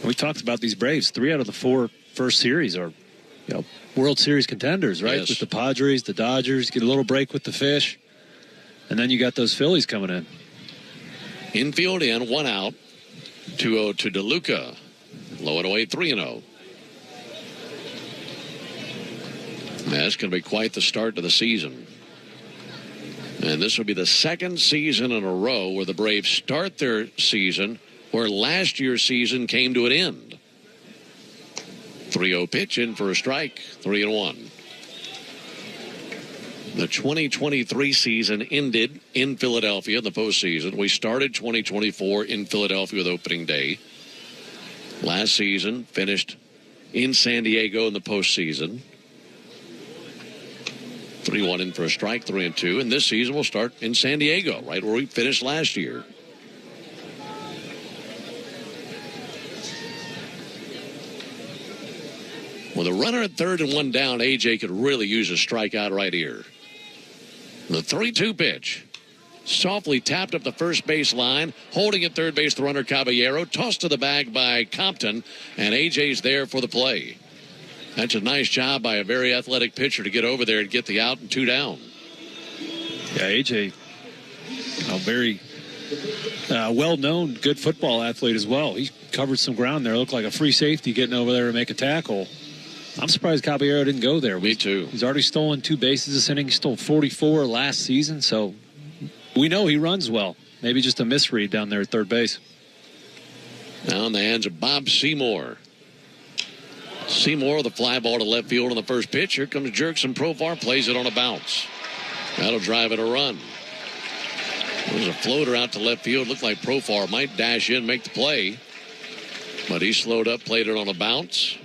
We talked about these Braves. 3 out of the 4 first series are, World Series contenders, right? Yes. With the Padres, the Dodgers, get a little break with the Fish. And then you got those Phillies coming in. Infield in, 1 out. 2-0 to DeLuca. Low and away, 3-0. That's going to be quite the start to the season. And this will be the second season in a row where the Braves start their season where last year's season came to an end. 3-0 pitch in for a strike, 3-1. The 2023 season ended in Philadelphia in the postseason. We started 2024 in Philadelphia with opening day. Last season finished in San Diego in the postseason. 3-1 in for a strike, 3-2. And this season will start in San Diego, right where we finished last year. With a runner at third and 1 down, AJ could really use a strikeout right here. The 3-2 pitch. Softly tapped up the first base line. Holding at third base, the runner Caballero. Tossed to the bag by Compton. And AJ's there for the play. That's a nice job by a very athletic pitcher to get over there and get the out and 2 down. Yeah, AJ, a very well-known, good football athlete as well. He covered some ground there. Looked like a free safety getting over there to make a tackle. I'm surprised Caballero didn't go there. Me too. He's already stolen 2 bases this inning. He stole 44 last season, so we know he runs well. Maybe just a misread down there at third base. Now in the hands of Bob Seymour. Seymour with a fly ball to left field on the first pitch. Here comes Jerkson Profar, plays it on a bounce. That'll drive it a run. There's a floater out to left field. Looked like Profar might dash in, make the play. But he slowed up, played it on a bounce.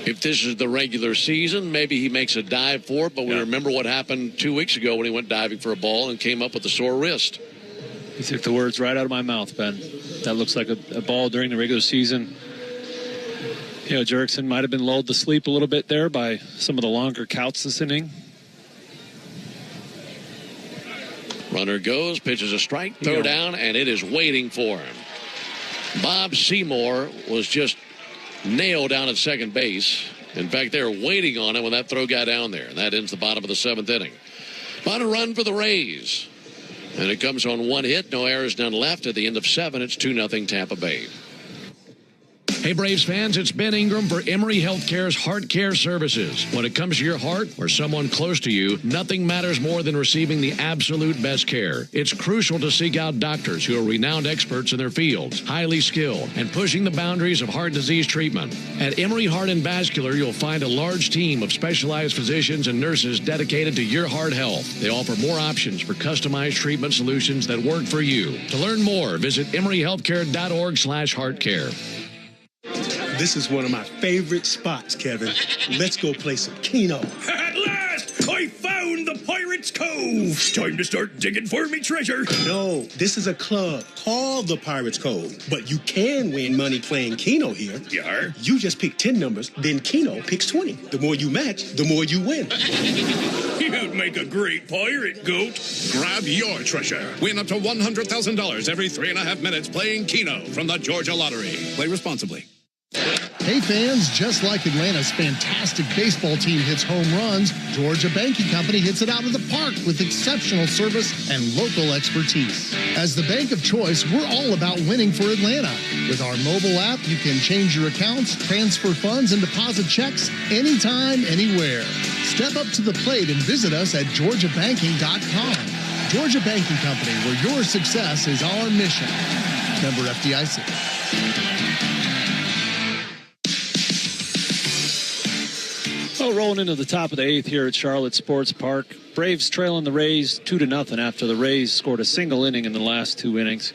If this is the regular season, maybe he makes a dive for it, but we remember what happened 2 weeks ago when he went diving for a ball and came up with a sore wrist. You took the words right out of my mouth, Ben. That looks like a ball during the regular season. Jerkson might have been lulled to sleep a little bit there by some of the longer counts this inning. Runner goes, pitches a strike, throw down, and it is waiting for him. Bob Seymour was just nailed down at second base. In fact, they were waiting on him when that throw got down there. And that ends the bottom of the 7th inning. On a run for the Rays. And it comes on one hit, no errors, none left. At the end of 7, it's 2-0 Tampa Bay. Hey, Braves fans, it's Ben Ingram for Emory Healthcare's Heart Care Services. When it comes to your heart or someone close to you, nothing matters more than receiving the absolute best care. It's crucial to seek out doctors who are renowned experts in their fields, highly skilled, and pushing the boundaries of heart disease treatment. At Emory Heart and Vascular, you'll find a large team of specialized physicians and nurses dedicated to your heart health. They offer more options for customized treatment solutions that work for you. To learn more, visit emoryhealthcare.org/heartcare. This is one of my favorite spots, Kevin. Let's go play some Keno. At last, I found the Pirates Cove. It's time to start digging for me treasure. No, this is a club called the Pirates Cove. But you can win money playing Keno here. Yar. You just pick 10 numbers, then Keno picks 20. The more you match, the more you win. You'd make a great pirate, Goat. Grab your treasure. Win up to $100,000 every 3.5 minutes playing Keno from the Georgia Lottery. Play responsibly. Hey fans, just like Atlanta's fantastic baseball team hits home runs, Georgia Banking Company hits it out of the park with exceptional service and local expertise. As the bank of choice, we're all about winning for Atlanta. With our mobile app, you can change your accounts, transfer funds, and deposit checks anytime, anywhere. Step up to the plate and visit us at georgiabanking.com. Georgia Banking Company, where your success is our mission. Member FDIC. Well, rolling into the top of the 8th here at Charlotte Sports Park. Braves trailing the Rays 2-0 after the Rays scored a single inning in the last 2 innings.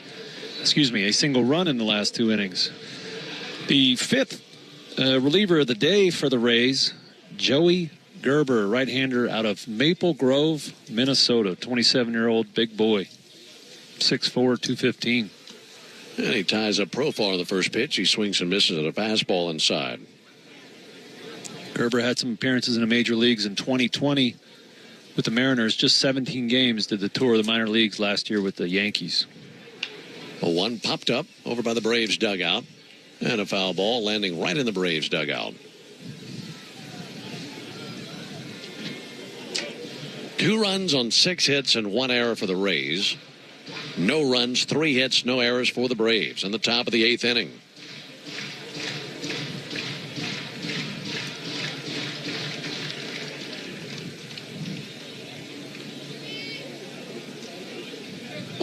A single run in the last 2 innings. The 5th reliever of the day for the Rays, Joey Gerber, right-hander out of Maple Grove, Minnesota. 27-year-old big boy. 6'4", 215. And he ties up Profar on the first pitch. He swings and misses at a fastball inside. Gerber had some appearances in the major leagues in 2020 with the Mariners. Just 17 games did the tour of the minor leagues last year with the Yankees. A one popped up over by the Braves dugout. And a foul ball landing right in the Braves dugout. 2 runs on 6 hits and 1 error for the Rays. No runs, 3 hits, no errors for the Braves in the top of the 8th inning.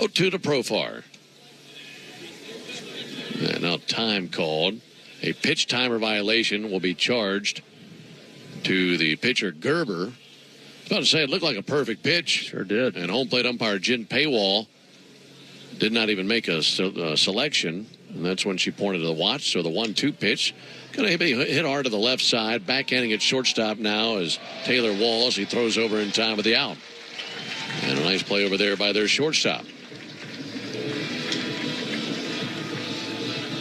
Oh, 2 to Profar. And now time called. A pitch timer violation will be charged to the pitcher Gerber. I was about to say it looked like a perfect pitch. Sure did. And home plate umpire Jen Paywall did not even make a selection. And that's when she pointed to the watch. So the 1-2 pitch going to be hit hard to the left side. Backhanding at shortstop now is Taylor Walls. He throws over in time with the out. And a nice play over there by their shortstop.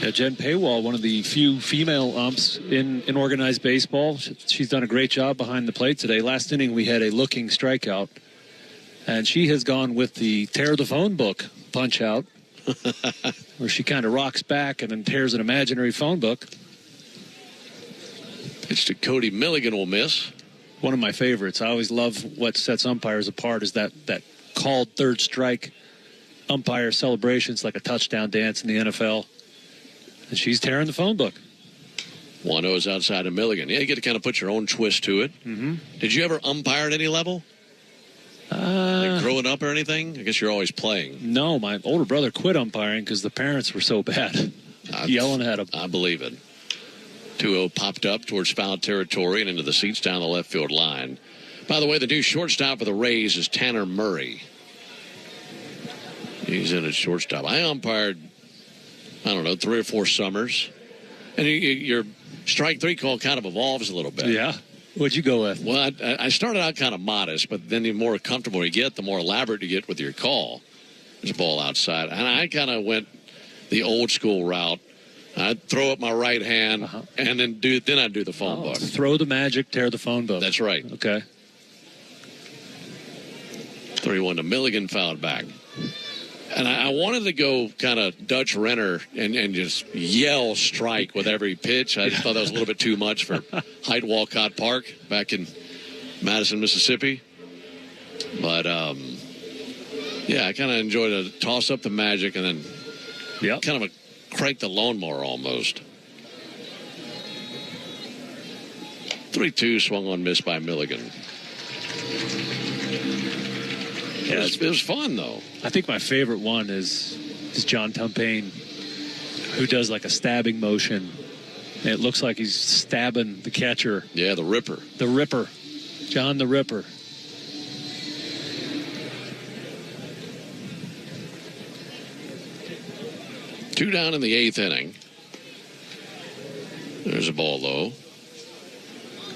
Yeah, Jen Paywall, one of the few female umps in organized baseball. She's done a great job behind the plate today. Last inning, we had a looking strikeout. And she has gone with the tear the phone book punch out, where she kind of rocks back and then tears an imaginary phone book. Pitch to Cody Milligan will miss. One of my favorites. I always love what sets umpires apart is that called third strike umpire celebration. It's like a touchdown dance in the NFL. And she's tearing the phone book. 1-0 is outside of Milligan. Yeah, you get to kind of put your own twist to it. Mm-hmm. Did you ever umpire at any level? Like growing up or anything? I guess you're always playing. No, my older brother quit umpiring because the parents were so bad. Yelling at him. I believe it. 2-0 popped up towards foul territory and into the seats down the left field line. By the way, the new shortstop for the Rays is Tanner Murray. He's in at shortstop. I umpired, 3 or 4 summers. And your strike 3 call kind of evolves a little bit. Yeah. What'd you go with? Well, I started out kind of modest, but then the more comfortable you get, the more elaborate you get with your call. There's a ball outside. And I kind of went the old school route. I'd throw up my right hand and then I'd do the phone book. Throw the magic, tear the phone book. That's right. Okay. 3-1 to Milligan, fouled back. And I wanted to go kind of Dutch Renner and just yell strike with every pitch. I just thought that was a little bit too much for Height Walcott Park back in Madison, Mississippi. But, yeah, I kind of enjoyed a toss up the Magic and then kind of a crank the lawnmower almost. 3-2 swung on, missed by Milligan. Yeah, it was fun, though. I think my favorite one is John Tumpain, who does like a stabbing motion. And it looks like he's stabbing the catcher. Yeah, the Ripper. The Ripper. John the Ripper. Two down in the 8th inning. There's a ball, though.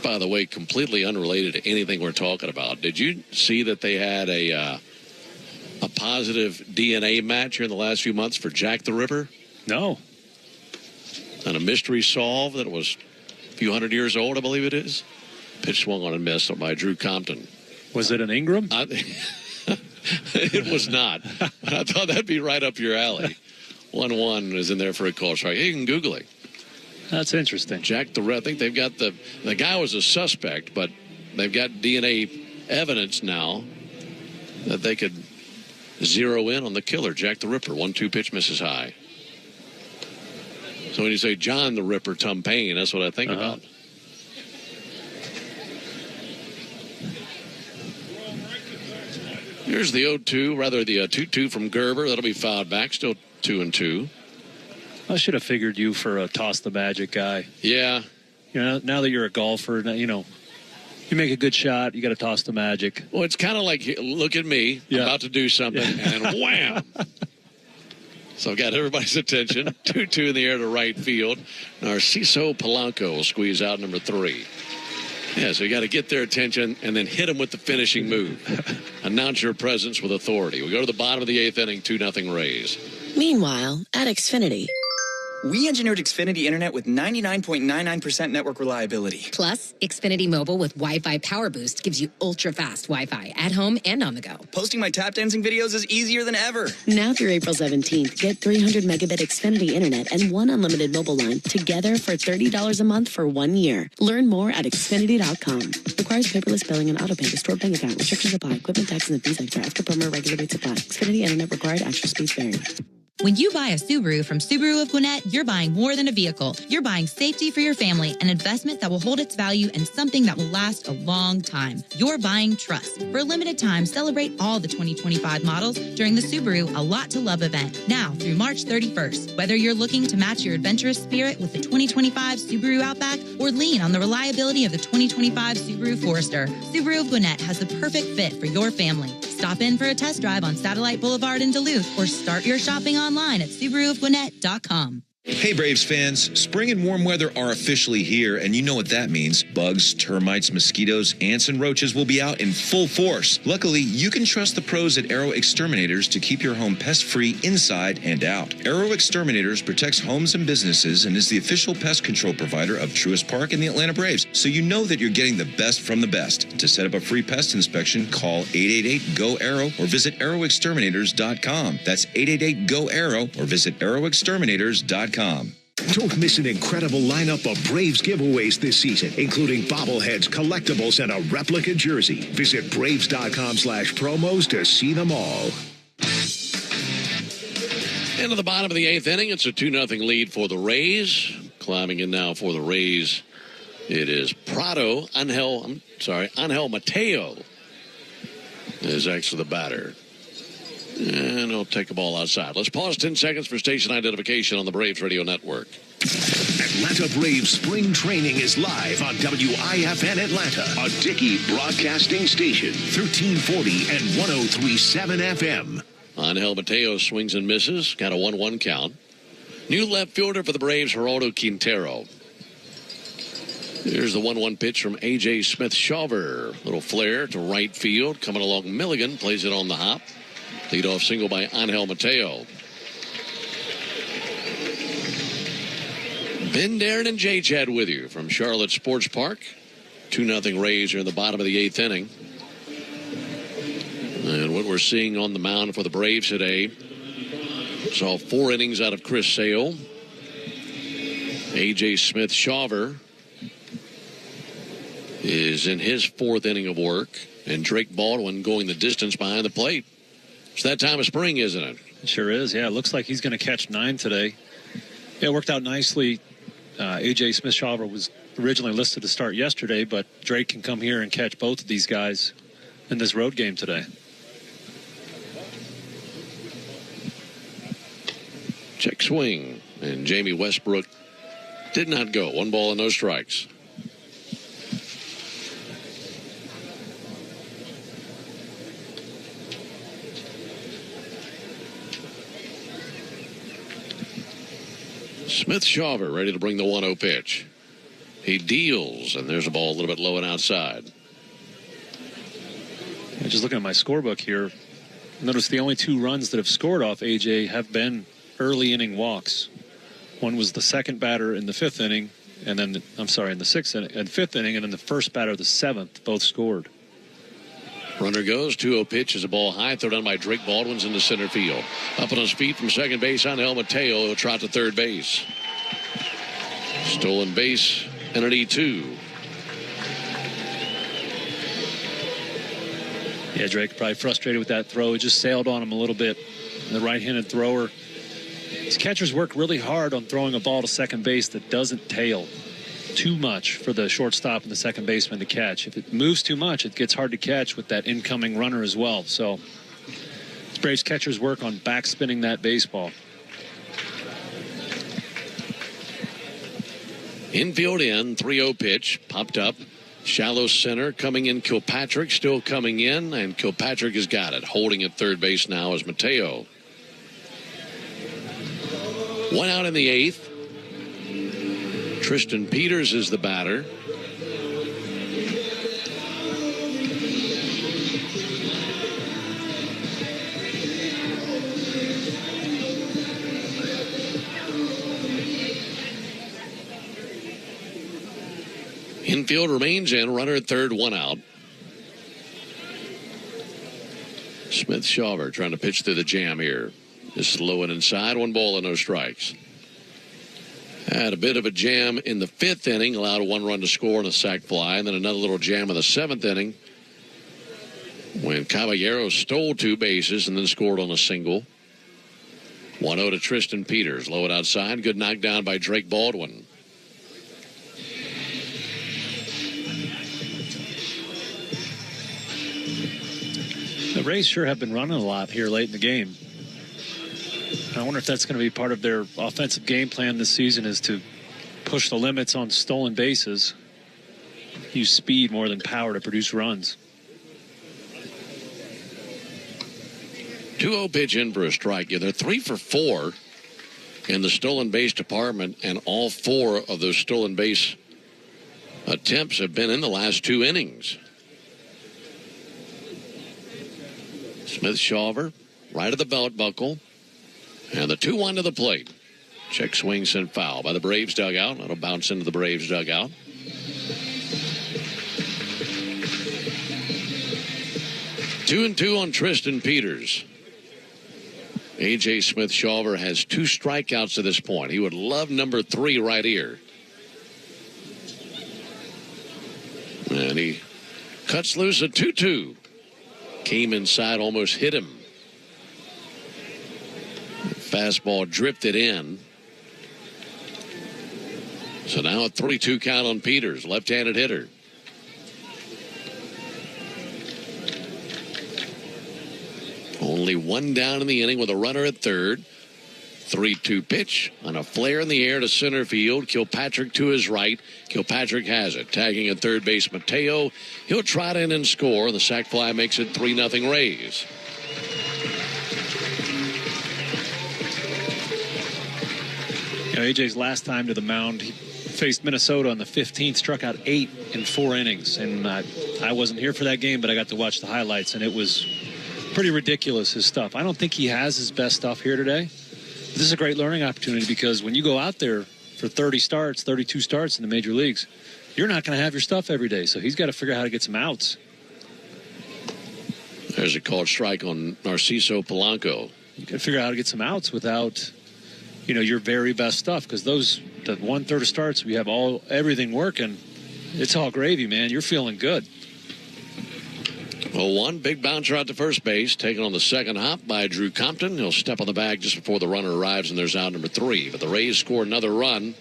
By the way, completely unrelated to anything we're talking about. Did you see that they had a positive DNA match here in the last few months for Jack the Ripper? No. And a mystery solved that was a few hundred years old, I believe it is. Pitch swung on and missed by Drew Compton. Was it an Ingram? It was not. I thought that'd be right up your alley. 1-1 is in there for a call strike. You can Google it. That's interesting. Jack the Ripper. I think they've got the guy was a suspect, but they've got DNA evidence now that they could zero in on the killer, Jack the Ripper. 1-2 pitch misses high. So when you say John the Ripper Tumpain, that's what I think about. Here's the 0-2, rather the 2-2 from Gerber. That'll be fouled back. Still 2-2. I should have figured you for a toss the Magic guy. Yeah. You know, now that you're a golfer, you know, you make a good shot, you got to toss the Magic. Well, it's kind of like, look at me, I'm about to do something, and wham! So I've got everybody's attention. 2-2 in the air to right field. Narciso Polanco will squeeze out number 3. Yeah, so you got to get their attention and then hit them with the finishing move. Announce your presence with authority. We go to the bottom of the 8th inning, 2-0 Rays. Meanwhile, at Xfinity. We engineered Xfinity Internet with 99.99% network reliability. Plus, Xfinity Mobile with Wi-Fi Power Boost gives you ultra-fast Wi-Fi at home and on the go. Posting my tap dancing videos is easier than ever. Now through April 17th, get 300 megabit Xfinity Internet and 1 unlimited mobile line together for $30 a month for 1 year. Learn more at Xfinity.com. Requires paperless billing and auto pay to stored bank account. Restrictions apply. Equipment tax and fees extra. After promo regular rates apply. Xfinity Internet required. Actual speeds vary. When you buy a Subaru from Subaru of Gwinnett, you're buying more than a vehicle. You're buying safety for your family, an investment that will hold its value, and something that will last a long time. You're buying trust. For a limited time, celebrate all the 2025 models during the Subaru A Lot to Love event, now through March 31st. Whether you're looking to match your adventurous spirit with the 2025 Subaru Outback or lean on the reliability of the 2025 Subaru Forester, Subaru of Gwinnett has the perfect fit for your family. Stop in for a test drive on Satellite Boulevard in Duluth or start your shopping online at SubaruofGwinnett.com. Hey Braves fans, spring and warm weather are officially here, and you know what that means. Bugs, termites, mosquitoes, ants, and roaches will be out in full force. Luckily, you can trust the pros at Arrow Exterminators to keep your home pest-free inside and out. Arrow Exterminators protects homes and businesses and is the official pest control provider of Truist Park and the Atlanta Braves, so you know that you're getting the best from the best. To set up a free pest inspection, call 888-GO-ARROW or visit arrowexterminators.com. That's 888-GO-ARROW or visit arrowexterminators.com. Don't miss an incredible lineup of Braves giveaways this season, including bobbleheads, collectibles, and a replica jersey. Visit Braves.com/promos to see them all. Into the bottom of the 8th inning, it's a 2-0 lead for the Rays. Climbing in now for the Rays, it is Angel Mateo is actually the batter. And he'll take the ball outside. Let's pause 10 seconds for station identification on the Braves Radio Network. Atlanta Braves spring training is live on WIFN Atlanta, a Dickey broadcasting station, 1340 and 103.7 FM. Angel Mateo swings and misses. Got a 1-1 count. New left fielder for the Braves, Geraldo Quintero. Here's the 1-1 pitch from A.J. Smith-Shawver. Little flare to right field. Coming along Milligan. Plays it on the hop. Leadoff single by Angel Mateo. Ben Darren and Jay Chad with you from Charlotte Sports Park. 2-0 Rays are in the bottom of the 8th inning. And what we're seeing on the mound for the Braves today, saw 4 innings out of Chris Sale. A.J. Smith-Shawver is in his 4th inning of work. And Drake Baldwin going the distance behind the plate. It's that time of spring, isn't it? It sure is. Yeah, it looks like he's going to catch 9 today. Yeah, it worked out nicely. A.J. Smith-Shawver was originally listed to start yesterday, but Drake can come here and catch both of these guys in this road game today. Check swing. And Jamie Westbrook did not go. 1 ball and no strikes. Smith-Shawver ready to bring the 1-0 pitch. He deals, and there's a ball a little bit low and outside. Just looking at my scorebook here, notice the only 2 runs that have scored off AJ have been early inning walks. One was the second batter in the 5th inning, and then, in the 6th inning, and 5th inning, and then the first batter of the 7th, both scored. Runner goes, 2-0 pitch is a ball high, thrown down by Drake Baldwin's in the center field. Up on his feet from second base on Mateo. He'll trot to third base. Stolen base and an E2. Yeah, Drake probably frustrated with that throw. It just sailed on him a little bit. The right-handed thrower. His catchers work really hard on throwing a ball to second base that doesn't tail too much for the shortstop and the second baseman to catch. If it moves too much, it gets hard to catch with that incoming runner as well. So Braves catchers work on backspinning that baseball. Infield in, 3-0 pitch, popped up. Shallow center coming in. Kilpatrick still coming in, and Kilpatrick has got it. Holding at third base now is Mateo. 1 out in the 8th. Tristan Peters is the batter. Infield remains in. Runner at third, 1 out. Smith-Shawver trying to pitch through the jam here. This is low and inside. 1 ball and no strikes. Had a bit of a jam in the 5th inning. Allowed a 1 run to score and a sac fly. And then another little jam in the 7th inning when Caballero stole 2 bases and then scored on a single. 1-0 to Tristan Peters. Low and outside. Good knockdown by Drake Baldwin. The Rays sure have been running a lot here late in the game. I wonder if that's going to be part of their offensive game plan this season, is to push the limits on stolen bases, use speed more than power to produce runs. 2-0 pitch in for a strike. Yeah, they're 3 for 4 in the stolen base department, and all 4 of those stolen base attempts have been in the last 2 innings. Smith-Shawver, right of the belt buckle. And the 2-1 to the plate. Check swing sent foul by the Braves dugout. That'll bounce into the Braves dugout. Two and 2 on Tristan Peters. A.J. Smith-Shawver has 2 strikeouts to this point. He would love number 3 right here. And he cuts loose a 2-2. Came inside, almost hit him. Fastball drifted in. So now a 3-2 count on Peters, left-handed hitter. Only 1 down in the inning with a runner at third. 3-2 pitch on a flare in the air to center field. Kilpatrick to his right. Kilpatrick has it. Tagging at third base, Mateo. He'll trot in and score. The sac fly makes it 3-0 Rays. You know, AJ's last time to the mound, he faced Minnesota on the 15th, struck out 8 in 4 innings. And I wasn't here for that game, but I got to watch the highlights, and it was pretty ridiculous, his stuff. I don't think he has his best stuff here today. This is a great learning opportunity, because when you go out there for 30 starts, 32 starts in the major leagues, you're not going to have your stuff every day. So he's got to figure out how to get some outs. There's a called strike on Narciso Polanco. You got to figure out how to get some outs without, you know, your very best stuff, because the 1/3 of starts, we have everything working. It's all gravy, man. You're feeling good. 0-1, big bouncer out to first base, taken on the second hop by Drew Compton. He'll step on the bag just before the runner arrives, and there's out number 3. But the Rays score another run.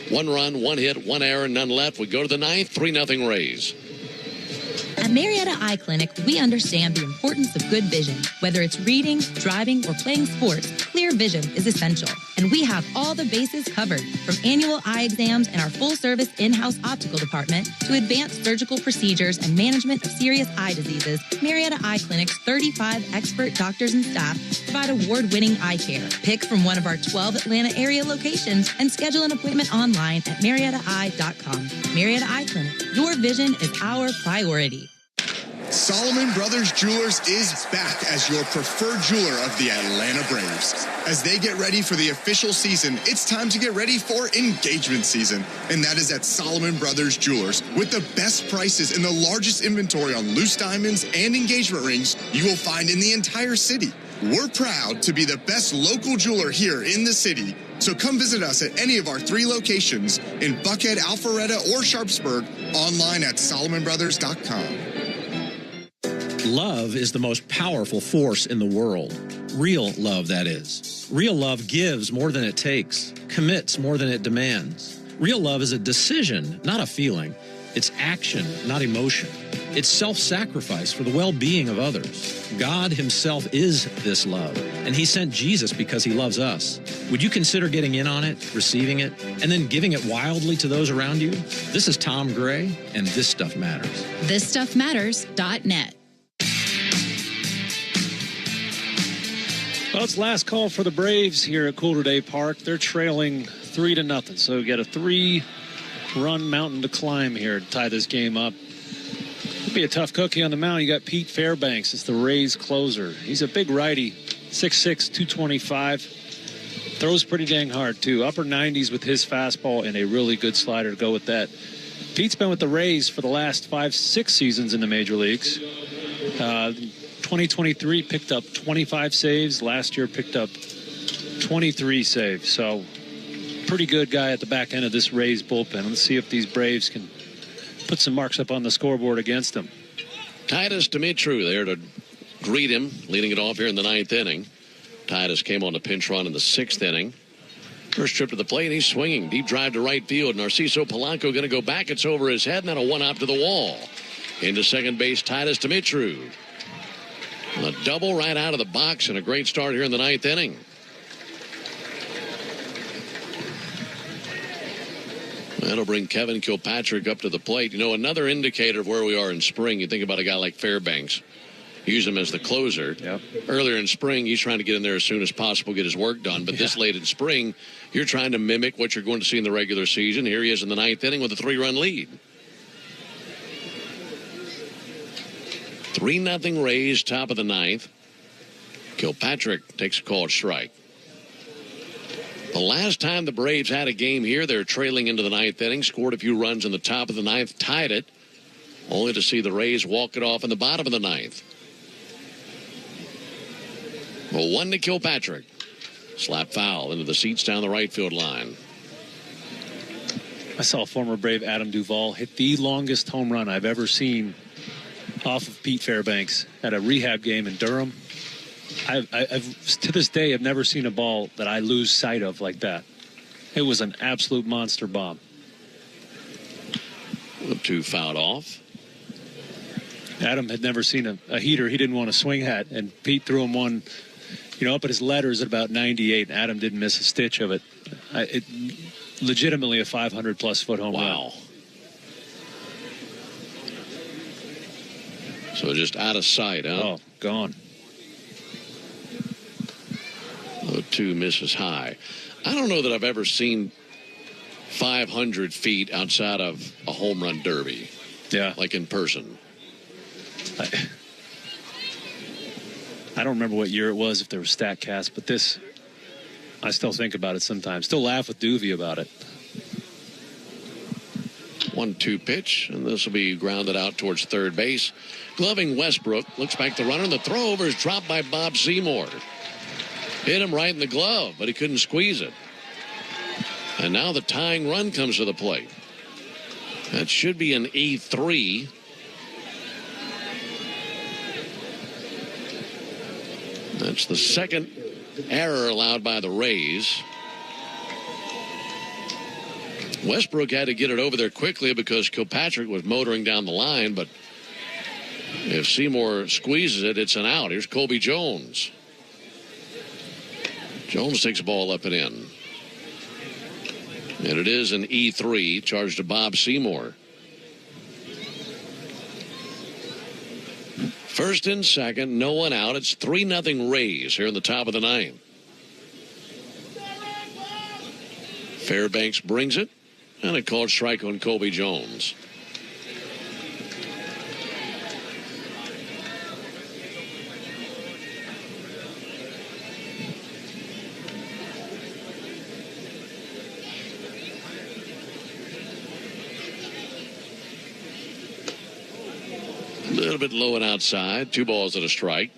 1 run, 1 hit, 1 error, none left. We go to the 9th, 3-0 Rays. At Marietta Eye Clinic, we understand the importance of good vision. Whether it's reading, driving, or playing sports, clear vision is essential. And we have all the bases covered, from annual eye exams and our full-service in-house optical department to advanced surgical procedures and management of serious eye diseases. Marietta Eye Clinic's 35 expert doctors and staff provide award-winning eye care. Pick from one of our 12 Atlanta area locations and schedule an appointment online at MariettaEye.com. Marietta Eye Clinic, your vision is our priority. Solomon Brothers Jewelers is back as your preferred jeweler of the Atlanta Braves. As they get ready for the official season, it's time to get ready for engagement season. And that is at Solomon Brothers Jewelers. With the best prices and the largest inventory on loose diamonds and engagement rings you will find in the entire city. We're proud to be the best local jeweler here in the city. So come visit us at any of our 3 locations in Buckhead, Alpharetta, or Sharpsburg, online at SolomonBrothers.com. Love is the most powerful force in the world. Real love, that is. Real love gives more than it takes, commits more than it demands. Real love is a decision, not a feeling. It's action, not emotion. It's self-sacrifice for the well-being of others. God himself is this love, and he sent Jesus because he loves us. Would you consider getting in on it, receiving it, and then giving it wildly to those around you? This is Tom Gray, and This Stuff Matters. ThisStuffMatters.net. Well, it's last call for the Braves here at Cooler Day Park. They're trailing 3-0, so we got a 3-run mountain to climb here to tie this game up. It'll be a tough cookie on the mound. You got Pete Fairbanks. It's the Rays closer. He's a big righty, 6'6", 225. Throws pretty dang hard, too. Upper 90s with his fastball and a really good slider to go with that. Pete's been with the Rays for the last 5-6 seasons in the major leagues. 2023 picked up 25 saves. Last year picked up 23 saves. So pretty good guy at the back end of this Rays bullpen. Let's see if these Braves can put some marks up on the scoreboard against him. Titus Dimitru there to greet him, leading it off here in the 9th inning. Titus came on a pinch run in the 6th inning. First trip to the plate, he's swinging. Deep drive to right field. Narciso Polanco going to go back. It's over his head, and then a one-hop to the wall. Into second base, Titus Dimitru. A double right out of the box and a great start here in the 9th inning. That'll bring Kevin Kilpatrick up to the plate. You know, another indicator of where we are in spring, you think about a guy like Fairbanks. Use him as the closer. Yep. Earlier in spring, he's trying to get in there as soon as possible, get his work done. But this late in spring, you're trying to mimic what you're going to see in the regular season. Here he is in the 9th inning with a 3-run lead. 3-0 Rays, top of the 9th. Kilpatrick takes a called strike. The last time the Braves had a game here, they're trailing into the 9th inning, scored a few runs in the top of the 9th, tied it, only to see the Rays walk it off in the bottom of the 9th. Well, 1 to Kilpatrick. Slap foul into the seats down the right field line. I saw former Brave Adam Duvall hit the longest home run I've ever seen off of Pete Fairbanks at a rehab game in Durham. I've to this day, I've never seen a ball that I lose sight of like that. It was an absolute monster bomb. 2 fouled off. Adam had never seen a heater he didn't want to swing at, and Pete threw him one, up at his letters at about 98. Adam didn't miss a stitch of it. Legitimately a 500-plus foot home run. Wow. So just out of sight, huh? Oh, gone. 2 misses high. I don't know that I've ever seen 500 feet outside of a home run derby. Yeah. Like in person. I don't remember what year it was, if there was StatCast, but this, I still think about it sometimes. Still laugh with Doovie about it. 1-2 pitch, and this will be grounded out towards third base. Gloving Westbrook looks back the runner, and the throw over is dropped by Bob Seymour. Hit him right in the glove, but he couldn't squeeze it. And now the tying run comes to the plate. That should be an E3. That's the second error allowed by the Rays. Westbrook had to get it over there quickly because Kilpatrick was motoring down the line, but if Seymour squeezes it, it's an out. Here's Colby Jones. Jones takes the ball up and in. And it is an E3 charged to Bob Seymour. First and second, no one out. It's 3-0 Rays here in the top of the ninth. Fairbanks brings it, and a called strike on Colby Jones. A little bit low and outside. 2 balls and a strike.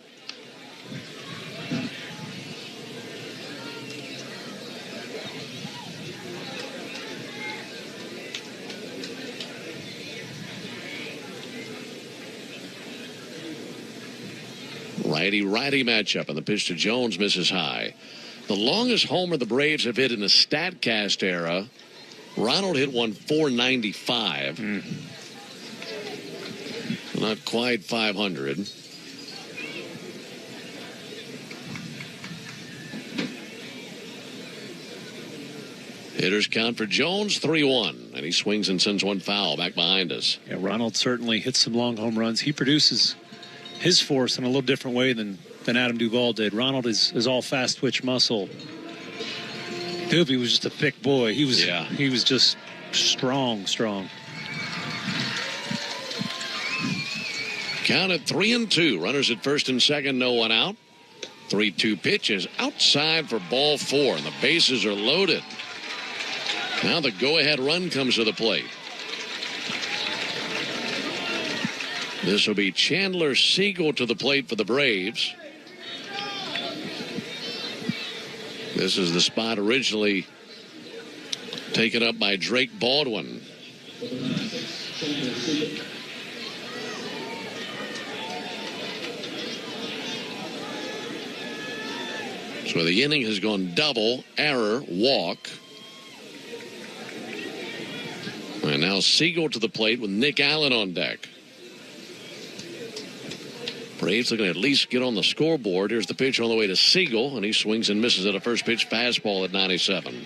Righty-righty matchup, and the pitch to Jones misses high. The longest homer the Braves have hit in the StatCast era, Ronald hit one 495. Not quite 500. Hitters count for Jones 3-1, and he swings and sends one foul back behind us. Yeah, Ronald certainly hits some long home runs. He produces his force in a little different way than Adam Duvall did. Ronald is all fast twitch muscle. Doobie was just a thick boy. He was just strong. Count at 3-2. Runners at first and second, no one out. 3-2 pitch is outside for ball 4, and the bases are loaded. Now the go-ahead run comes to the plate. This will be Chandler Siegel to the plate for the Braves. This is the spot originally taken up by Drake Baldwin. So the inning has gone double, error, walk. And now Siegel to the plate with Nick Allen on deck. Braves looking to at least get on the scoreboard. Here's the pitch on the way to Siegel, and he swings and misses at a first pitch fastball at 97.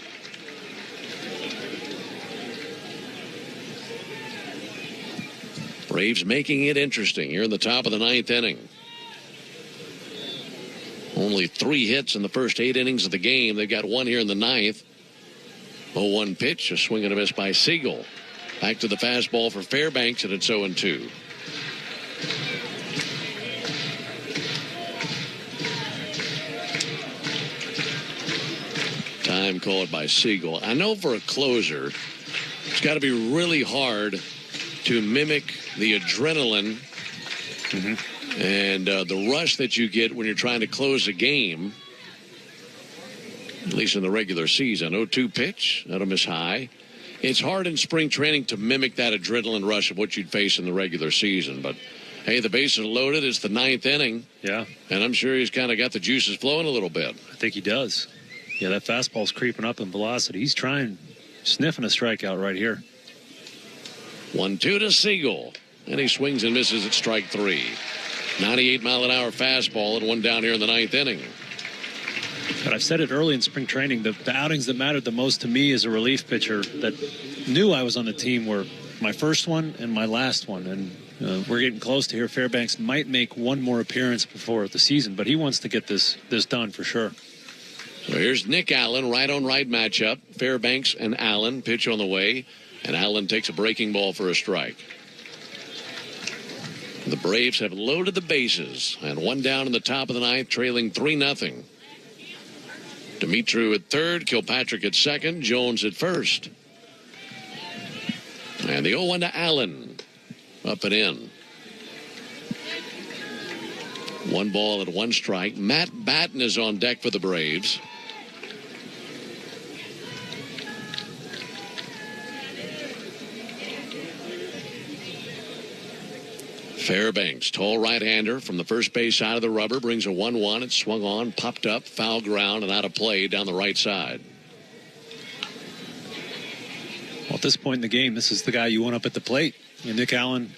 Braves making it interesting here in the top of the ninth inning. Only 3 hits in the first 8 innings of the game. They've got 1 here in the ninth. 0-1 pitch, a swing and a miss by Siegel. Back to the fastball for Fairbanks, and it's 0-2. Time called by Siegel. I know for a closer, it's got to be really hard to mimic the adrenaline and the rush that you get when you're trying to close a game, at least in the regular season. 0-2 pitch. That'll miss high. It's hard in spring training to mimic that adrenaline rush of what you'd face in the regular season. But, hey, the bases are loaded. It's the ninth inning. Yeah. And I'm sure he's kind of got the juices flowing a little bit. I think he does. Yeah, that fastball's creeping up in velocity. He's sniffing a strikeout right here. 1-2 to Siegel. And he swings and misses at strike 3. 98-mile-an-hour fastball and 1 down here in the ninth inning. But I've said it early in spring training, the outings that mattered the most to me as a relief pitcher that knew I was on the team were my first one and my last one. And we're getting close to here. Fairbanks might make one more appearance before the season, but he wants to get this done for sure. So here's Nick Allen, right-on-right matchup. Fairbanks and Allen pitch on the way, and Allen takes a breaking ball for a strike. The Braves have loaded the bases, and 1 down in the top of the ninth, trailing 3-0. Dimitru at third, Kilpatrick at second, Jones at first. And the 0-1 to Allen, up and in. 1 ball and 1 strike. Matt Batten is on deck for the Braves. Fairbanks, tall right-hander from the first base side of the rubber, brings a 1-1. It's swung on, popped up, foul ground, and out of play down the right side. Well, at this point in the game, this is the guy you want up at the plate. And Nick Allen,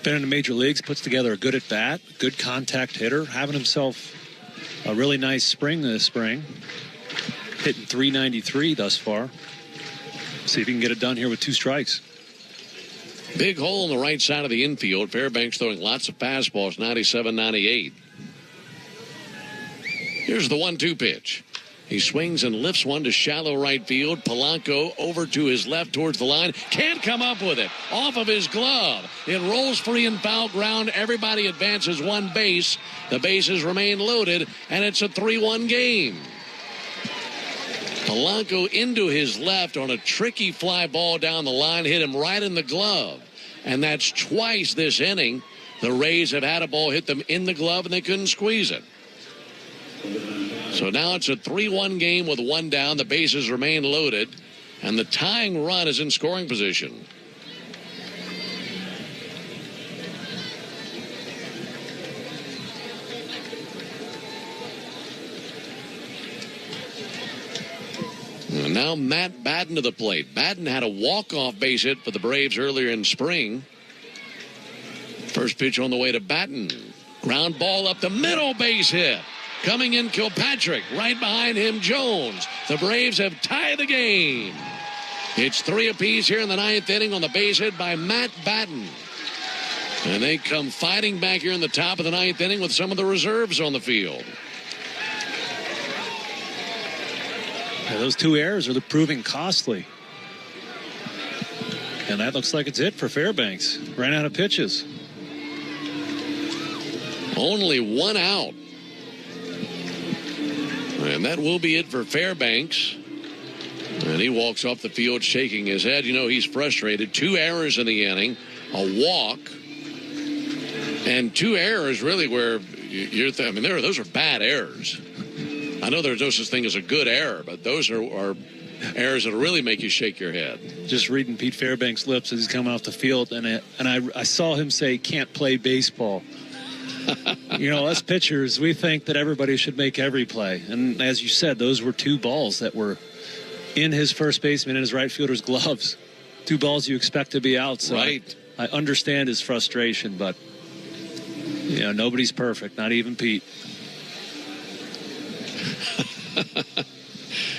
been in the major leagues, puts together a good at-bat, good contact hitter, having himself a really nice spring this spring. Hitting .393 thus far. See if he can get it done here with 2 strikes. Big hole on the right side of the infield. Fairbanks throwing lots of fastballs, 97, 98. Here's the 1-2 pitch. He swings and lifts one to shallow right field. Polanco over to his left towards the line. Can't come up with it. Off of his glove. It rolls free in foul ground. Everybody advances 1 base. The bases remain loaded, and it's a 3-1 game. Polanco into his left on a tricky fly ball down the line, hit him right in the glove. And that's twice this inning. The Rays have had a ball hit them in the glove and they couldn't squeeze it. So now it's a 3-1 game with 1 down. The bases remain loaded, and the tying run is in scoring position. And now Matt Batten to the plate. Batten had a walk-off base hit for the Braves earlier in spring. First pitch on the way to Batten. Ground ball up the middle, base hit. Coming in Kilpatrick. Right behind him, Jones. The Braves have tied the game. It's 3 apiece here in the 9th inning on the base hit by Matt Batten. And they come fighting back here in the top of the 9th inning with some of the reserves on the field. Yeah, those 2 errors are proving costly. And that looks like it's it for Fairbanks. Ran out of pitches. Only 1 out. And that will be it for Fairbanks. And he walks off the field shaking his head. You know, he's frustrated. 2 errors in the inning, a walk, and 2 errors really where I mean, those are bad errors. I know there's no such thing as a good error, but those are errors that really make you shake your head. Just reading Pete Fairbanks' lips as he's coming off the field, and I saw him say, "Can't play baseball." You know, us pitchers, we think that everybody should make every play. And as you said, those were 2 balls that were in his first baseman and his right fielder's gloves. 2 balls you expect to be out. So right. I understand his frustration, but, you know, nobody's perfect, not even Pete.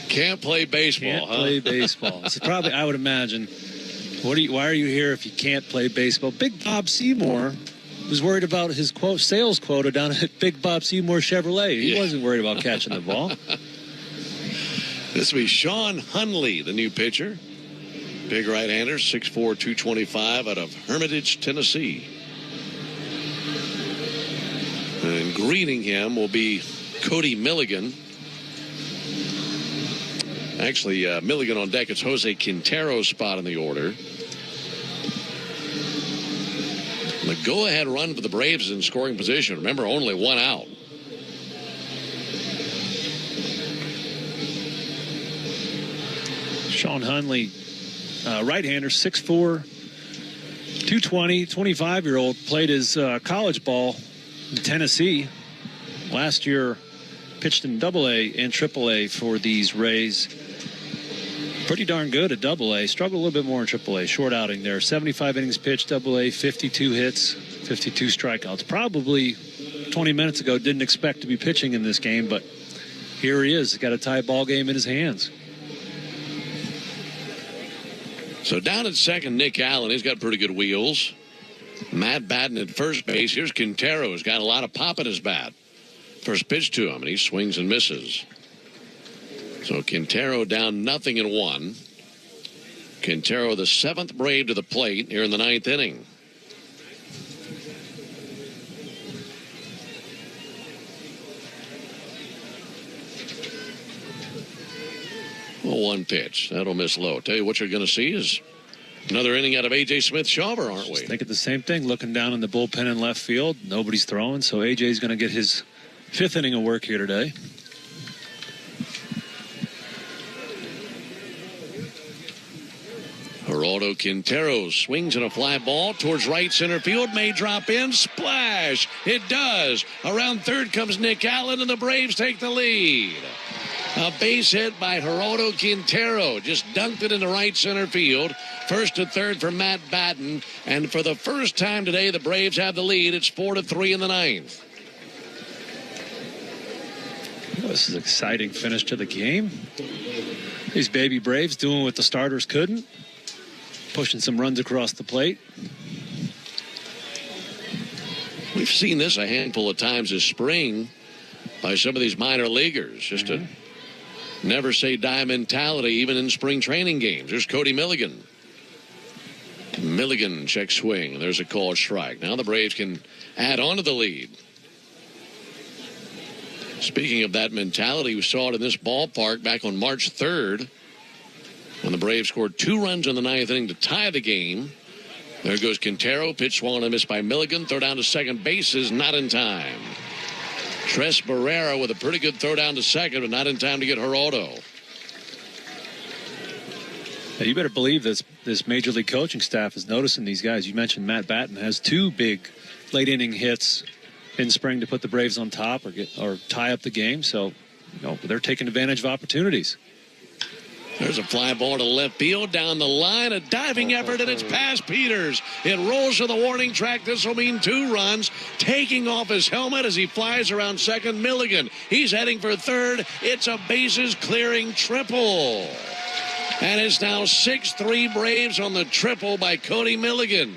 Can't play baseball, Can't play baseball. So probably, I would imagine, why are you here if you can't play baseball? Big Bob Seymour was worried about his sales quota down at Big Bob Seymour Chevrolet. He wasn't worried about catching the ball. This will be Sean Hunley, the new pitcher. Big right-hander, 6'4", 225 out of Hermitage, Tennessee. And greeting him will be Cody Milligan. Actually, Milligan on deck. It's Jose Quintero's spot in the order. The go-ahead run for the Braves is in scoring position. Remember, only 1 out. Sean Hunley, right-hander, 6'4", 220, 25-year-old, played his college ball in Tennessee. Last year, pitched in AA and AAA for these Rays. Pretty darn good at AA. Struggled a little bit more in AAA. Short outing there. 75 innings pitched, AA, 52 hits, 52 strikeouts. Probably 20 minutes ago didn't expect to be pitching in this game, but here he is. He's got a tie ball game in his hands. So down at second, Nick Allen. He's got pretty good wheels. Matt Batten at first base. Here's Quintero. He's got a lot of pop in his bat. First pitch to him, and he swings and misses. So Quintero down 0-1. Quintero, the 7th Brave to the plate here in the 9th inning. Well, 1 pitch. That'll miss low. Tell you what you're going to see is another inning out of A.J. Smith-Shawver, aren't we? Just thinking the same thing. Looking down in the bullpen in left field. Nobody's throwing, so A.J.'s going to get his 5th inning of work here today. Geraldo Quintero swings in a fly ball towards right center field. May drop in. Splash. It does. Around third comes Nick Allen, and the Braves take the lead. A base hit by Geraldo Quintero. Just dunked it into right center field. First to third for Matt Batten. And for the first time today, the Braves have the lead. It's 4-3 in the ninth. This is an exciting finish to the game. These baby Braves doing what the starters couldn't. Pushing some runs across the plate. We've seen this a handful of times this spring by some of these minor leaguers. Just a never say die mentality, even in spring training games. There's Cody Milligan. Milligan checks swing. There's a called strike. Now the Braves can add on to the lead. Speaking of that mentality, we saw it in this ballpark back on March 3rd when the Braves scored 2 runs in the ninth inning to tie the game. There goes Quintero. Pitch swung and missed by Milligan. Throw down to second base is not in time. Tres Barrera with a pretty good throw down to second, but not in time to get Geraldo. Now you better believe this Major League coaching staff is noticing these guys. You mentioned Matt Batten has 2 big late inning hits in spring to put the Braves on top or tie up the game. So, they're taking advantage of opportunities. There's a fly ball to left field down the line. A diving effort, and it's past Peters. It rolls to the warning track. This will mean 2 runs. Taking off his helmet as he flies around second. Milligan. He's heading for third. It's a bases clearing triple. And it's now 6-3 Braves on the triple by Cody Milligan.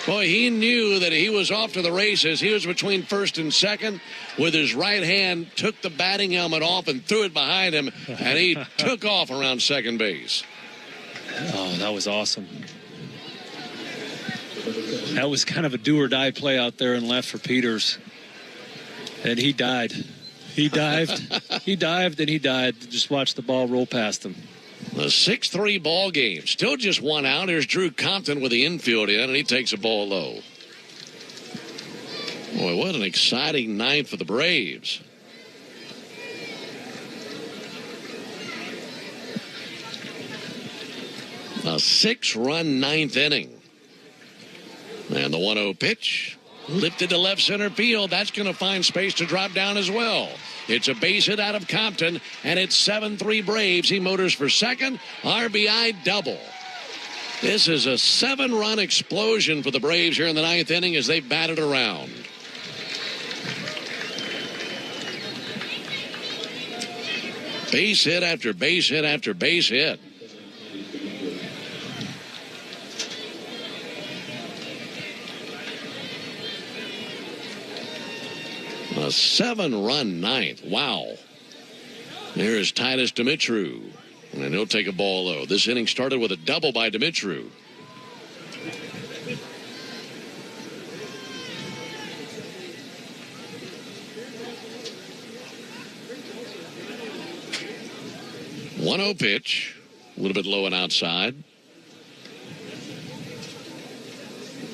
Boy, he knew that he was off to the races. He was between first and second. With his right hand, took the batting helmet off and threw it behind him, and he took off around second base. Oh, that was awesome. That was kind of a do-or-die play out there in left for Peters. And he died. He dived. He dived, and he died. Just watch the ball roll past him. The 6-3 ball game. Still just 1 out. Here's Drew Compton with the infield in, and he takes a ball low. Boy, what an exciting ninth for the Braves. A 6-run ninth inning. And the 1-0 pitch. Lifted to left center field. That's going to find space to drop down as well. It's a base hit out of Compton, and it's 7-3 Braves. He motors for second. RBI double. This is a 7-run explosion for the Braves here in the ninth inning as they batted around. Base hit after base hit after base hit. A 7-run ninth. Wow. There's Titus Dimitru. And he'll take a ball low. This inning started with a double by Dimitru. One-0 pitch. A little bit low and outside.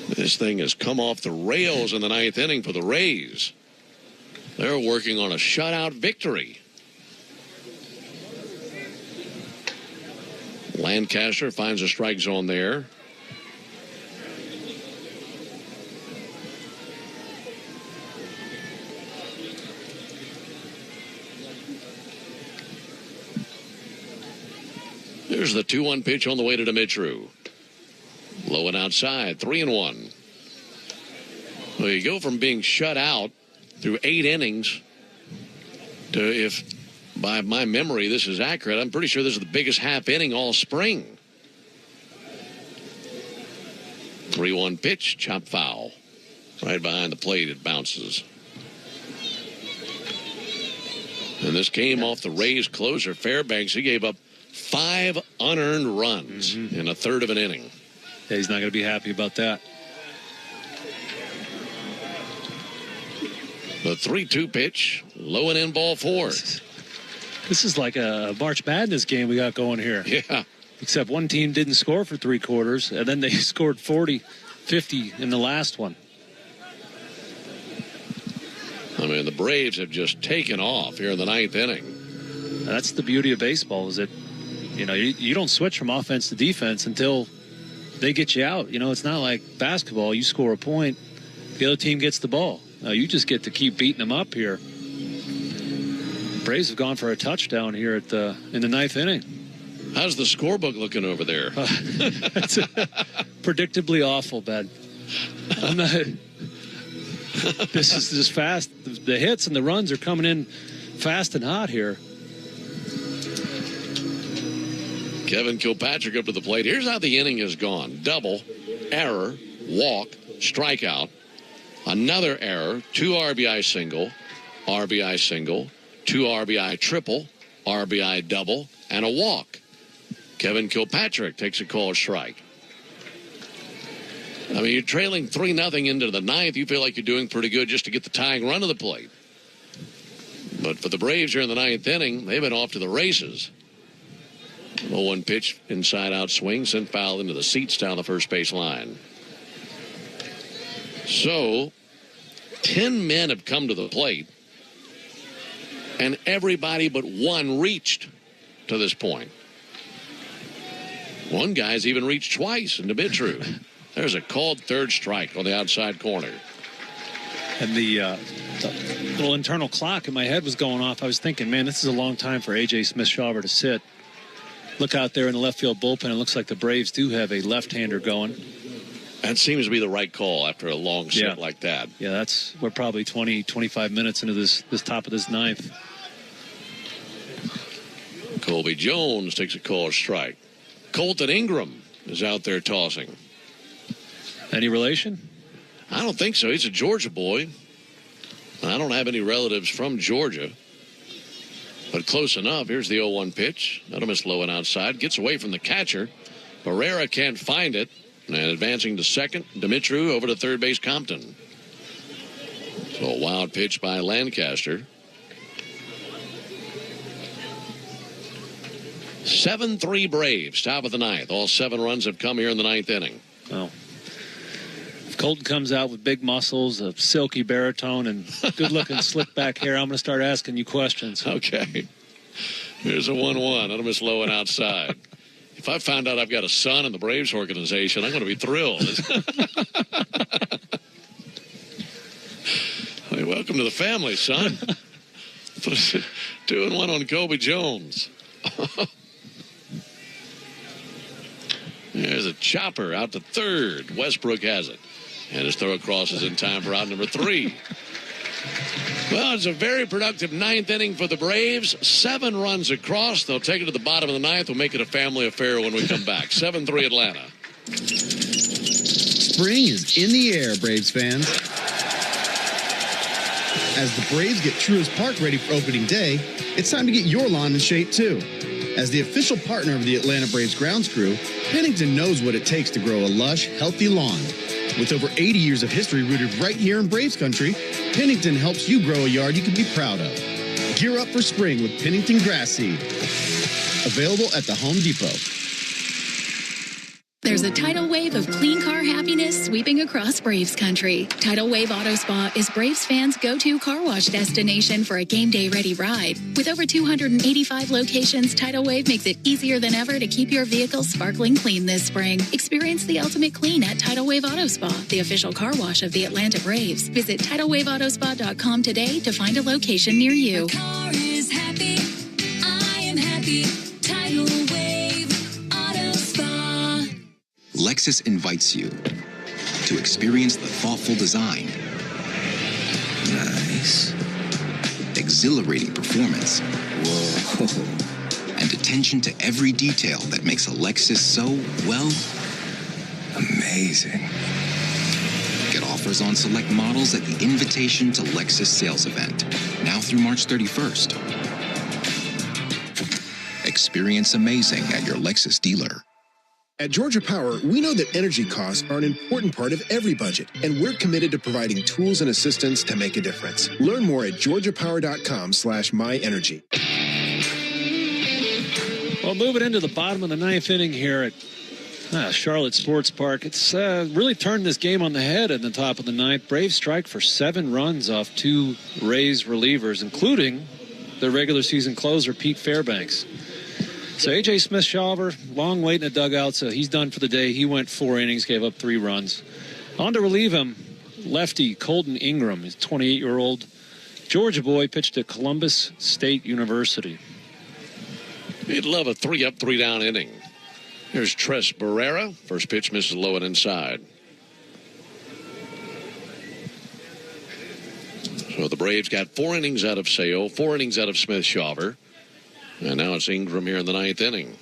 This thing has come off the rails in the ninth inning for the Rays. They're working on a shutout victory. Lancaster finds a strike zone there. There's the 2-1 pitch on the way to Dimitru. Low and outside, 3-1. Well, you go from being shut out through 8 innings to, if by my memory this is accurate, I'm pretty sure this is the biggest half inning all spring. 3-1 pitch, chop foul. Right behind the plate it bounces. And this came off the Rays closer, Fairbanks. He gave up 5 unearned runs in a third of an inning. Yeah, he's not going to be happy about that. The 3-2 pitch, low and in, ball 4. This is like a March Madness game we got going here. Yeah. Except one team didn't score for 3 quarters, and then they scored 40, 50 in the last one. I mean, the Braves have just taken off here in the ninth inning. That's the beauty of baseball, is that, you don't switch from offense to defense until they get you out. You know, it's not like basketball. You score a point, the other team gets the ball. You just get to keep beating them up here. Braves have gone for a touchdown here in the ninth inning. How's the scorebook looking over there? It's predictably awful, Ben. This is just fast. The hits and the runs are coming in fast and hot here. Kevin Kilpatrick up to the plate. Here's how the inning has gone. Double, error, walk, strikeout, another error, 2 RBI single, 2 RBI triple, RBI double, and a walk. Kevin Kilpatrick takes a called strike. I mean, you're trailing 3-0 into the ninth. You feel like you're doing pretty good just to get the tying run to the plate. But for the Braves here in the ninth inning, they've been off to the races. 0-1 pitch, inside-out swing, sent foul into the seats down the first base line. So, 10 men have come to the plate, and everybody but one reached to this point. One guy's even reached twice in Dimitru. There's a called third strike on the outside corner. And the little internal clock in my head was going off. I was thinking, man, this is a long time for A.J. Smith-Shawver to sit. Look out there in the left field bullpen. It looks like the Braves do have a left-hander going. That seems to be the right call after a long sit like that. Yeah, we're probably 20, 25 minutes into this top of this ninth. Colby Jones takes a called strike. Colton Ingram is out there tossing. Any relation? I don't think so. He's a Georgia boy. I don't have any relatives from Georgia. But close enough. Here's the 0-1 pitch. That'll miss low and outside. Gets away from the catcher. Barrera can't find it. And advancing to second, Dimitru over to third base, Compton. So a wild pitch by Lancaster. 7-3 Braves, top of the ninth. All 7 runs have come here in the ninth inning. Well, if Colton comes out with big muscles, a silky baritone, and good-looking slick back hair, I'm going to start asking you questions. Okay. Here's a 1-1. That'll miss low and outside. If I find out I've got a son in the Braves organization, I'm going to be thrilled. Hey, welcome to the family, son. 2-1 on Colby Jones. There's a chopper out to third. Westbrook has it. And his throw across is in time for out number 3. Well, it's a very productive ninth inning for the Braves. 7 runs across. They'll take it to the bottom of the ninth. We'll make it a family affair when we come back. 7-3 Atlanta. Spring is in the air, Braves fans. As the Braves get Truist Park ready for opening day, it's time to get your lawn in shape, too. As the official partner of the Atlanta Braves grounds crew, Pennington knows what it takes to grow a lush, healthy lawn. With over 80 years of history rooted right here in Braves country, Pennington helps you grow a yard you can be proud of. Gear up for spring with Pennington Grass Seed. Available at the Home Depot. There's a tidal wave of clean car happiness sweeping across Braves country. Tidal Wave Auto Spa is Braves fans' go-to car wash destination for a game day ready ride. With over 285 locations, Tidal Wave makes it easier than ever to keep your vehicle sparkling clean this spring. Experience the ultimate clean at Tidal Wave Auto Spa, the official car wash of the Atlanta Braves. Visit TidalWaveAutospa.com today to find a location near you. My car is happy. I am happy. Tidal Wave Auto Spa. Lexus invites you to experience the thoughtful design. Nice. Exhilarating performance. Whoa. And attention to every detail that makes a Lexus so, well, amazing. Get offers on select models at the Invitation to Lexus sales event, now through March 31st. Experience amazing at your Lexus dealer. At Georgia Power, we know that energy costs are an important part of every budget, and we're committed to providing tools and assistance to make a difference. Learn more at georgiapower.com/myenergy. Well, moving into the bottom of the ninth inning here at Charlotte Sports Park, it's really turned this game on the head in the top of the ninth. Braves strike for 7 runs off 2 Rays relievers, including their regular season closer, Pete Fairbanks. So A.J. Smith-Shawver, long wait in the dugout, so he's done for the day. He went 4 innings, gave up 3 runs. On to relieve him, lefty Colton Ingram, he's a 28-year-old Georgia boy, pitched at Columbus State University. He'd love a 3-up, 3-down inning. Here's Tres Barrera. First pitch misses low and inside. So the Braves got 4 innings out of Sale, 4 innings out of Smith-Shawver. And now it's Ingram here in the 9th inning.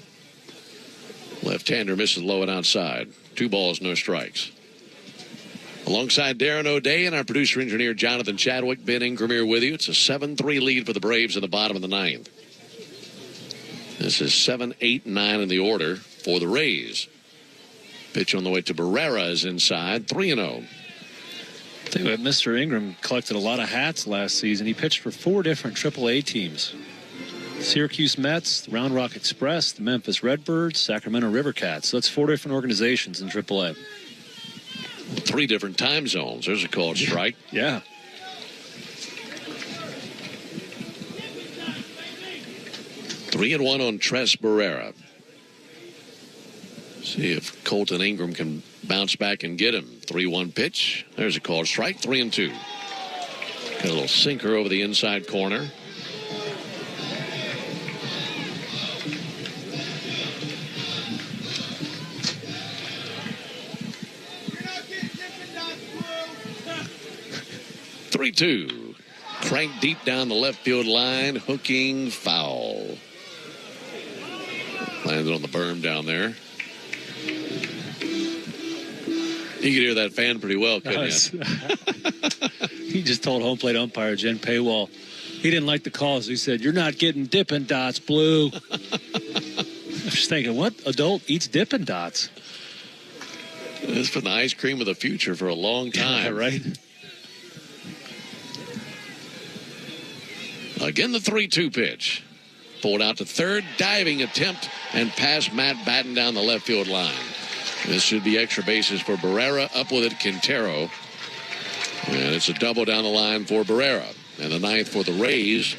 Left-hander misses low and outside. 2 balls, no strikes. Alongside Darren O'Day and our producer-engineer Jonathan Chadwick, Ben Ingram here with you. It's a 7-3 lead for the Braves in the bottom of the 9th. This is 7, 8, 9 in the order for the Rays. Pitch on the way to Barrera is inside, 3-0. I think that Mr. Ingram collected a lot of hats last season. He pitched for 4 different AAA teams. Syracuse Mets, the Round Rock Express, the Memphis Redbirds, Sacramento River Cats. So that's 4 different organizations in AAA. 3 different time zones. There's a called strike. Yeah. Three and 1 on Tres Barrera. See if Colton Ingram can bounce back and get him. 3-1 pitch. There's a called strike. 3-2. Got a little sinker over the inside corner. Three-2. Cranked deep down the left field line. Hooking foul. Landed on the berm down there. You could hear that fan pretty well, couldn't you? He just told home plate umpire Jen Paywall he didn't like the calls. He said, "You're not getting Dippin' Dots, Blue." I'm just thinking, what adult eats Dippin' Dots? It's been the ice cream of the future for a long time. Yeah, right? Again, the 3-2 pitch. Pulled out to third, diving attempt, and past Matt Batten down the left field line. This should be extra bases for Barrera. Up with it, Quintero. And it's a double down the line for Barrera. And the 9th for the Rays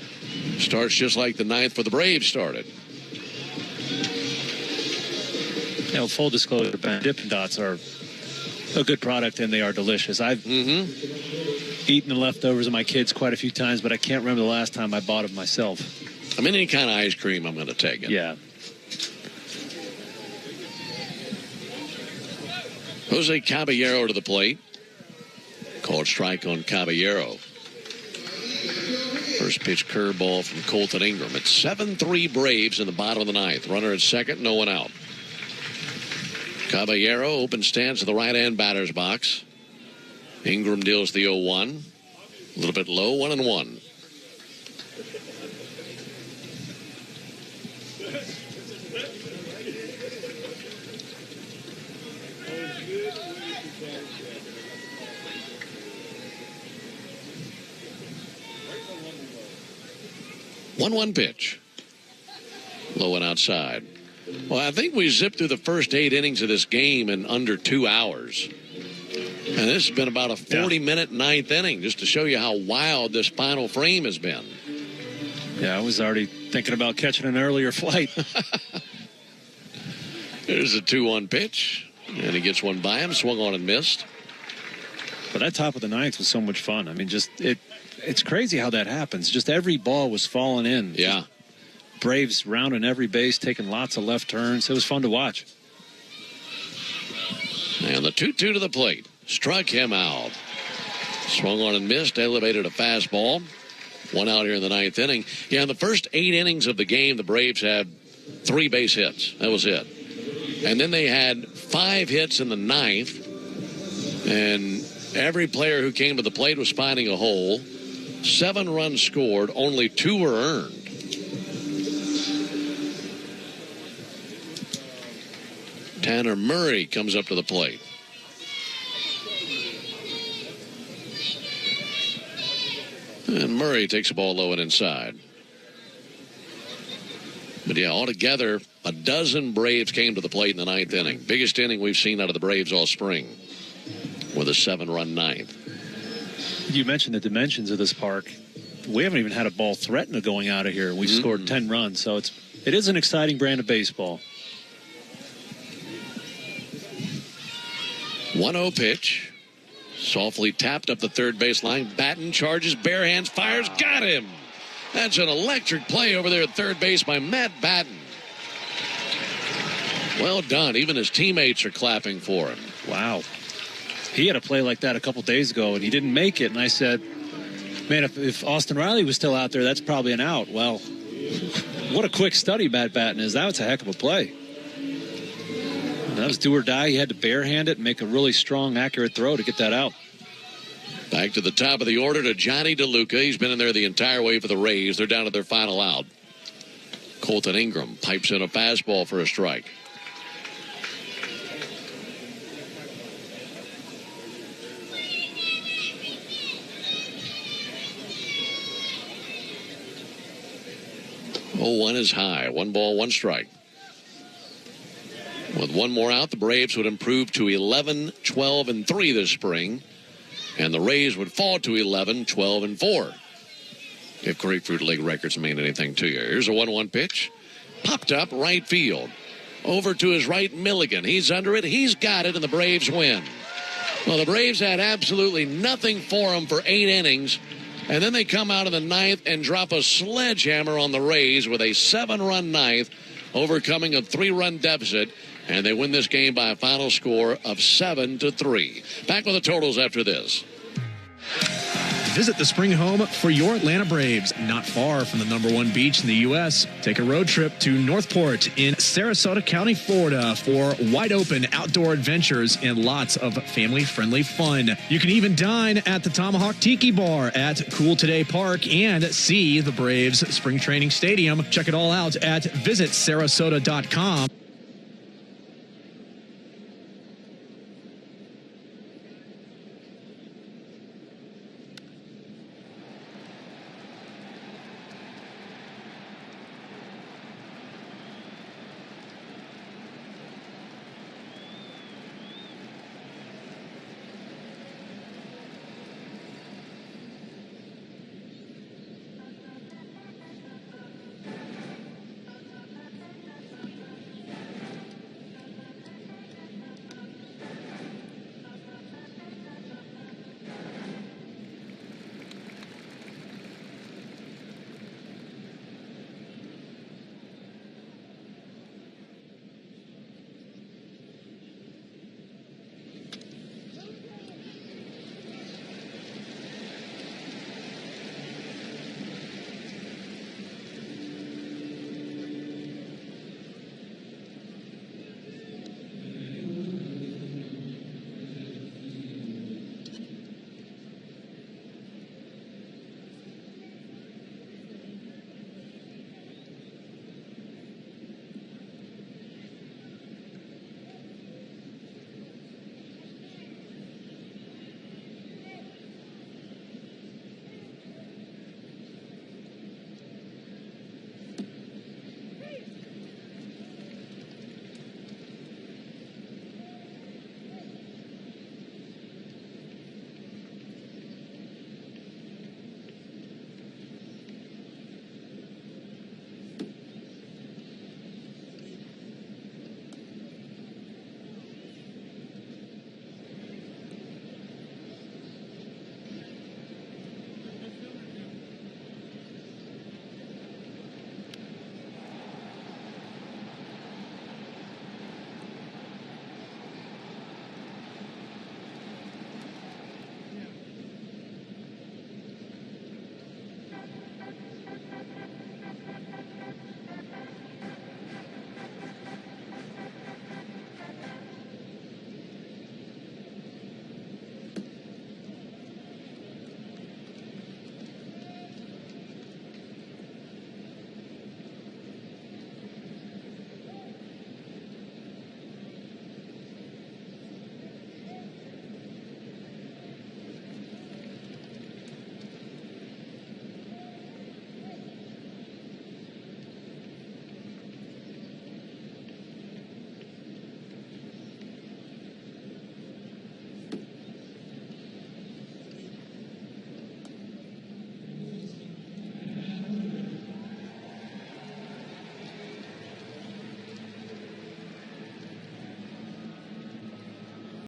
starts just like the 9th for the Braves started. You know, full disclosure, Dippin' Dots are a good product and they are delicious. I've eaten the leftovers of my kids quite a few times, but I can't remember the last time I bought them myself. I mean, any kind of ice cream, I'm going to take it. Yeah. Jose Caballero to the plate. Called strike on Caballero. First pitch curveball from Colton Ingram. It's 7-3 Braves in the bottom of the 9th. Runner at second, no one out. Caballero open stance to the right-hand batter's box. Ingram deals the 0-1. A little bit low, 1-1. One pitch. Low and outside. Well, I think we zipped through the first 8 innings of this game in under 2 hours. And this has been about a 40-minute 9th inning, just to show you how wild this final frame has been. Yeah, I was already thinking about catching an earlier flight. There's a 2-1 pitch, and he gets one by him, swung on and missed. But that top of the 9th was so much fun. I mean, just it's crazy how that happens. Just every ball was falling in. Yeah. Braves rounding every base, taking lots of left turns. It was fun to watch. And the 2-2 to the plate. Struck him out. Swung on and missed. Elevated a fastball. One out here in the 9th inning. Yeah, in the first 8 innings of the game, the Braves had 3 base hits. That was it. And then they had 5 hits in the 9th. And every player who came to the plate was finding a hole. 7 runs scored. Only 2 were earned. Tanner Murray comes up to the plate. And Murray takes the ball low and inside. But yeah, altogether, a dozen Braves came to the plate in the 9th inning. Biggest inning we've seen out of the Braves all spring, with a 7-run 9th. You mentioned the dimensions of this park. We haven't even had a ball threaten to going out of here. We scored 10 runs, so it's it is an exciting brand of baseball. 1-0 pitch. Softly tapped up the third baseline. Batten charges, bare hands, fires, got him. That's an electric play over there at third base by Matt Batten. Well done. Even his teammates are clapping for him. Wow. He had a play like that a couple days ago, and he didn't make it. And I said, man, if Austin Riley was still out there, that's probably an out. Well, what a quick study Matt Batten is. That was a heck of a play. That was do or die. He had to barehand it and make a really strong, accurate throw to get that out. Back to the top of the order to Johnny DeLuca. He's been in there the entire way for the Rays. They're down to their final out. Colton Ingram pipes in a fastball for a strike. Oh, 1 is high. 1 ball, 1 strike. With 1 more out, the Braves would improve to 11, 12, and 3 this spring. And the Rays would fall to 11, 12, and 4. If Grapefruit League records mean anything to you. Here's a 1-1 pitch. Popped up right field. Over to his right, Milligan. He's under it. He's got it, and the Braves win. Well, the Braves had absolutely nothing for them for 8 innings. And then they come out in the 9th and drop a sledgehammer on the Rays with a 7-run 9th, overcoming a 3-run deficit. And they win this game by a final score of 7-3. Back with the totals after this. Visit the spring home for your Atlanta Braves, not far from the #1 beach in the U.S. Take a road trip to Northport in Sarasota County, Florida for wide-open outdoor adventures and lots of family-friendly fun. You can even dine at the Tomahawk Tiki Bar at Cool Today Park and see the Braves spring training stadium. Check it all out at visitsarasota.com.